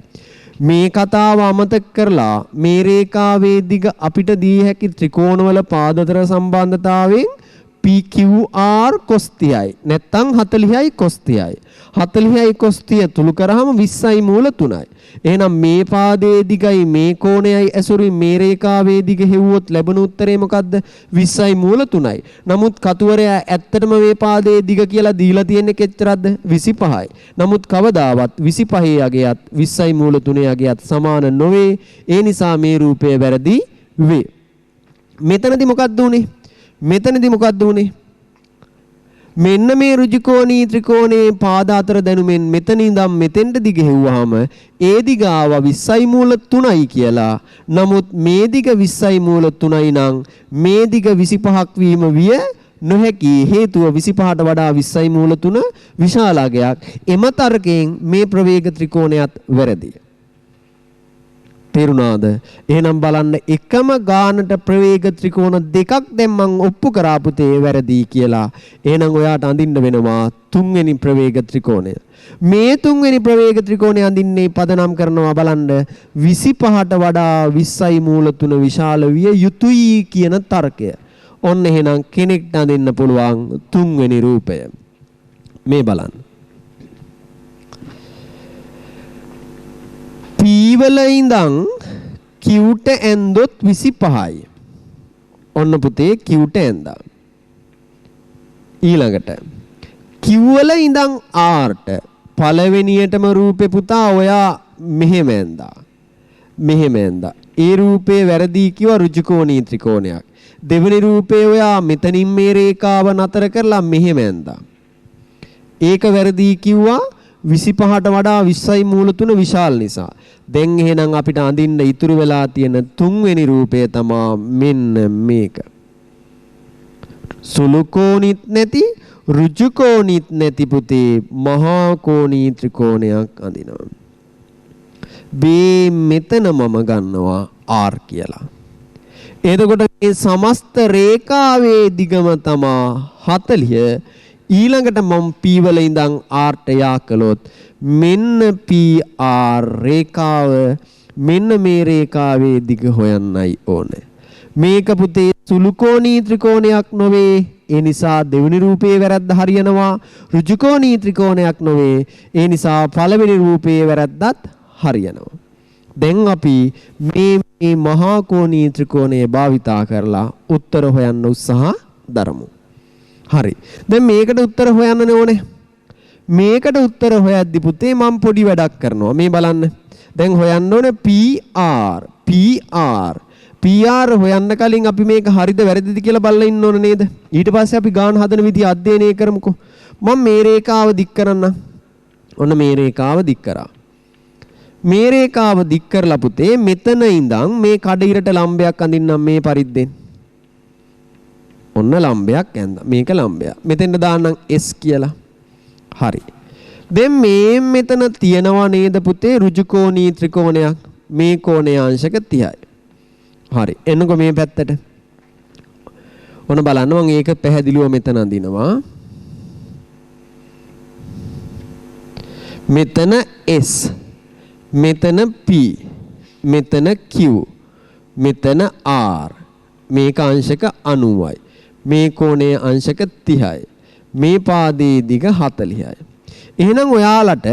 මේ කතාව අමතක කරලා මේ රේඛාවේ දිග අපිට දී හැකි ත්‍රිකෝණවල පාදතර සම්බන්ධතාවයෙන් PQR cos 30යි නැත්නම් 40යි cos 30යි 40යි cos 30 තුළු කරාම 20යි මූල 3යි. එහෙනම් මේ පාදයේ දිගයි මේ කෝණයයි ඇසුරින් මේ රේඛාවේ දිග හෙව්වොත් ලැබෙන උත්තරේ මොකද්ද? 20යි මූල 3යි. නමුත් කතුවරයා ඇත්තටම මේ පාදයේ දිග කියලා දීලා තියෙන්නේ කෙච්චරද? 25යි. නමුත් කවදාවත් 25 යගයත් 20යි මූල 3 යගයත් සමාන නොවේ. ඒ නිසා මේ රූපය වැරදි වේ. මෙතනදී මොකක්ද උනේ? මෙන්න මේ ඍජුකෝණී ත්‍රිකෝණයේ පාද අතර දැනුමෙන් මෙතන ඉඳන් මෙතෙන්ට දිග හෙව්වහම ඒ දිග ආව 20යි මූල 3යි කියලා. නමුත් මේ දිග 20යි මූල 3යි නම් මේ දිග 25ක් වීම විය නොහැකි. හේතුව 25ට වඩා 20යි මූල 3 විශාලකයක්. එම තර්කයෙන් මේ ප්‍රවේග ත්‍රිකෝණයත් වැරදි. තේරුණාද? එහෙනම් බලන්න එකම ගානට ප්‍රවේග ත්‍රිකෝණ දෙකක් දැන් මං ඔප්පු කරා පුතේ වැරදි කියලා. එහෙනම් ඔයාට අඳින්න වෙනවා තුන්වෙනි ප්‍රවේග ත්‍රිකෝණය. මේ තුන්වෙනි ප්‍රවේග ත්‍රිකෝණය අඳින්නේ පදනම් කරනවා බලන්න 25ට වඩා 20යි මූල 3 විශාල විය යුතුයි කියන තර්කය. ඔන්න එහෙනම් කෙනෙක්ට අඳින්න පුළුවන් තුන්වෙනි රූපය. මේ බලන්න. P වල ඉඳන් Qට ඇන්දොත් 25යි. ඔන්න පුතේ Qට ඇන්දා. ඊළඟට Q වල ඉඳන් Rට පළවෙනියටම රූපේ පුතා ඔයා මෙහෙම ඇන්දා. ඒ රූපේ වැරදි කිව්ව ඍජුකෝණී ත්‍රිකෝණයක්. දෙවෙනි රූපේ ඔයා මෙතනින් මේ රේඛාව නතර කරලා මෙහෙම ඇන්දා. ඒක වැරදි කිව්වා 25ට වඩා 20යි මූල 3 විශාල නිසා. දැන් එහෙනම් අපිට අඳින්න ඉතුරු වෙලා තියෙන තුන්වෙනි රූපය තමයි මෙන්න මේක. සුළු කෝණිත් නැති ඍජු කෝණිත් නැති පුතේ මහා කෝණී ත්‍රිකෝණයක් අඳිනවා. B මෙතන මම ගන්නවා R කියලා. එතකොට මේ සමස්ත රේඛාවේ දිගම තමා 40. ඊළඟට මම P වල ඉඳන් R ට යා කළොත් මෙන්න PR රේඛාව මෙන්න මේ රේඛාවේ දිග හොයන්නයි ඕනේ. මේක පුතේ සුළුකෝණී ත්‍රිකෝණයක් නොවේ. ඒ නිසා දෙවෙනි රූපයේ වැරද්ද හරියනවා. ඍජුකෝණී ත්‍රිකෝණයක් නොවේ. ඒ නිසා පළවෙනි රූපයේ වැරද්දත් හරියනවා. දැන් අපි මේ මහා කෝණී ත්‍රිකෝණය භාවිතා කරලා උත්තර හොයන්න උත්සාහ දරමු. හරි. දැන් මේකට උත්තර හොයන්න ඕනේ. මේකට උත්තර හොයද්දි පුතේ මම පොඩි වැඩක් කරනවා. මේ බලන්න. දැන් හොයන්න ඕනේ PR හොයන්න කලින් අපි මේක හරිද වැරදිද කියලා බලලා ඉන්න ඕන නේද? ඊට පස්සේ අපි ගාන හදන විදිහ අධ්‍යයනය කරමුකෝ. මම මේ රේඛාව දික් කරන්න. ඔන්න මේ රේඛාව දික් කරා. මේ රේඛාව දික් කරලා පුතේ මෙතන ඉඳන් මේ කඩිරට ලම්බයක් අඳින්නම් මේ පරිද්දෙන්. ඔන්න ලම්බයක් ඇඳ. මේක ලම්බයක්. මෙතෙන්ට දාන්නම් S කියලා. හරි. දැන් මේ මෙතන තියනවා නේද පුතේ ඍජුකෝණී ත්‍රිකෝණයක්. මේ කෝණයේ අංශක 30යි. හරි. එන්නකො මේ පැත්තට. ඔන්න බලන්න මම ඒක පැහැදිලිව මෙතන අඳිනවා. මෙතන S, මෙතන P, මෙතන Q, මෙතන R. මේක අංශක 90යි. මේ කෝණයේ අංශක 30යි. මේ පාදයේ දිග 40යි. එහෙනම් ඔයාලට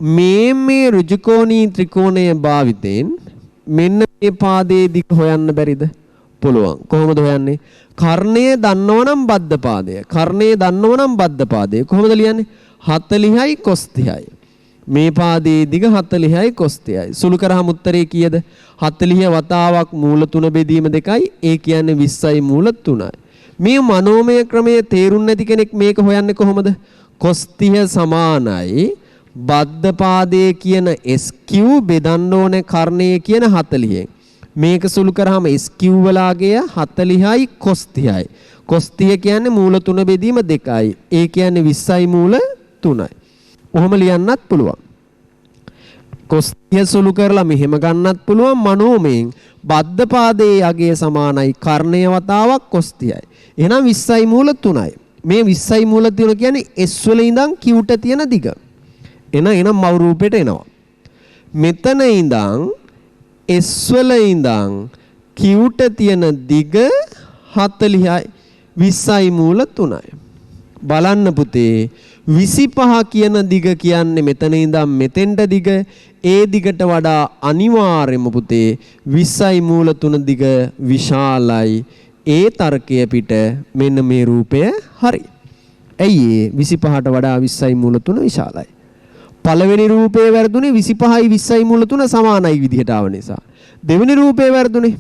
මේ ඍජුකෝණී ත්‍රිකෝණයේ භාවිතයෙන් මෙන්න මේ පාදයේ දිග හොයන්න බැරිද? පුළුවන්. කොහොමද හොයන්නේ? කර්ණය දන්නවනම් බද්ධ පාදය. කර්ණය දන්නවනම් බද්ධ පාදය. කොහොමද ලියන්නේ? 40යි cos 30යි. මේ පාදයේ දිග 40යි cos 30යි. සුළු කරාම උත්තරේ කීයද? 40 වතාවක් මූල 3 බෙදීම 2යි. ඒ කියන්නේ 20යි මූල 3යි. මේ මනෝමය ක්‍රමයේ තේරුම් නැති කෙනෙක් මේක හොයන්නේ කොහොමද? cos 30 සමානයි බද්ධ පාදයේ කියන SQ බෙදන්න ඕනේ කර්ණයේ කියන 40න්. මේක සුළු කරාම SQ වලාගේ 40යි cos 30යි. cos 30 කියන්නේ මූල 3 බෙදීම 2යි. ඒ කියන්නේ 20යි මූල 3යි. ඔහොම ලියන්නත් පුළුවන්. cos 30 සුළු කරලා මෙහෙම ගන්නත් පුළුවන් මනෝමයෙන් බද්ධ පාදයේ යගේ සමානයි කර්ණය වතාවක් cos 30යි. එහෙනම් 20යි මූල 3යි. මේ 20යි මූල 3 කියන්නේ S වල ඉඳන් Q ට තියෙන දිග. එනම් මව් රූපෙට එනවා. මෙතන ඉඳන් S වල ඉඳන් Q ට තියෙන දිග 40යි 20යි මූල 3යි. බලන්න පුතේ 25 කියන දිග කියන්නේ මෙතන ඉඳන් මෙතෙන්ට දිග. ඒ දිගට වඩා අනිවාර්යයෙන්ම පුතේ 20යි මූල 3 දිග විශාලයි. ඒ තර්කය පිට මෙන්න මේ රූපය හරි. ඇයි 25ට වඩා 20යි මූල 3 විශාලයි. පළවෙනි රූපේ වැරදුනේ 25යි 20යි මූල 3 සමානයි විදිහට ආව නිසා. දෙවෙනි රූපේ වැරදුනේ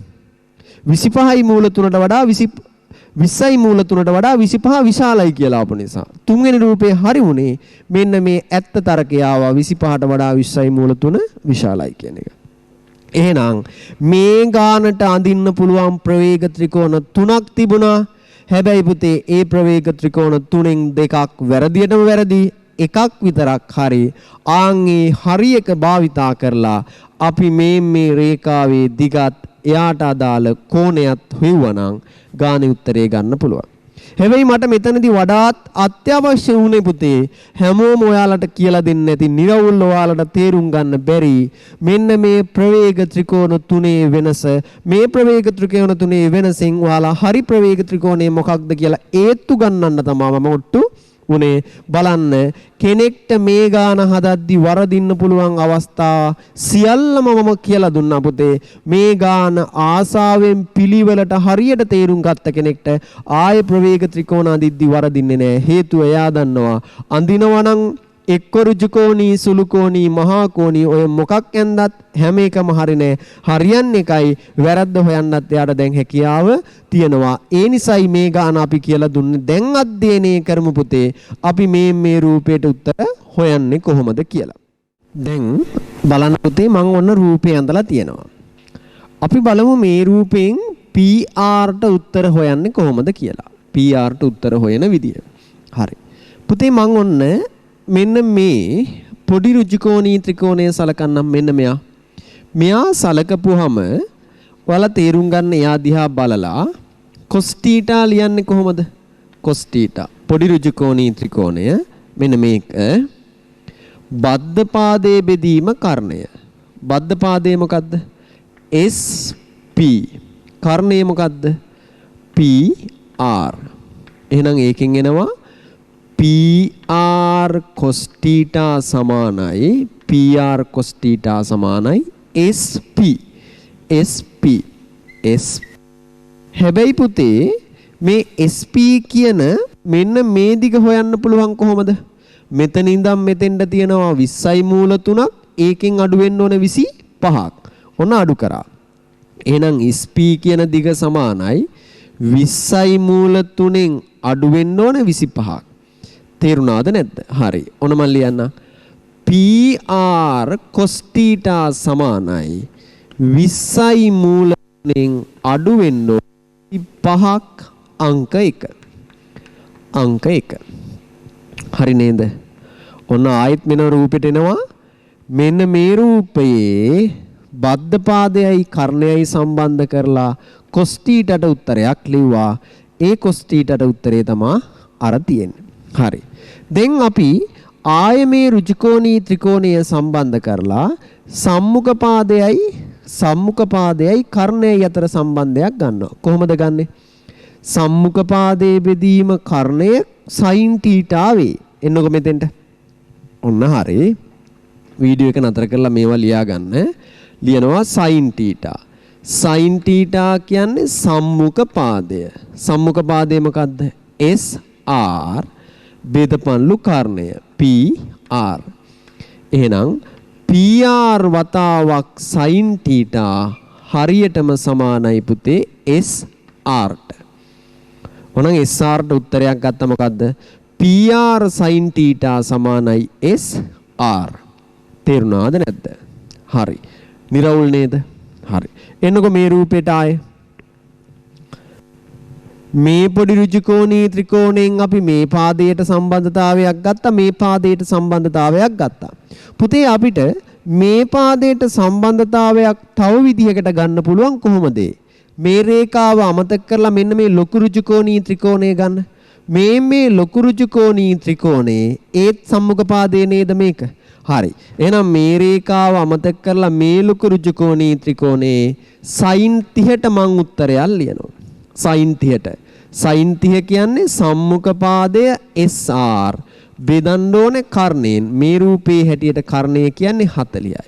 25යි මූල 3ට වඩා 20යි මූල 3ට වඩා 25 විශාලයි කියලා ආපු නිසා. තුන්වෙනි රූපේ හරි වුණේ මෙන්න මේ ඇත්ත තරකය ආවා 25ට වඩා 20යි මූල 3 විශාලයි කියන එක. එහෙනම් මේ ගානට අඳින්න පුළුවන් ප්‍රවේග ත්‍රිකෝණ 3ක් තිබුණා. හැබැයි පුතේ ඒ ප්‍රවේග ත්‍රිකෝණ 3න් දෙකක් වැරදියටම වැරදි. එකක් විතරක් හරි. ආන්ගේ හරි එක භාවිතා කරලා අපි මේ රේඛාවේ දිගත් එයාට අදාළ කෝණයත් හොයවනම් ගානේ උත්තරේ ගන්න පුළුවන්. හැබැයි මට මෙතනදී වඩාත් අත්‍යවශ්‍ය වුණේ පුතේ හැමෝම ඔයාලට කියලා දෙන්නේ නැති නිරවුල් ඔයාලට තේරුම් ගන්න බැරි මෙන්න මේ ප්‍රවේග ත්‍රිකෝණ තුනේ වෙනස. මේ ප්‍රවේග ත්‍රිකෝණ තුනේ වෙනසෙන් ඔයාලා හරි ප්‍රවේග ත්‍රිකෝණය මොකක්ද කියලා ඒත්තු ගන්නන්න තමයි මම ඔට්ටු උනේ. බලන්න කෙනෙක්ට මේ ගාන හදද්දි වරදින්න පුළුවන් අවස්ථා සියල්ලම මම කියලා දුන්නා පුතේ. මේ ගාන ආසාවෙන් පිළිවෙලට හරියට තේරුම් ගත්ත කෙනෙක්ට ආයේ ප්‍රවේග ත්‍රිකෝණ අඳිද්දි වරදින්නේ නැහැ. හේතුව එයා දන්නවා අඳිනවා නම් එක්ක ඍජුකෝණී සුළුකෝණී මහා කෝණී ඔය මොකක් ඇන්දත් හැම එකම හරිනේ. හරියන්නේ එකයි වැරද්ද හොයන්නත් එයාට දැන් හැකියාව තියෙනවා. ඒ නිසයි මේ ගාන අපි කියලා දුන්නේ. දැන් අධ්‍යයනය කරමු පුතේ අපි මේ රූපයට උත්තර හොයන්නේ කොහොමද කියලා. දැන් බලන්න පුතේ මම ඔන්න රූපේ ඇඳලා තියෙනවා. අපි බලමු මේ රූපෙන් PR ට උත්තර හොයන්නේ කොහොමද කියලා. PR ට උත්තර හොයන විදිය. හරි. පුතේ මම ඔන්න මෙන්න මේ පොඩි ඍජුකෝණී ත්‍රිකෝණය සලකන්නම් මෙන්න මෙයා. මෙයා සලකපුවාම ඔයාලා තේරුම් ගන්න එයා දිහා බලලා cos θ ලියන්නේ කොහොමද? cos θ. පොඩි ඍජුකෝණී ත්‍රිකෝණය මෙන්න මේක. බද්ධ පාදයේ බෙදීම කර්ණය. බද්ධ පාදයේ මොකද්ද? SP. කර්ණය මොකද්ද? PR. එහෙනම් ඒකෙන් එනවා PR cos θ සමානයි PR cos θ සමානයි SP. SP. SP. හැබැයි පුතේ මේ SP කියන මෙන්න මේ දිග හොයන්න පුළුවන් කොහොමද? මෙතන ඉඳන් මෙතෙන්ට තියෙනවා 20යි මූල 3ක්. ඒකෙන් අඩු වෙන්න ඕන 25ක්. ඔන්න අඩු කරා. එහෙනම් SP කියන දිග සමානයි 20යි මූල 3ෙන් අඩු වෙන්න ඕන 25ක්. තේරුණාද නැද්ද? හරි. ඔන්න මම ලියන්න. PR cos θ සමානයි 20යි මූල 3ෙන් අඩු වෙන්න ඕන 5ක් අංක 1. අංක 1. හරි නේද? ඔන්න ආයෙත් මෙන්න රූපෙට එනවා. මෙන්න මේ රූපයේ බද්ධ පාදයයි කර්ණයයි සම්බන්ධ කරලා cos θට උත්තරයක් ලිව්වා. ඒ cos θට උත්තරේ තමයි අර තියෙන්නේ. හරි. දැන් අපි ආයේ මේ ඍජුකෝණී ත්‍රිකෝණය සම්බන්ධ කරලා සම්මුඛ පාදයයි කර්ණයයි අතර සම්බන්ධයක් ගන්නවා. කොහොමද ගන්නෙ? සම්මුඛ පාදයේ බෙදීම කර්ණය sin θ වේ. එන්නකො මෙතෙන්ට. ඔන්න හරි. වීඩියෝ එක නතර කරලා මේවා ලියා ගන්න. ලියනවා sin θ. sin θ කියන්නේ සම්මුඛ පාදය. සම්මුඛ පාදය මොකද්ද? SR බෙදපන්ලු කර්ණය PR. එහෙනම් PR වතාවක් sin θ හරියටම සමානයි පුතේ SRට. ඔනං SRට උත්තරයක් ගත්ත මොකද්ද? PR sin θ සමානයි SR. තේරුණාද නැද්ද? හරි. නිරවුල් නේද? හරි. එන්නකො මේ රූපෙට ආයේ මේ පොඩි ඍජුකෝණී ත්‍රිකෝණයෙන් අපි මේ පාදයට සම්බන්ධතාවයක් ගත්තා, මේ පාදයට සම්බන්ධතාවයක් ගත්තා. පුතේ අපිට මේ පාදයට සම්බන්ධතාවයක් තව විදිහකට ගන්න පුළුවන් කොහොමද? මේ රේඛාව අමතක කරලා මෙන්න මේ ලොකු ඍජුකෝණී ත්‍රිකෝණය ගන්න. මේ ලොකු ර්ජුකෝණී ත්‍රිකෝණේ ඒත් සම්මුඛ පාදයේ නේද මේක? හරි. එහෙනම් මේ රේඛාව අමතක කරලා මේ ලොකු ර්ජුකෝණී ත්‍රිකෝණේ sin 30ට මං උත්තරයක් ලියනවා. sin 30ට. sin 30 කියන්නේ සම්මුඛ පාදය SR බෙදන්න ඕනේ කර්ණයෙන්. මේ රූපේ හැටියට කර්ණය කියන්නේ 40යි.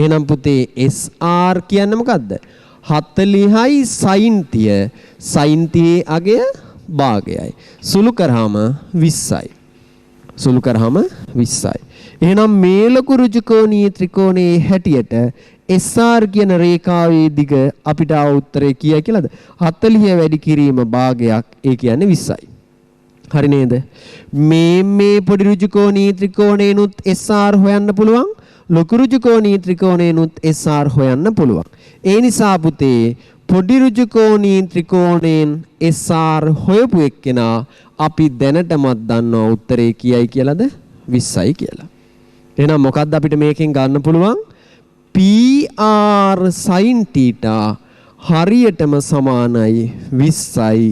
එහෙනම් පුතේ SR කියන්නේ මොකද්ද? 40යි sin 30. sin 30 අගය භාගයයි. සුළු කරාම 20යි. සුළු කරාම 20යි. එහෙනම් මේ ලොකු ඍජුකෝණී ත්‍රිකෝණයේ හැටියට SR කියන රේඛාවේ දිග අපිට ආව උත්තරේ කීයයි කියලාද? 40 වැඩි කිරීම භාගයක් ඒ කියන්නේ 20යි. හරි නේද? මේ පොඩි ඍජුකෝණී ත්‍රිකෝණේනුත් SR හොයන්න පුළුවන්. ලොකු ර්ජුකෝණී ත්‍රිකෝණේනුත් SR හොයන්න පුළුවන්. ඒ නිසා පුතේ පොඩි ර්ජුකෝණී ත්‍රිකෝණයෙන් SR හොයපු එක්කෙනා අපි දැනටමත් දන්නවා උත්තරේ කීයයි කියලාද? 20යි කියලා. එහෙනම් මොකද්ද අපිට මේකෙන් ගන්න පුළුවන්? PR sin θ හරියටම සමානයි 20යි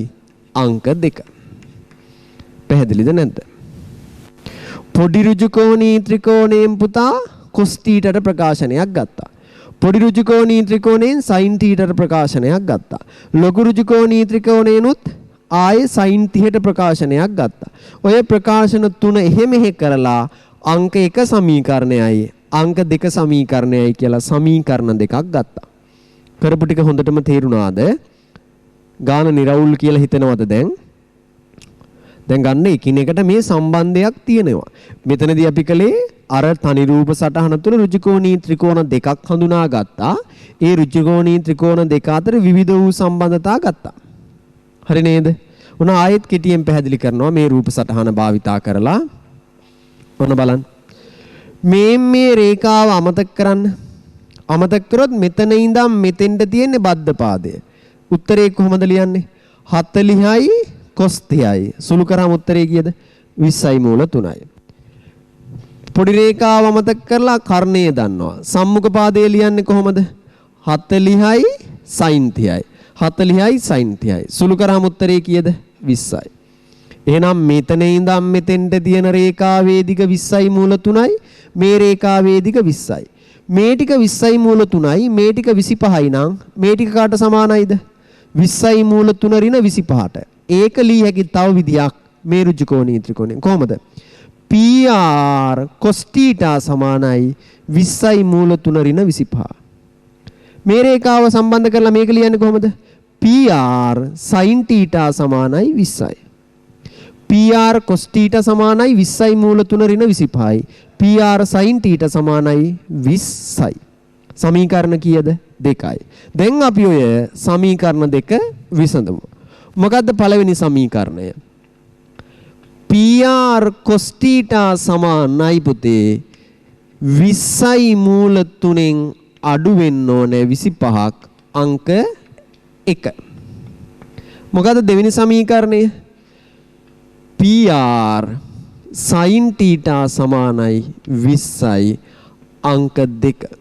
අංක 2. පැහැදිලිද නැද්ද? පොඩි ර්ජුකෝණී ත්‍රිකෝණයෙන් පුතා cos θට ප්‍රකාශනයක් ගත්තා. පොඩි ර්ජුකෝණී ත්‍රිකෝණයෙන් sin θට ප්‍රකාශනයක් ගත්තා. ලොකු ර්ජුකෝණී ත්‍රිකෝණයෙන්ුත් ආයේ sin 30ට ප්‍රකාශනයක් ගත්තා. ඔය ප්‍රකාශන තුන එහෙම කරලා අංක 1 සමීකරණයයි අංක 2 සමීකරණයයි කියලා සමීකරණ දෙකක් ගත්තා. කරපු ටික හොඳටම තේරුණාද? ගාන නිරවුල් කියලා හිතනවද දැන්? දැන් ගන්න එකිනෙකට මේ සම්බන්ධයක් තියෙනවා. මෙතනදී අපි කලේ අර තනි රූප සටහන තුළ ඍජුකෝණී ත්‍රිකෝණ දෙකක් හඳුනා ගත්තා. ඒ ඍජුකෝණී ත්‍රිකෝණ දෙක අතර විවිධ වූ සම්බන්ධතා ගත්තා. හරි නේද? උන ආයෙත් කෙටියෙන් පැහැදිලි කරනවා මේ රූප සටහන භාවිතා කරලා. ඔන්න බලන්න. මේ රේඛාව අමතක කරන්න. අමතක කරොත් මෙතන ඉඳන් මෙතෙන්ට තියෙන්නේ බද්ධ පාදය. උත්තරේ කොහොමද ලියන්නේ? 40යි cos 30යි. සුළු කරාම උත්තරේ කීයද? 20යි මූල 3යි. පොඩි රේඛාව අමතක කරලා කර්ණය දන්නවා. සම්මුඛ පාදයේ ලියන්නේ කොහොමද? 40යි sin 30යි. 40යි sin 30යි. සුළු කරාම උත්තරේ කීයද? 20යි. එහෙනම් මෙතන ඉඳන් මෙතෙන්ට තියෙන රේඛාවේ දිග 20යි මූල 3යි. මේ රේඛාවේ දිග 20යි. මේ ටික 20යි මූල 3යි. මේ ටික 25යි නම් මේ ටික කාට සමානයිද? 20යි මූල 3 ඍණ 25ට. ඒක ලී හැකි තව විදියක් මේ ඍජුකෝණී ත්‍රිකෝණයෙන්. කොහොමද? PR cos θ සමානයි 20යි මූල 3 ඍණ 25. මේ රේඛාව සම්බන්ධ කරලා මේක ලියන්නේ කොහොමද? PR sin θ සමානයි 20යි. PR cos θ සමානයි 20යි මූල 3 ඍණ 25යි. PR sin θ සමානයි 20යි. සමීකරණ කීයද? 2යි. දැන් අපි ඔය සමීකරණ දෙක විසඳමු. මොකද්ද පළවෙනි සමීකරණය? PR cos θ සමානයි පුතේ 20යි මූල 3න් අඩු වෙන්න ඕනේ 25ක් අංක 1. මොකද්ද දෙවෙනි සමීකරණය? PR sin θ සමානයි 20යි අංක 2.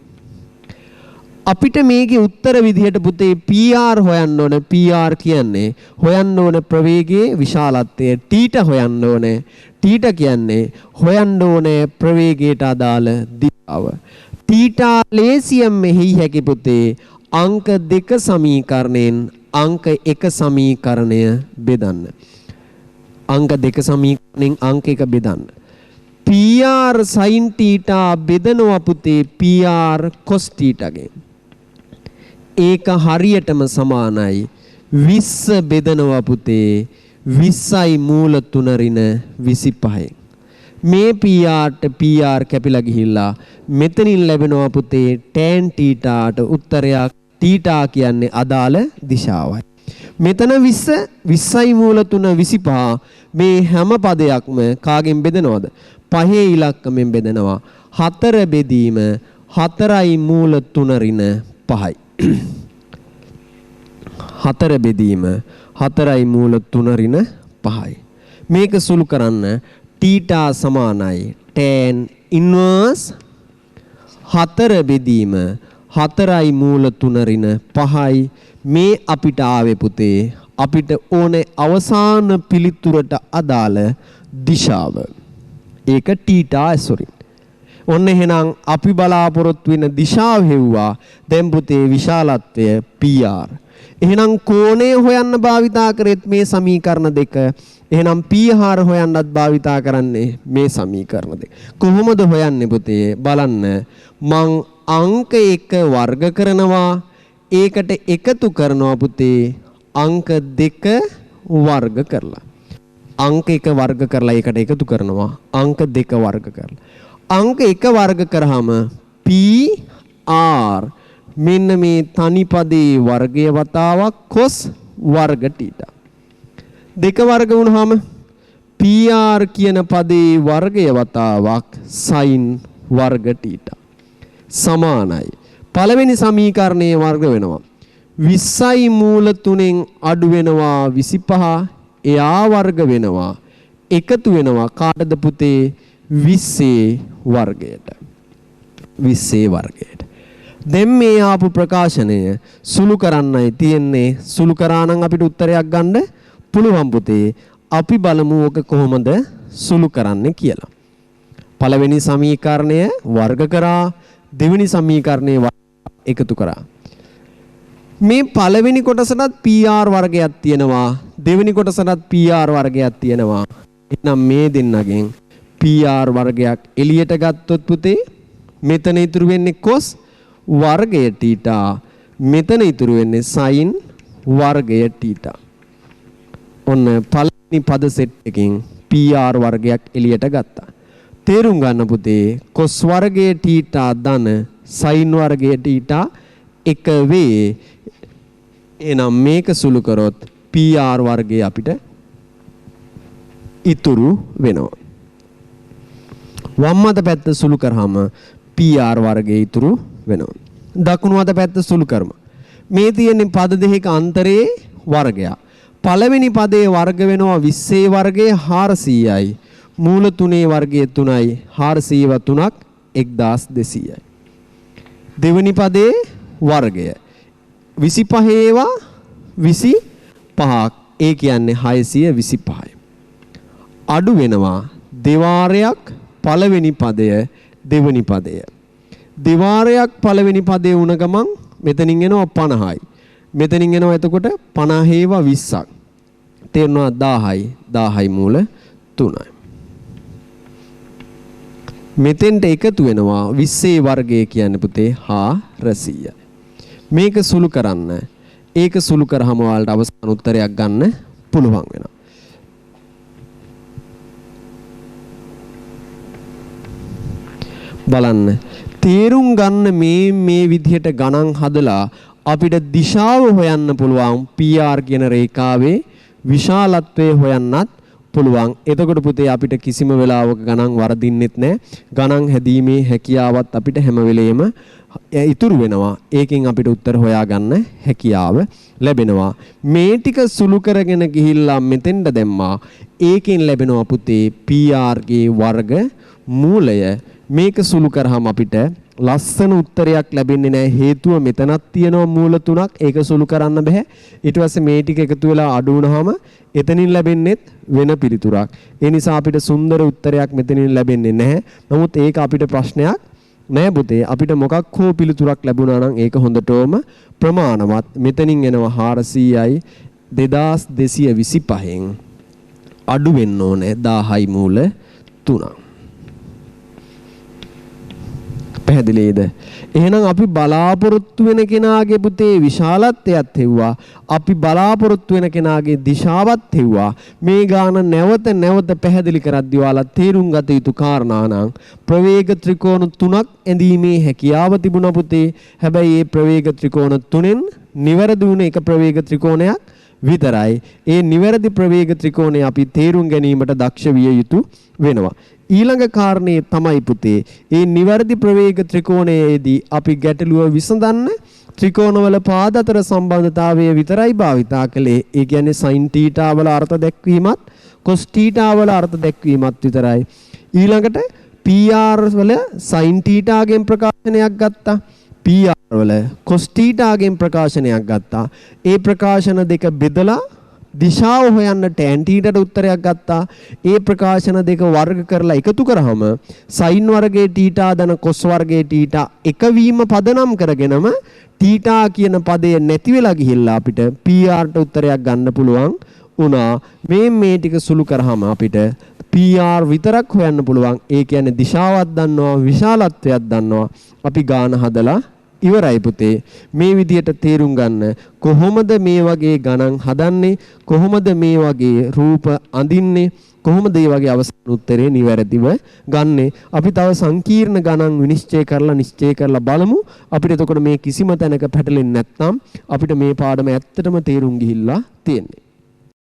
අපිට මේකේ උත්තර විදිහට පුතේ PR හොයන්න ඕනේ. PR කියන්නේ හොයන්න ඕනේ ප්‍රවේගයේ විශාලත්වය. θ හොයන්න ඕනේ. θ කියන්නේ හොයන්න ඕනේ ප්‍රවේගයට අදාළ දිශාව. θ ලේසියෙන් මෙහි හැකි පුතේ අංක 2 සමීකරණයෙන් අංක 1 සමීකරණය බෙදන්න. අංක 2 සමීකරණයෙන් අංක 1 බෙදන්න. PR sin θ බෙදනවා පුතේ PR cos θ ගෙන්. ඒක හරියටම සමානයි 20 බෙදනවා පුතේ 20යි මූල 3 ඍණ 25යි. මේ PRට PR කැපිලා ගිහිල්ලා මෙතනින් ලැබෙනවා පුතේ tan θට උත්තරයක්. θ කියන්නේ අදාළ දිශාවයි. මෙතන 20යි මූල 3 25 මේ හැම පදයක්ම කාගෙන් බෙදනවද? පහේ ඉලක්කමෙන් බෙදනවා. 4 බෙදීම 4යි මූල 3 ඍණ 5යි. 4 බෙදීම 4යි මූල 3 ඍණ 5යි. මේක සුළු කරන්න θ සමානයි tan inverse 4 බෙදීම 4යි මූල 3 ඍණ 5යි. මේ අපිට ආවේ පුතේ අපිට ඕනේ අවසාන පිළිතුරට අදාළ දිශාව. ඒක θ ඇසුරින්. ඔන්න එහෙනම් අපි බලාපොරොත්තු වෙන දිශාව හෙව්වා. දැන් පුතේ විශාලත්වය PR. එහෙනම් කෝණය හොයන්න භාවිතා කරෙත් මේ සමීකරණ දෙක. එහෙනම් PR හොයන්නත් භාවිතා කරන්නේ මේ සමීකරණ දෙක. කොහොමද හොයන්නේ පුතේ? බලන්න. මං අංක 1 වර්ග කරනවා. ඒකට එකතු කරනවා පුතේ අංක 2 වර්ග කරලා. අංක 1 වර්ග කරලා ඒකට එකතු කරනවා අංක 2 වර්ග කරලා. අංක 1 වර්ග කරාම PR මෙන්න මේ තනි පදේ වර්ගයේ වතාවක් cos වර්ග θ. 2 වර්ග වුණාම PR කියන පදේ වර්ගයේ වතාවක් sin වර්ග θ සමානයි. පළවෙනි සමීකරණයේ වර්ග වෙනවා 20යි මූල 3න් අඩු වෙනවා 25. එයා වර්ග වෙනවා එකතු වෙනවා කාටද පුතේ 20 වර්ගයට. 20 වර්ගයට. දැන් මේ ආපු ප්‍රකාශනය සුළු කරන්නයි තියෙන්නේ. සුළු කරා නම් අපිට උත්තරයක් ගන්න පුළුවන් පුතේ. අපි බලමු ඔක කොහොමද සුළු කරන්නේ කියලා. පළවෙනි සමීකරණය වර්ග කරා. දෙවෙනි සමීකරණය එකතු කරා. මේ පළවෙනි කොටසටත් PR වර්ගයක් තියෙනවා. දෙවෙනි කොටසටත් PR වර්ගයක් තියෙනවා. එහෙනම් මේ දෙන්නගෙන් PR වර්ගයක් එළියට ගත්තොත් පුතේ මෙතන ඉතුරු වෙන්නේ cos වර්ගය θ. මෙතන ඉතුරු වෙන්නේ sin වර්ගය θ. ඔන්න පළවෙනි පද සෙට් එකකින් PR වර්ගයක් එළියට ගත්තා. තේරුම් ගන්න පුතේ cos වර්ගයේ θ ධන sin වර්ගයේ θ එක වේ. එනම් මේක සුළු කරොත් PR වර්ගය අපිට ඉතුරු වෙනවා. වම් අත පැත්ත සුළු කරාම PR වර්ගය ඉතුරු වෙනවා. දකුණු අත පැත්ත සුළු කරමු. මේ තියෙන පද දෙකක අන්තරයේ වර්ගය. පළවෙනි පදයේ වර්ග වෙනවා 20 වර්ගයේ 400යි. මූල 3 වර්ගය 3යි 400 3ක් 1200යි. දෙවෙනි පදේ වර්ගය 25 ඒවා 25ක්. ඒ කියන්නේ 625යි. අඩු වෙනවා දෙවාරයක් පළවෙනි පදය දෙවෙනි පදය. දෙවාරයක් පළවෙනි පදේ වුණ ගමන් මෙතනින් එනවා 50යි. මෙතනින් එනවා එතකොට 50 ඒවා 20ක්. තේරෙනවා 10යි 10යි මූල 3යි. මෙතෙන්ට එකතු වෙනවා 20 වර්ගය කියන්නේ පුතේ 400යි. මේක සුළු කරන්න. ඒක සුළු කරාම ඔයාලට අවසාන උත්තරයක් ගන්න පුළුවන් වෙනවා. බලන්න. තේරුම් ගන්න මේ විදිහට ගණන් හදලා අපිට දිශාව හොයන්න පුළුවන් PR කියන රේඛාවේ විශාලත්වය හොයන්නත් පුළුවන්. එතකොට පුතේ අපිට කිසිම වෙලාවක ගණන් වරදින්නෙත් නැහැ. ගණන් හැදීමේ හැකියාවත් අපිට හැම වෙලෙම ඉතුරු වෙනවා. ඒකෙන් අපිට උත්තර හොයාගන්න හැකියාව ලැබෙනවා. මේ ටික සුළු කරගෙන ගිහිල්ලා මෙතෙන්ට දැම්මා. ඒකෙන් ලැබෙනවා පුතේ PR ගේ වර්ග මූලය. මේක සුළු කරාම අපිට ලස්සන උත්තරයක් ලැබෙන්නේ නැහැ. හේතුව මෙතනක් තියෙනවා මූල 3ක්. ඒක සුළු කරන්න බෑ. ඊට පස්සේ මේ ටික එකතු වෙලා අඩු වුණාම එතනින් ලැබෙන්නේත් වෙන පිළිතුරක්. ඒ නිසා අපිට සුන්දර උත්තරයක් මෙතනින් ලැබෙන්නේ නැහැ. නමුත් ඒක අපිට ප්‍රශ්නයක් නෑ පුතේ. අපිට මොකක් හෝ පිළිතුරක් ලැබුණා නම් ඒක හොඳටම ප්‍රමාණවත්. මෙතනින් එනවා 400යි 2225න් අඩු වෙන්න ඕනේ 10යි මූල 3ක්. පැහැදිලිද? එහෙනම් අපි බලාපොරොත්තු වෙන කෙනාගේ පුතේ විශාලත්වයත් හෙව්වා. අපි බලාපොරොත්තු වෙන කෙනාගේ දිශාවත් හෙව්වා. මේ ගාන නැවත නැවත පැහැදිලි කරද්දී ඔයාලා තේරුම් ගත යුතු කාරණා නම් ප්‍රවේග ත්‍රිකෝණ 3ක් ඇඳීමේ හැකියාව තිබුණා පුතේ. හැබැයි මේ ප්‍රවේග ත්‍රිකෝණ 3න් නිවැරදි වුණ එක ප්‍රවේග ත්‍රිකෝණයක් විතරයි. ඒ නිවැරදි ප්‍රවේග ත්‍රිකෝණය අපි තේරුම් ගැනීමට දක්ෂ විය යුතු වෙනවා. ඊළඟ කාරණේ තමයි පුතේ මේ නිවැරදි ප්‍රවේග ත්‍රිකෝණයේදී අපි ගැටලුව විසඳන්න ත්‍රිකෝණවල පාද අතර සම්බන්ධතාවය විතරයි භාවිතා කළේ. ඒ කියන්නේ sin θ වල අර්ථ දැක්වීමත් cos θ වල අර්ථ දැක්වීමත් විතරයි. ඊළඟට PR වල sin θ ගෙන් ප්‍රකාශනයක් ගත්තා. PR වල cos θ ගෙන් ප්‍රකාශනයක් ගත්තා. ඒ ප්‍රකාශන දෙක බෙදලා දිශාව හොයන්න tan θට උත්තරයක් ගත්තා. ඒ ප්‍රකාශන දෙක වර්ග කරලා එකතු කරාම sin වර්ගයේ θ දන cos වර්ගයේ θ එකවීම පදනම් කරගෙනම θ කියන පදය නැති වෙලා ගිහිල්ලා අපිට PR ට උත්තරයක් ගන්න පුළුවන් වුණා. මේ ටික සුළු කරාම අපිට PR විතරක් හොයන්න පුළුවන්. ඒ කියන්නේ දිශාවක් දන්නවා, විශාලත්වයක් දන්නවා. අපි ගාන හදලා ඉවරයි පුතේ. මේ විදිහට තේරුම් ගන්න කොහොමද මේ වගේ ගණන් හදන්නේ, කොහොමද මේ වගේ රූප අඳින්නේ, කොහොමද මේ වගේ අවසාන උත්තරේ නිවැරදිව ගන්නෙ. අපි තව සංකීර්ණ ගණන් නිශ්චය කරලා බලමු. අපිට එතකොට මේ කිසිම තැනක පැටලෙන්නේ නැත්නම් අපිට මේ පාඩම ඇත්තටම තේරුම් ගිහිල්ලා තියෙන්නේ.